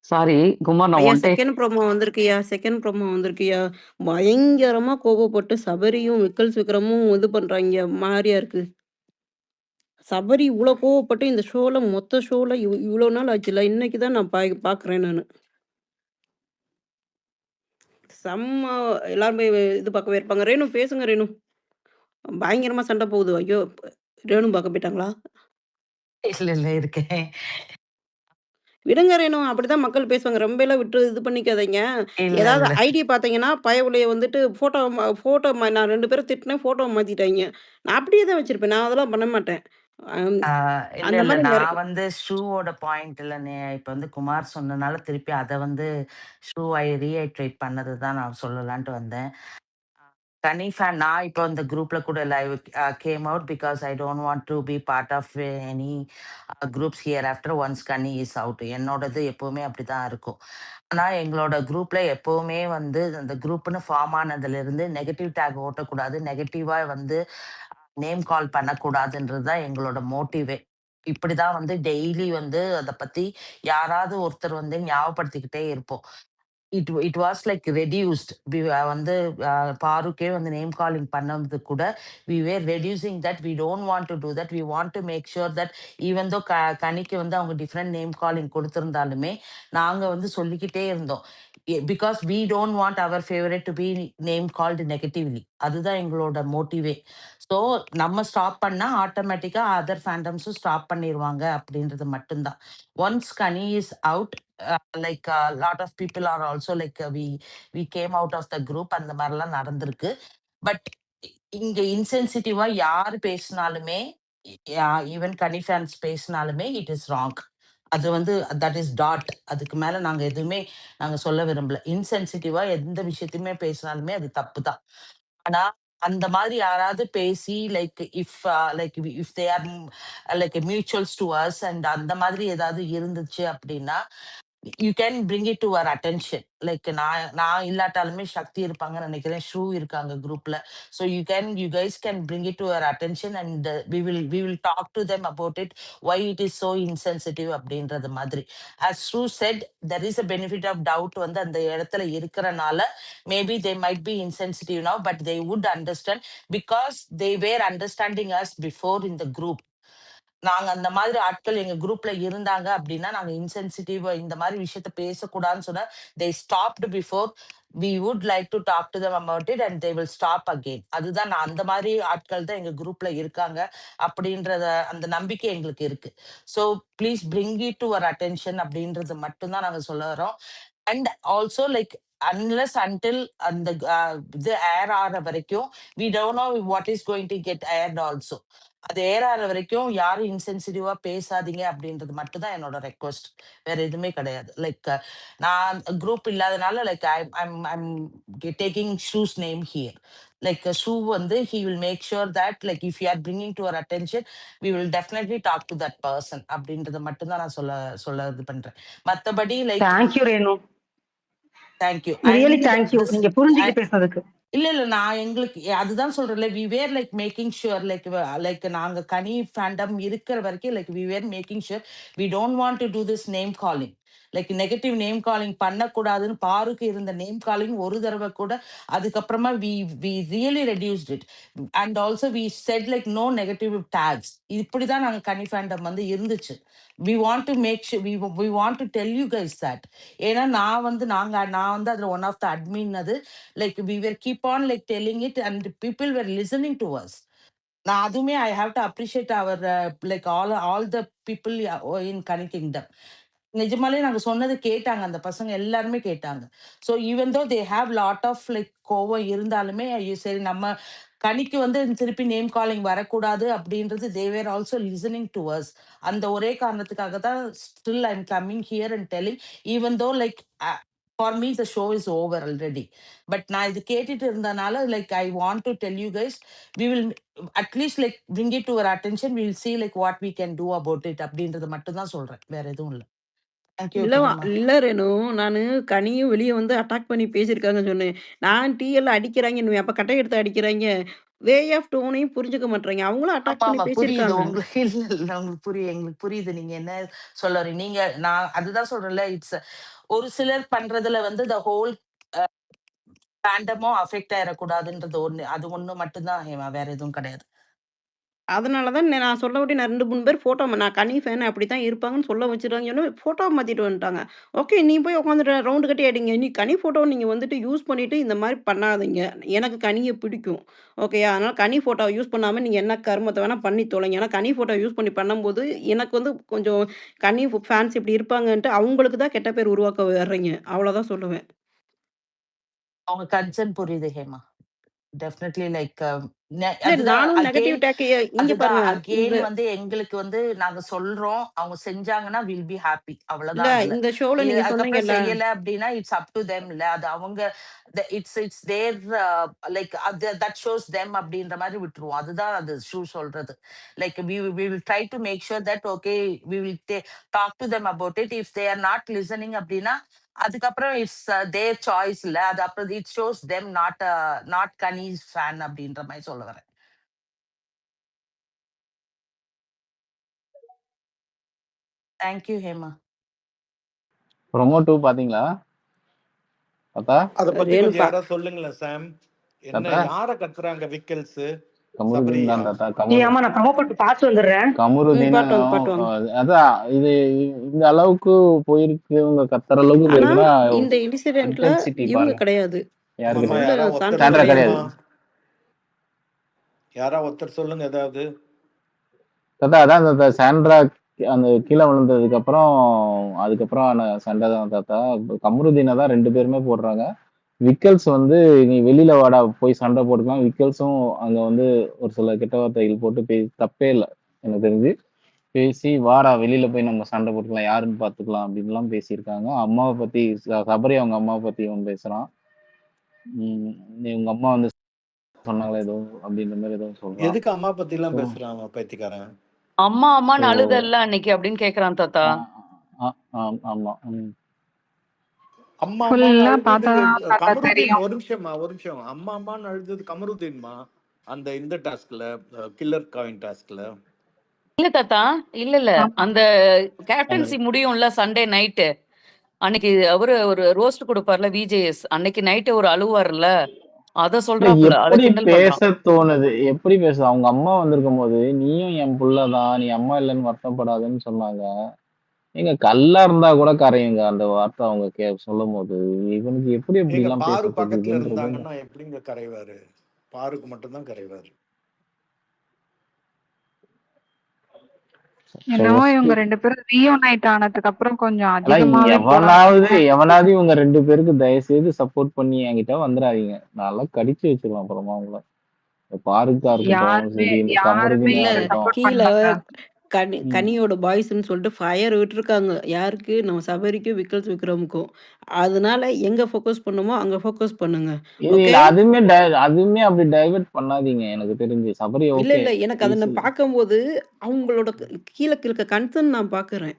சாரி குமார், நான் ஐயா ஒன் டைம் செகண்ட் ப்ரோமோ வந்திருக்குய்யா. செகண்ட் ப்ரோமோ வந்திருக்குய்யா. பயங்கரமா கோவப்பட்டு சபரியும், விக்கல்ஸ் விக்ரமும் இது பண்றாய்ங்க. மாரியா இருக்கு. சபரி இவ்ளோ கோவப்பட்டு இந்த ஷோல மொத்த ஷோல இவ்ளோ நாள் ஆச்சுல்ல. இன்னைக்கு தான் நான் பார்க்குறேன் நானு. செம்ம எல்லாரும் போய் இது பார்க்கவே இருப்பாங்க. ரேணு பேசுங்க ரேணு. பயங்கரமா சண்டை போகுது. ஐயோ! ரேணு பார்க்க போயிட்டாங்களா? இல்ல, இல்ல இருக்கேன். விடுங்க ரேணு. அப்படிதான் மக்கள் பேசுவாங்க. ரொம்பலாம் விட்டு இது பண்ணிக்காதீங்க. இல்ல, ஏதாவது இல்ல. ஐடி பார்த்தீங்கன்னா, பயவுளைய வந்துட்டு ஃபோட்டோ நான் 2 பேர திட்டினேன். ஃபோட்டோவ மாத்திட்டாய்ங்க. நான் அப்படியே தான் வச்சிருப்பேன். நான் அதெல்லாம் பண்ண மாட்டேன். அம் ஆ இல்ல, அந்த இல்ல. மாரி நான் வந்து ஷூவோட பாயிண்ட்ல இப்ப வந்து குமார் சொன்னனால திருப்பி அத வந்து ரீஐட்ரேட் பண்ணது தான் நான் சொல்லலான்ட்டு வந்தேன். கனி ஃபேன் நான் இப்போ இந்த குரூப்ல கூட live came out because I don't want to be part of any groups here after once Kani is out. என்னோடது எப்பவுமே அப்படிதான் இருக்கும். ஆனா எங்களோட குரூப்ல எப்பவுமே வந்து அந்த குரூப்னு ஃபார்ம் ஆனதுல இருந்து நெகட்டிவ் டேக் ஓட்டக்கூடாது, நெகட்டிவா வந்து நேம் கால் பண்ணக்கூடாதுன்றது தான் எங்களோட மோட்டிவே. இப்படிதான் வந்து டெய்லி வந்து அத பத்தி யாராவது ஒருத்தர் வந்து ஞாபகப்படுத்திக்கிட்டே இருப்போம். It was like reduced. வந்து பாருக்கே வந்து நேம் காலிங் பண்ணது கூட we were reducing that. We don't want to do that. We want to make sure that even though கனிக்கு வந்து அவங்க டிஃப்ரெண்ட் நேம் காலிங் கொடுத்திருந்தாலுமே நாங்க வந்து சொல்லிக்கிட்டே இருந்தோம். Because we don't want our favourite to be name called negatively. அதுதான் எங்களோட மோட்டிவே. So நம்ம ஸ்டாப் பண்ணா ஆட்டோமேட்டிக்கா அதர் ஃபேண்டம்ஸும் ஸ்டாப் பண்ணிடுவாங்க அப்படின்றது மட்டும்தான். Once Kani is out, like lot of people are also like we came out of the group. அந்த மாதிரிலாம் நடந்திருக்கு. பட் இங்க இன்சென்சிட்டிவா யாரு பேசினாலுமே, ஈவன் கனி ஃபேன்ஸ் பேசினாலுமே இட் இஸ் ராங். அது வந்து தட் இஸ் டாட். அதுக்கு மேல நாங்க எதுவுமே நாங்க சொல்ல விரும்பல. இன்சென்சிட்டிவா எந்த விஷயத்தையுமே பேசினாலுமே அது தப்பு தான். ஆனா அந்த மாதிரி யாராவது பேசி if they are like mutuals to us and அந்த மாதிரி ஏதாவது இருந்துச்சு அப்படின்னா you can bring it to our attention. Like நான் இல்லாட்டாலுமே சக்தி இருப்பாங்கன்னு நினைக்கிறேன், ஷூ இருக்காங்க குரூப்ல. So you guys can bring it to our attention and we will talk to them about it, why it is so insensitive அப்படின்றது மாதிரி. as Shu said, there is a benefit of doubt வந்து அந்த இடத்துல இருக்கிறனால maybe they might be insensitive now, but they would understand because they were understanding us before in the group. நாங்க அந்த மாதிரி ஆட்கள் எங்க குரூப்ல இருந்தாங்க அப்படின்னா நாங்க இன்சென்சிட்டிவ் இந்த மாதிரி விஷயத்த பேசக்கூடாதுன்னு சொன்னா they stopped before we would like to talk to them about it and they will stop again. அதுதான் நான் அந்த மாதிரி ஆட்கள் தான் எங்க குரூப்ல இருக்காங்க அப்படின்றத அந்த நம்பிக்கை எங்களுக்கு இருக்கு. So please bring it to our attention அப்படின்றது மட்டும்தான் நாங்க சொல்ல வரோம். And also like unless until அந்த இது ஏர் ஆற வரைக்கும் we don't know what is going to get aired also. அது ஏர் ஆற வரைக்கும் யாரும் இன்சென்சிட்டிவா பேசாதீங்க அப்படின்றது மட்டும் தான் என்னோட ரெக்வஸ்ட். வேற எதுவுமே கிடையாது. லைக் நான் குரூப் இல்லாதனால like I'm taking shoes name here. Like shoe வந்து he will make sure that like if you are bringing to our attention we will definitely talk to that person அப்படின்றத மட்டும் தான் நான் சொல்ல இது பண்றேன். மத்தபடி like thank you Renu, thank you. Really and thank you நீங்க புரிஞ்சுக்கிட்டு பேசுறதுக்கு. இல்ல நான் எங்களுக்கு அதுதான் சொல்றேன்ல, we were like making sure like நாங்க கனி ஃபேண்டம் இருக்கிற வரைக்கும் like we were making sure we don't want to do this name calling. Like negative name calling பண்ணக்கூடாதுன்னு பாருக்கு இருந்த நேம் காலிங் ஒரு தடவை கூட அதுக்கப்புறமா we really reduced it. And also we set like no negative tags. இப்படிதான் நாங்க Kani fandom வந்து இருந்துச்சு. We want to make sure we want to tell you guys that. ஏன்னா நான் வந்து அதுல ஒன் ஆஃப் த அட்மின். அது like we were keep on like telling it and people were listening to us. நான் அதுவுமே I have to appreciate our like all the people in Kani Kingdom. நிஜமாலே நாங்க சொன்னது கேட்டாங்க, அந்த பசங்க எல்லாருமே கேட்டாங்க. So even though they have lot of like கோவம் இருந்தாலுமே ஐயோ சரி நம்ம கனிக்கு வந்து திருப்பி நேம் காலிங் வரக்கூடாது அப்படின்றது they were also listening to us. அந்த ஒரே காரணத்துக்காக தான் still I am coming here and telling even though like for me the show is over already. But நான் இது கேட்டுட்டு இருந்தனால like I want to tell you guys we will at least like bring it to our attention, we will see like what we can do about it அப்படின்றது மட்டும் தான் சொல்றேன், வேற எதுவும் இல்ல. தேங்க்யூ ஹேமா. இல்ல ரேணு, நானு கனியும் வெளிய வந்து அட்டாக் பண்ணி பேசியிருக்காங்கன்னு சொன்னேன். நான் டிஎல் அடிக்கிறாங்கன்னுவேன். அப்ப கட்டை எடுத்து அடிக்கிறாய்ங்க. வே ஆஃப் டோனையும் புரிஞ்சுக்க மாட்றாய்ங்க. அவங்களும் அட்டாக் பண்ணி ஆமா புரியுது பேசியிருக்காங்க. உங்களுக்கு. இல்ல உங்களுக்கு புரியுது, எங்களுக்கு புரியுது நீங்க என்ன சொல்ல வரீங்க. நீங்க நான் அதுதான் சொல்றேன்ல, இட்ஸ் ஒரு சிலர் பண்றதுல வந்து த ஹோல் ஃபேண்டமும் அஃபெக்ட் ஆயிடக்கூடாதுன்றது ஒண்ணு, அது ஒண்ணு மட்டும்தான் ஹேமா, வேற எதுவும் கிடையாது. அதனால தான் நான் சொல்லபடி நான் 2, 3 பேர் ஃபோட்டோ நான் கனி ஃபேன் அப்படித்தான் இருப்பாங்கன்னு சொல்ல வச்சுருவாங்க. சொன்னோனே ஃபோட்டோவ மாத்திட்டு வந்துட்டாங்க. ஓகே நீ போய் உட்காந்துட்டு ரவுண்டு கட்டி அடிங்க. நீ கனி ஃபோட்டோவ நீங்க வந்துட்டு யூஸ் பண்ணிட்டு இந்த மாரி பண்ணாதீங்க. எனக்கு கனிய பிடிக்கும். ஓகேயா? அதனால கனி ஃபோட்டோவ யூஸ் பண்ணாம நீங்க என்ன கருமத்த வேணா பண்ணி தொலைங்க. ஏன்னா கனி ஃபோட்டோ யூஸ் பண்ணி பண்ணும்போது எனக்கு வந்து கொஞ்சம் கனி ஃபேன்ஸ் இப்படி இருப்பாங்கன்ட்டு அவங்களுக்கு தான் கெட்ட பேர் உருவாக்க வர்றீங்க. அவ்வளோதான் சொல்லுவேன். அவங்க கன்சர்ன் புரியுது ஹேமா. டெஃபினெட்லி லைக் இல்ல அதுதான் நானும் நெகட்டிவ் அகெயின் டேக் இங்க அதுதான் பாருங்க. அகெயின் இந்த வந்து எங்களுக்கு வந்து நாங்க சொல்றோம், அவங்க செஞ்சாங்கன்னா வில் பி ஹாப்பி, இல்ல அவ்வளவுதான். அதுல இந்த ஷோல நீங்க அதுக்கப்புறம் சொன்னீங்கல்ல. செய்யல அப்படின்னா இட்ஸ் அப் டு தெம். இல்ல அது அவங்க it's there like that shows them அப்படின்ற மாதிரி விட்டுருவோம். அதுதான் அது ஷூ சொல்றது. Like we will try to make sure that okay we will talk to them about it. if they are not listening அப்படின்னா அதுக்கப்புறம் இட்ஸ் தேர் சாய்ஸ். இல்ல அது அப்புறம் it shows them not Kani's fan அப்படின்ற மாதிரி சொல்ல வரேன். தேங்க்யூ ஹேமா. ப்ரொமோ 2 பாத்தீங்களா தாத்தா? அத பத்தி கொஞ்சம் ரேணுகா. யாராவது சொல்லுங்களேன் சாம். என்ன தாத்தா யார கத்துறாங்க? விக்கல்ஸ், கமருதீன் சபரியா? தான் தாத்தா. ஆமா நான் ப்ரமோ போட்டு பார்த்து வந்துடுறேன். கமருதீனும் பாட்டு வாங்க, பாட்டு வாங்க. அதான் இது இந்த அளவுக்கு போயிருக்கு, இவங்க கத்துற அளவுக்கு ஆனா போயிருக்குன்னா இந்த இன்சிடென்ட்ல இன்டென்சிட்டி இவங்க பாருங்க. கிடையாது. யாரு ஆமா, கிடையாது? உள்ள யாரா ஒருத்தர் சாண்ட்ரா சாண்ட்ரா கிடையாது. கிடையாது. சொல்லுங்கம்மா. ஒருத்தர் சொல்லுங்க ஏதாவது. தாத்தா அதான் தாத்தா சாண்ட்ரா அந்த கீழே விழுந்ததுக்கு அப்புறம் அதுக்கப்புறம் சண்டை தான் தாத்தா. கமருதீனை தான் 2 பேருமே போடுறாங்க. விக்கல்ஸ் வந்து நீ வெளியில வாடா போய் சண்டை போட்டுக்கலாம். விக்கல்ஸும் அங்க வந்து ஒரு சில கெட்ட வார்த்தைகள் போட்டு தப்பே இல்லை எனக்கு தெரிஞ்சு. பேசி வாடா வெளியில போய் நம்ம சண்டை போட்டுக்கலாம் யாருன்னு பாத்துக்கலாம் அப்படின்லாம் பேசியிருக்காங்க. அம்மாவை பத்தி சபரி அவங்க அம்மாவை பத்தி இவன் பேசுறான். உங்க அம்மா வந்து சொன்னாங்களா ஏதோ அப்படின்ற மாதிரி ஏதோ சொல்றான். எதுக்கு அம்மா பத்தி எல்லாம் So, பேசுறான் அவன் பைத்தியக்காரன்? அம்மா so, அம்மான்னு அழுதல்ல அன்னைக்கு அப்படின்னு கேக்குறான் தாத்தா. ஆமா. அம்மா அம்மான்னு ஃபுல்லா அழுதது பார்த்தா தாத்தா கமருதீன். தெரியும். ஒரு நிமிஷம். அம்மா அம்மான்னு அழுதது கமருதீன்மா. அந்த இந்த டாஸ்க்ல கில்லர் காயின் டாஸ்க்ல. இல்ல தாத்தா, இல்ல. ஆமா. அந்த கேப்டன்சி முடியும்ல சண்டே நைட்டு. அன்னைக்கு அவரு ஒரு ரோஸ்ட் கொடுப்பார்ல விஜேஎஸ். அன்னைக்கு நைட்டு ஒரு அழுவார்ல. அத இல்ல சொல்றாப்புல. அத எப்படி கிண்டல் பேச பண்றான். தோணுது? எப்படி பேச அவங்க அம்மா வந்திருக்கும் போது நீயும் என் புள்ளதான், நீ அம்மா இல்லைன்னு வருத்தப்படாதுன்னு சொன்னாங்க. ஏங்க கல்லா இருந்தா கூட கரையுங்க அந்த வார்த்தை அவங்க சொல்லும் போது. இவனுக்கு எப்படி எப்படி ஏங்க எல்லாம் பேச பாரு பக்கத்துல தெரியுதுன்றது இருந்தாங்கன்னா எப்படிங்க கரைவாரு? பாருக்கு மட்டும்தான் கரைவாரு. என்னவோ இவங்க 2 பேரும் ரீயூனைட் ஆனதுக்கு அப்புறம் கொஞ்சம் ஆனா அதிகமாவே போறாங்க. எவனாவது இவங்க 2 பேருக்கு தயவு செய்து சப்போர்ட் பண்ணி என்கிட்ட வந்துடாதீங்க. நல்லா கடிச்சு வச்சிருவேன் அப்புறமா உங்களை. இந்த பாருக்கா இருக்கட்டும் சரி, இந்த யாருமே கமருதீனா இல்ல இங்க இருக்கட்டும். சப்போர்ட் கீழ பண்ணலங்க. கனியோட பாய்ஸ்ன்னு சொல்லிட்டு ஃபயர் விட்டுருக்காங்க. யாருக்கு? நம்ம சபரிக்கும், விக்கல்ஸ் விக்ரமுக்கும். அதனால எங்க ஃபோக்கஸ் பண்ணுமோ அங்க ஃபோக்கஸ் பண்ணுங்க. ஓகே? இல்ல அதுவுமே அப்படி டைவர்ட் பண்ணாதீங்க எனக்கு தெரிஞ்சு. சபரி ஓகே. இல்ல. எனக்கு அத நான் பார்க்கும்போது அவங்களோட கீழ இருக்க கன்சர்ன் நான் பார்க்குறேன்.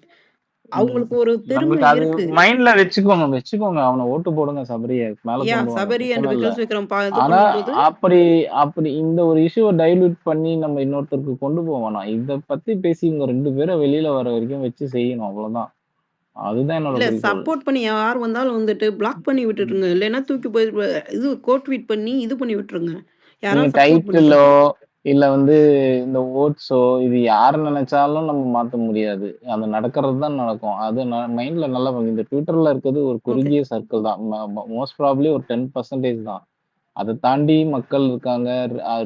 அவங்களுக்கு ஒரு பெருமை நம்மளுக்கு அது இருக்கு. மைண்ட்ல வச்சுக்கோங்க. அவனை ஓட்டு போடுங்க சபரிய மேல கொண்டு வாங்க. சபரி அண்ட் பிரச்சனை இல்ல. விக்கல்ஸ் விக்ரம் இது ஆனா பண்ணும்போது அப்படி இந்த ஒரு இஷ்யூவை டைல்யூட் பண்ணி நம்ம இன்னொருத்தருக்கு கொண்டு போக வேணாம். இத பத்தி பேசி இவங்க 2 பேரும் வெளியில வர வரைக்கும் வச்சு செய்யணும் அவ்வளவுதான். அதுதான் என்னோட இல்ல குறிக்கோள். சப்போர்ட் பண்ணி யார் வந்தாலும் வந்துட்டு பிளாக் பண்ணி விட்டுருங்க. இல்லைன்னா தூக்கி போய் இது கோட் ட்வீட் பண்ணி இது பண்ணி விட்டுருங்க. நீங்க யாராவது சப்போர்ட் பண்ணிட்டு டைட்டிலோ இல்ல இந்த ஓட்ஸோ இது யார் நினைச்சாலும் நம்ம மாத்த முடியாது. அது நடக்கிறது தான் நடக்கும். அது மைண்ட்ல நல்லா இந்த ட்விட்டர்ல இருக்கிறது ஒரு ஓகே. குறுகிய சர்க்கிள் தான். மோஸ்ட் ப்ராபப்லி ஒரு 10% தான். அதை தாண்டி மக்கள் இருக்காங்க.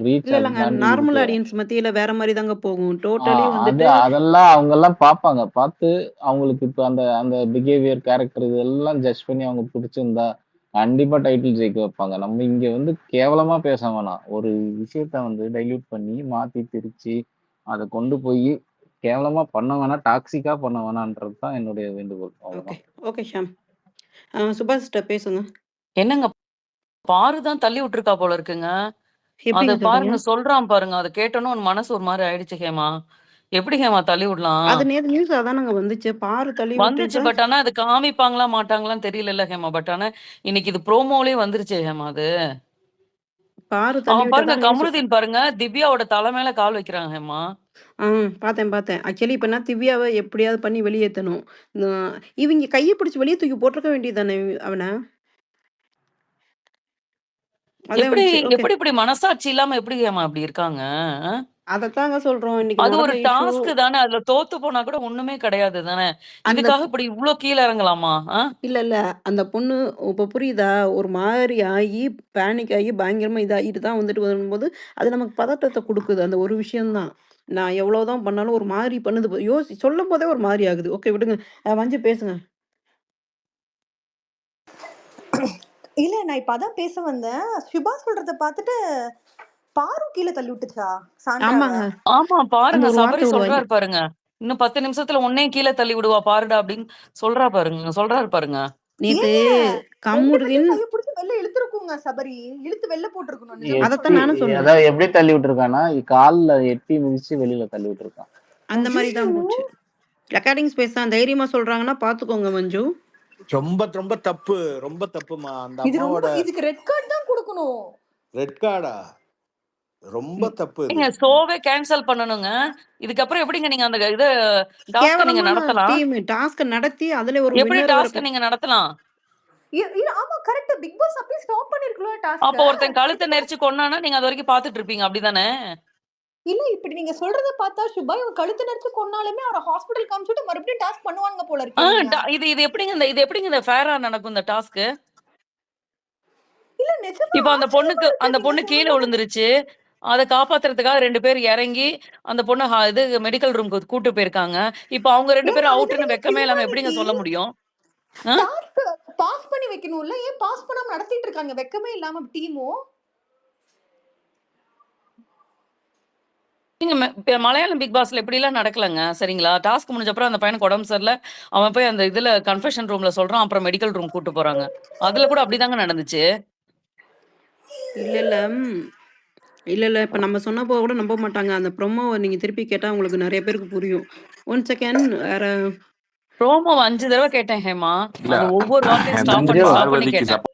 ரீச் அதை இல்லங்க தாண்டி நார்மல் இருக்கு. ஆடியன்ஸ் மத்தியில வேற மாதிரி தாங்க போகும். டோட்டலி வந்துட்டு அதெல்லாம் அவங்க எல்லாம் பார்ப்பாங்க. பார்த்து அவங்களுக்கு இப்ப அந்த அந்த பிஹேவியர் கேரக்டர் இதெல்லாம் ஜட்ஜ் பண்ணி அவங்க பிடிச்சிருந்தா கண்டிப்பா டைட்டில் ஜெயிக்க வைப்பாங்க. நம்ம இங்க கேவலமா பேச வேணாம். ஒரு விஷயத்த டைல்யூட் பண்ணி மாத்தி திரிச்சு அதை கொண்டு போய் கேவலமா பண்ண வேணாம், டாக்ஸிக்கா பண்ண வேணான்றது தான் என்னுடைய வேண்டுகோள். ஓகே. அவ்வளவுதான். ஓகே ஷாம். சுபாஷ்ட்ட பேசுங்க. என்னங்க பாரு தான் தள்ளி விட்டுருக்கா போல இருக்குங்க. அத எப்படிங்க சொல்றீங்க? பாருங்க சொல்றான் பாருங்க. அத கேட்டோன்னு உன் மனசு ஒரு மாதிரி ஆயிடுச்சு ஹேமா. எப்படி ஹேமா தள்ளி விடலாம்? அது நேத்து நியூஸ் அதானங்க வந்துச்சு. பாரு தள்ளி வந்துச்சு. விட்டுட்டு பட் ஆனா அது காமிப்பாங்களா மாட்டாங்களான்னு தெரியல ஹேமா. பட் ஆனா இன்னைக்கு இது ப்ரோமோலயே வந்துருச்சு ஹேமா அது. பாரு தள்ளி அவன் பாருங்க விட்டதா நியூஸ். கமருதீன் பாருங்க திவ்யாவோட தலை மேல கால் வைக்கிறான் ஹேமா. பார்த்தேன். ஆக்சுவலி இப்ப நான் திவ்யாவ எப்படியாவது பண்ணி வெளியேத்தணும். இவங்க கைய பிடிச்சு வெளிய தூக்கி போட்டுருக்க வேண்டியது தானே அவன? அதான் எப்படி ஓகே. எப்படி இப்படி மனசாட்சி இல்லாம எப்படி ஹேமா இப்படி இருக்காங்க? அதத்தாங்க சொல்றோம். இன்னைக்கு அது ஒரு நடந்த இஷ்யூ டாஸ்க் தானே. அதுல தோத்து போனா கூட ஒண்ணுமே கிடையாது தானே. அந்த இதுக்காக இப்படி இவ்ளோ கீழ இறங்கலாமா? இல்ல. அந்த பொண்ணு இப்ப புரியுதா? ஒரு மாரி ஆகி, பேனிக் ஆகி, பயங்கரமா இதாகிட்டு தான் வந்துட்டு வரும்போது, அது நமக்கு பதட்டத்த குடுக்குது. அந்த ஒரு விஷயம் தான். நான் எவ்வளோதான் பண்ணாலும் ஒரு மாரி பண்ணுது. சொல்லும்போதே ஒரு மாரி ஆகுது. ஓகே விடுங்க. மஞ்சு பேசுங்க. இல்ல நான் இப்ப அதான் பேச வந்தேன். சுபா சொல்றத பார்த்துட்டு பாரு கீழ தள்ளி விட்டுச்சா சாண்ட்ராவ? ஆமாங்க. ஆமா அந்த பாருங்க ஒரு சபரி வார்த்தை விடுவாங்க. சொல்றாரு பாருங்க. இன்னும் 10 நிமிஷத்துல உன்னையும் கீழ தள்ளி விடுவா பாருடா அப்படின்னு சொல்றாரு பாருங்க. நேத்து ஏங்க 2 கம்முருதின் பேரையும் கைய பிடிச்சு வெளில இழுத்துருக்குங்க சபரி. இழுத்து வெளில போட்டுருக்கணும் நிஜமா அதத்தான் சொல்றேன். நானும் சொன்னேன். அதாவது எப்படி தள்ளி விட்டுருக்கான்னா கால்ல எட்டி மிதிச்சு வெளியில தள்ளி விட்டுருக்கான். அந்த மாரி ஐயோ! தான் போச்சு. ரெக்கார்டிங் ஸ்பேஸ் தான் தைரியமா சொல்றாங்கன்னா பார்த்துக்கோங்க மஞ்சு. ரொம்ப தப்பு. ரொம்ப தப்புமா. அந்த இது அம்மாவோட இதுக்கு ரெட் கார்டு தான் கொடுக்கணும். ரெட் கார்டா? ரொம்ப தப்பு இது. நீங்க ஷோவே கேன்சல் பண்ணணுங்க. இதுக்கப்புறம் எப்படிங்க நீங்க அந்த இது டாஸ்க்க நீங்க கேவலமான நடத்தலாம்? டீம் டாஸ்க் நடத்தி அதுல ஒரு எப்படி வின்னர் டாஸ்க்க நீங்க நடத்தலாம்? ஆமா கரெக்ட். பிக் பாஸ் அப்பவே ஸ்டாப் பண்ணிருக்கலாம் அப்ப டாஸ்க்க. ஒருத்தன் கழுத்தை நெரிச்சு கொன்னானா நீங்க அது வரைக்கும் பாத்துட்டு இருப்பீங்க அப்படிதானே? இல்ல இப்படி நீங்க சொல்றத பார்த்தா சுபா இவன் கழுத்து நெரிச்சு கொன்னாலுமே அவரை ஹாஸ்பிடல் காமிச்சிட்டு மறுபடியும் டாஸ்க் பண்ணுவாங்க போல இருக்கே நீங்க. இது எப்படிங்க இந்த ஃபேரா நடக்கும் இந்த டாஸ்க்? இல்ல நிஜமா இப்ப அந்த ஆச்சரியமா பொண்ணு இருக்கு கீழ நீங்க விழுந்துருச்சு. அத காப்பாத்துறதுக்காக 2 பேர் இறங்கி அந்த பொண்ண இது மெடிக்கல் ரூம்க்கு கூட்டு போயிருக்காங்க. இப்ப அவங்க 2 பேரும் அவுட்ன்னு வெக்கமே இல்லாம எப்படிங்க சொல்ல முடியும்? டாஸ்க் பாஸ் பண்ணி வைக்கணும்ல. ஏன் பாஸ் பண்ணாம நடத்திட்டு இருக்காங்க வெக்கமே இல்லாம டீமோ? நீங்க மலையாளம் பிக் பாஸ்ல இப்படிலாம் நடக்கலங்க. சரிங்களா? டாஸ்க் முடிஞ்ச அப்புறம் அந்த பையனுக்கு உடம்பு சரியில்ல. அவன் போய் அந்த இதுல கன்ஃபெஷன் ரூம்ல சொல்றான். அப்புறம் மெடிக்கல் ரூம் கூட்டு போறாங்க. அதுல கூட அப்படிதாங்க நடந்துச்சு. இல்ல, இல்ல. இல்ல, இல்ல. இப்ப நம்ம சொன்னப்போ கூட நம்ப மாட்டாங்க. அந்த ப்ரொமோவ நீங்க திருப்பி கேட்டா உங்களுக்கு நெறைய பேருக்கு புரியும். 1 செகண்ட் வேற ப்ரோமோவ 5 தடவ கேட்டேன் ஹேமா. இல்ல அது ஒவ்வொரு வார்த்தையும் ஸ்டாப் மஞ்சு பண்ணி பார்வதிக்கு கேட்டேன்.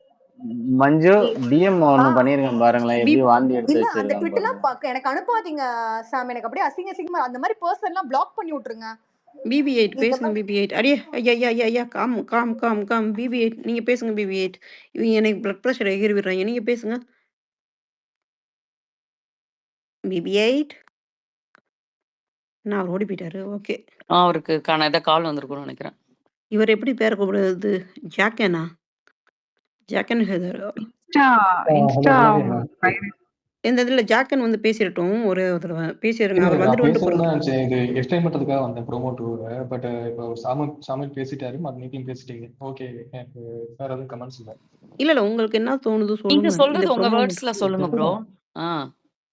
மஞ்சு டிஎம் ஆ ஒண்ணு பண்ணியிருக்கேன் பாருங்களேன். எப்படி வாந்தி எடுத்து இல்ல அந்த வச்சிருக்கான் ட்விட்டர்லாம் பாருங்க. எனக்கு அனுப்பாதீங்க சாம். எனக்கு அப்படியே அசிங்க அசிங்கமா அந்த மாதிரி பர்சன்லாம் பிளாக் பண்ணி விட்டுருங்க. BB8 இந்த பேசுங்க மாதிரி BB8. அடியே ஐயா com com com com BB8 நீங்க பேசுங்க BB8. இவங்க எனக்கு பிளட் பிரஷர் எகிரி விடுறாங்க. நீங்க பேசுங்க. BB8 நான் அவர் ஓடி போயிட்டாரு. ஓகே. அவருக்கு கால் வந்திருக்கும்னு நினைக்கிறேன். இவர் எப்படி பேர கூப்பிடுறது? ஜாக்கனா? ஜாக்கன் ஹெதர். இன்ஸ்டா இந்த இதுல ஜாக்கன் வந்து பேசிடட்டும். ஒரே ஒரு தடவ பேசிருங்க. இல்ல அவர் நான் வந்துட்டு பேசுறேன்னு போறாரு. தான் நினைச்சேன். இது எக்ஸ்பிளைன் பண்றதுக்காக வந்தேன் ப்ரோமோ டூவை. பட் இப்போ சாமில் பேசிட்டாரு, மற்ற நீங்களும் பேசிட்டீங்க. ஓகே, எனக்கு வேற எதுவும் கமெண்ட்ஸ் இல்லை. இல்ல உங்களுக்கு என்ன தோணுது நீங்க சொல்லுங்க. இந்த சொல்றது உங்க ப்ரோமோ வேர்ட்ஸ்ல சொல்லுங்க ப்ரோ. ஆ.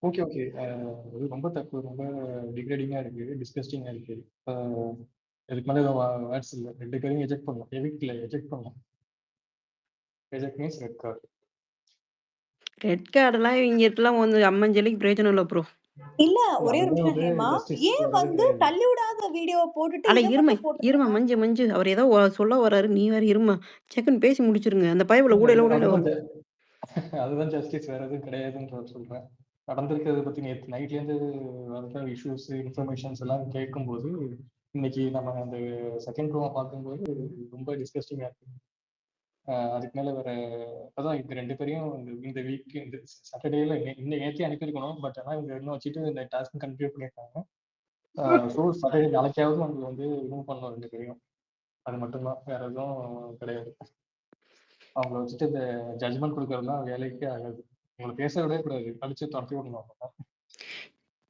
ஓகே ஓகே, இது ரொம்ப தப்பு, ரொம்ப டிகிரேடிங்கா இருக்கு, டிஸ்கஸ்டிங்கா இருக்கு. இதுக்கு மேலே வேர்ட்ஸ் இல்லை. 2 பேரையும் எஜெக்ட் பண்ணலாம். எஜெக்ட் பண்ணலாம். Eject means red card. Red கார்டெல்லாம் இவங்களுக்குலாம் வந்து அம்மஞ்சலிக்கு பிரயோஜனம் இல்ல ப்ரோ. இல்ல ஒரே ஒரு அதுதான் நிமிஷம் வந்து ஹேமா. ஜஸ்டிஸ் ஏன் வேற எதுவும் வந்து கிடையாது. தள்ளி விடாத வீடியோவை போட்டுட்டு அட இதை இருமை மட்டும் போட்டுருங்க. மஞ்சு அவர் ஏதோ சொல்ல வராரு. நீ வேற இருமா. செக்குன்னு பேசி முடிச்சிருங்க. அந்த பயவுல இல்ல ஊடையில அதுதான் வருது. அதுதான் ஜஸ்டிஸ், வேற எதுவும் கிடையாதுன்னு சொல்றேன். நடந்திருக்கிறத பத்தி நேற்று நைட்லேருந்து வர இஷ்யூஸ் இன்ஃபர்மேஷன்ஸ் எல்லாம் கேட்கும்போது, இன்னைக்கு நம்ம அந்த செகண்ட் ப்ரோவை பார்க்கும்போது ரொம்ப டிஸ்கஸ்டிங்கா இருக்கு. அதுக்கு மேல வேற அதான் இந்த 2 பேரையும் இந்த வீக் இந்த சாட்டர்டேல இன்னும் நேற்றே அனுப்பியிருக்கணும். பட் ஆனால் இவங்க இன்னும் வச்சுட்டு இந்த டாஸ்க் கண்டினியூ பண்ணியிருக்காங்க. ஸோ சாட்டர்டே நாளைக்காவது அவங்க வந்து ரிமூவ் பண்ணணும் 2 பேரையும். அது மட்டும்தான், வேற எதுவும் கிடையாது. அவங்கள வச்சுட்டு இந்த ஜட்ஜ்மெண்ட் கொடுக்கறதுலாம் வேலைக்கே ஆகாது. உங்களை பேச விடவே கூடாது, அடிச்சு துரத்தி விடணும் அவங்க.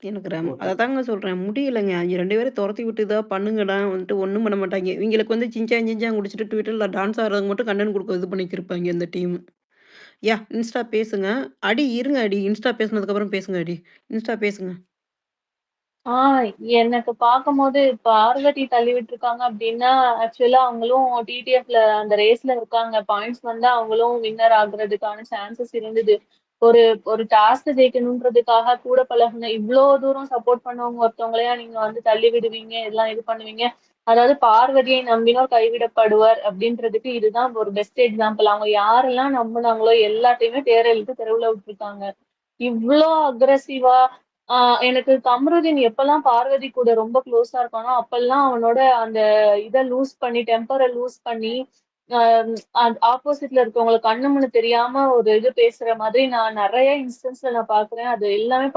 எனக்கு அததாங்க சொல்றேன். முடியலங்க. 2 பேரும் துரத்தி விட்டு இதா பண்ணுங்கடா வந்துட்டு ஒண்ணும் பண்ண மாட்டாங்க. இவங்களுக்கு வந்து சிஞ்சான் குடிச்சிட்டு ட்விட்டர்ல டான்ஸ் ஆடுறதுக்கு மட்டும் கண்டென்ட் கொடுக்க இது பண்ணிக்கிருப்பாங்க இந்த டீம். இன்ஸ்டா பேசுங்க. இருங்க இன்ஸ்டா பேசுனதுக்கு அப்புறம் பேசுங்க இன்ஸ்டா பேசுங்க. எனக்கு பார்க்கும்போது பார்வதி தள்ளி விட்டுருக்காங்க அப்படின்னா, ஆக்சுவலா அவங்களும் டிடிஎஃப்ல அந்த ரேஸ்ல இருக்காங்க. பாயிண்ட்ஸ் வந்தா அவங்களும் வின்னர் ஆகுறதுக்கான சான்சஸ் இருந்தது. ஒரு ஒரு டாஸ்க் ஜெயிக்கணுன்றதுக்காக கூட பழகுன இவ்ளோ தூரம் சப்போர்ட் பண்ணவங்க ஒருத்தவங்களையா நீங்க வந்து தள்ளி விடுவீங்க, இதெல்லாம் இது பண்ணுவீங்க. அதாவது பார்வதியை நம்பினோர் கைவிடப்படுவர் அப்படின்றதுக்கு இதுதான் ஒரு பெஸ்ட் எக்ஸாம்பிள். அவங்க யாரெல்லாம் நம்புனாங்களோ எல்லாத்தையுமே தேர இழுத்து தெருவுல விட்டுருக்காங்க. இவ்ளோ அக்ரெசிவா எனக்கு கம்ருதீன் எப்பெல்லாம் பார்வதி கூட ரொம்ப க்ளோஸா இருக்கானோ, அப்பெல்லாம் அவனோட அந்த டெம்பர லூஸ் பண்ணி ஆப்போசிட்ல இருக்கவங்களுக்கு கண்ணு முன்னு தெரியாம ஒரு இது பேசுற மாதிரி நான் நிறைய இன்ஸ்டன்ஸ்ல நான் பாக்குறேன். அது எல்லாமே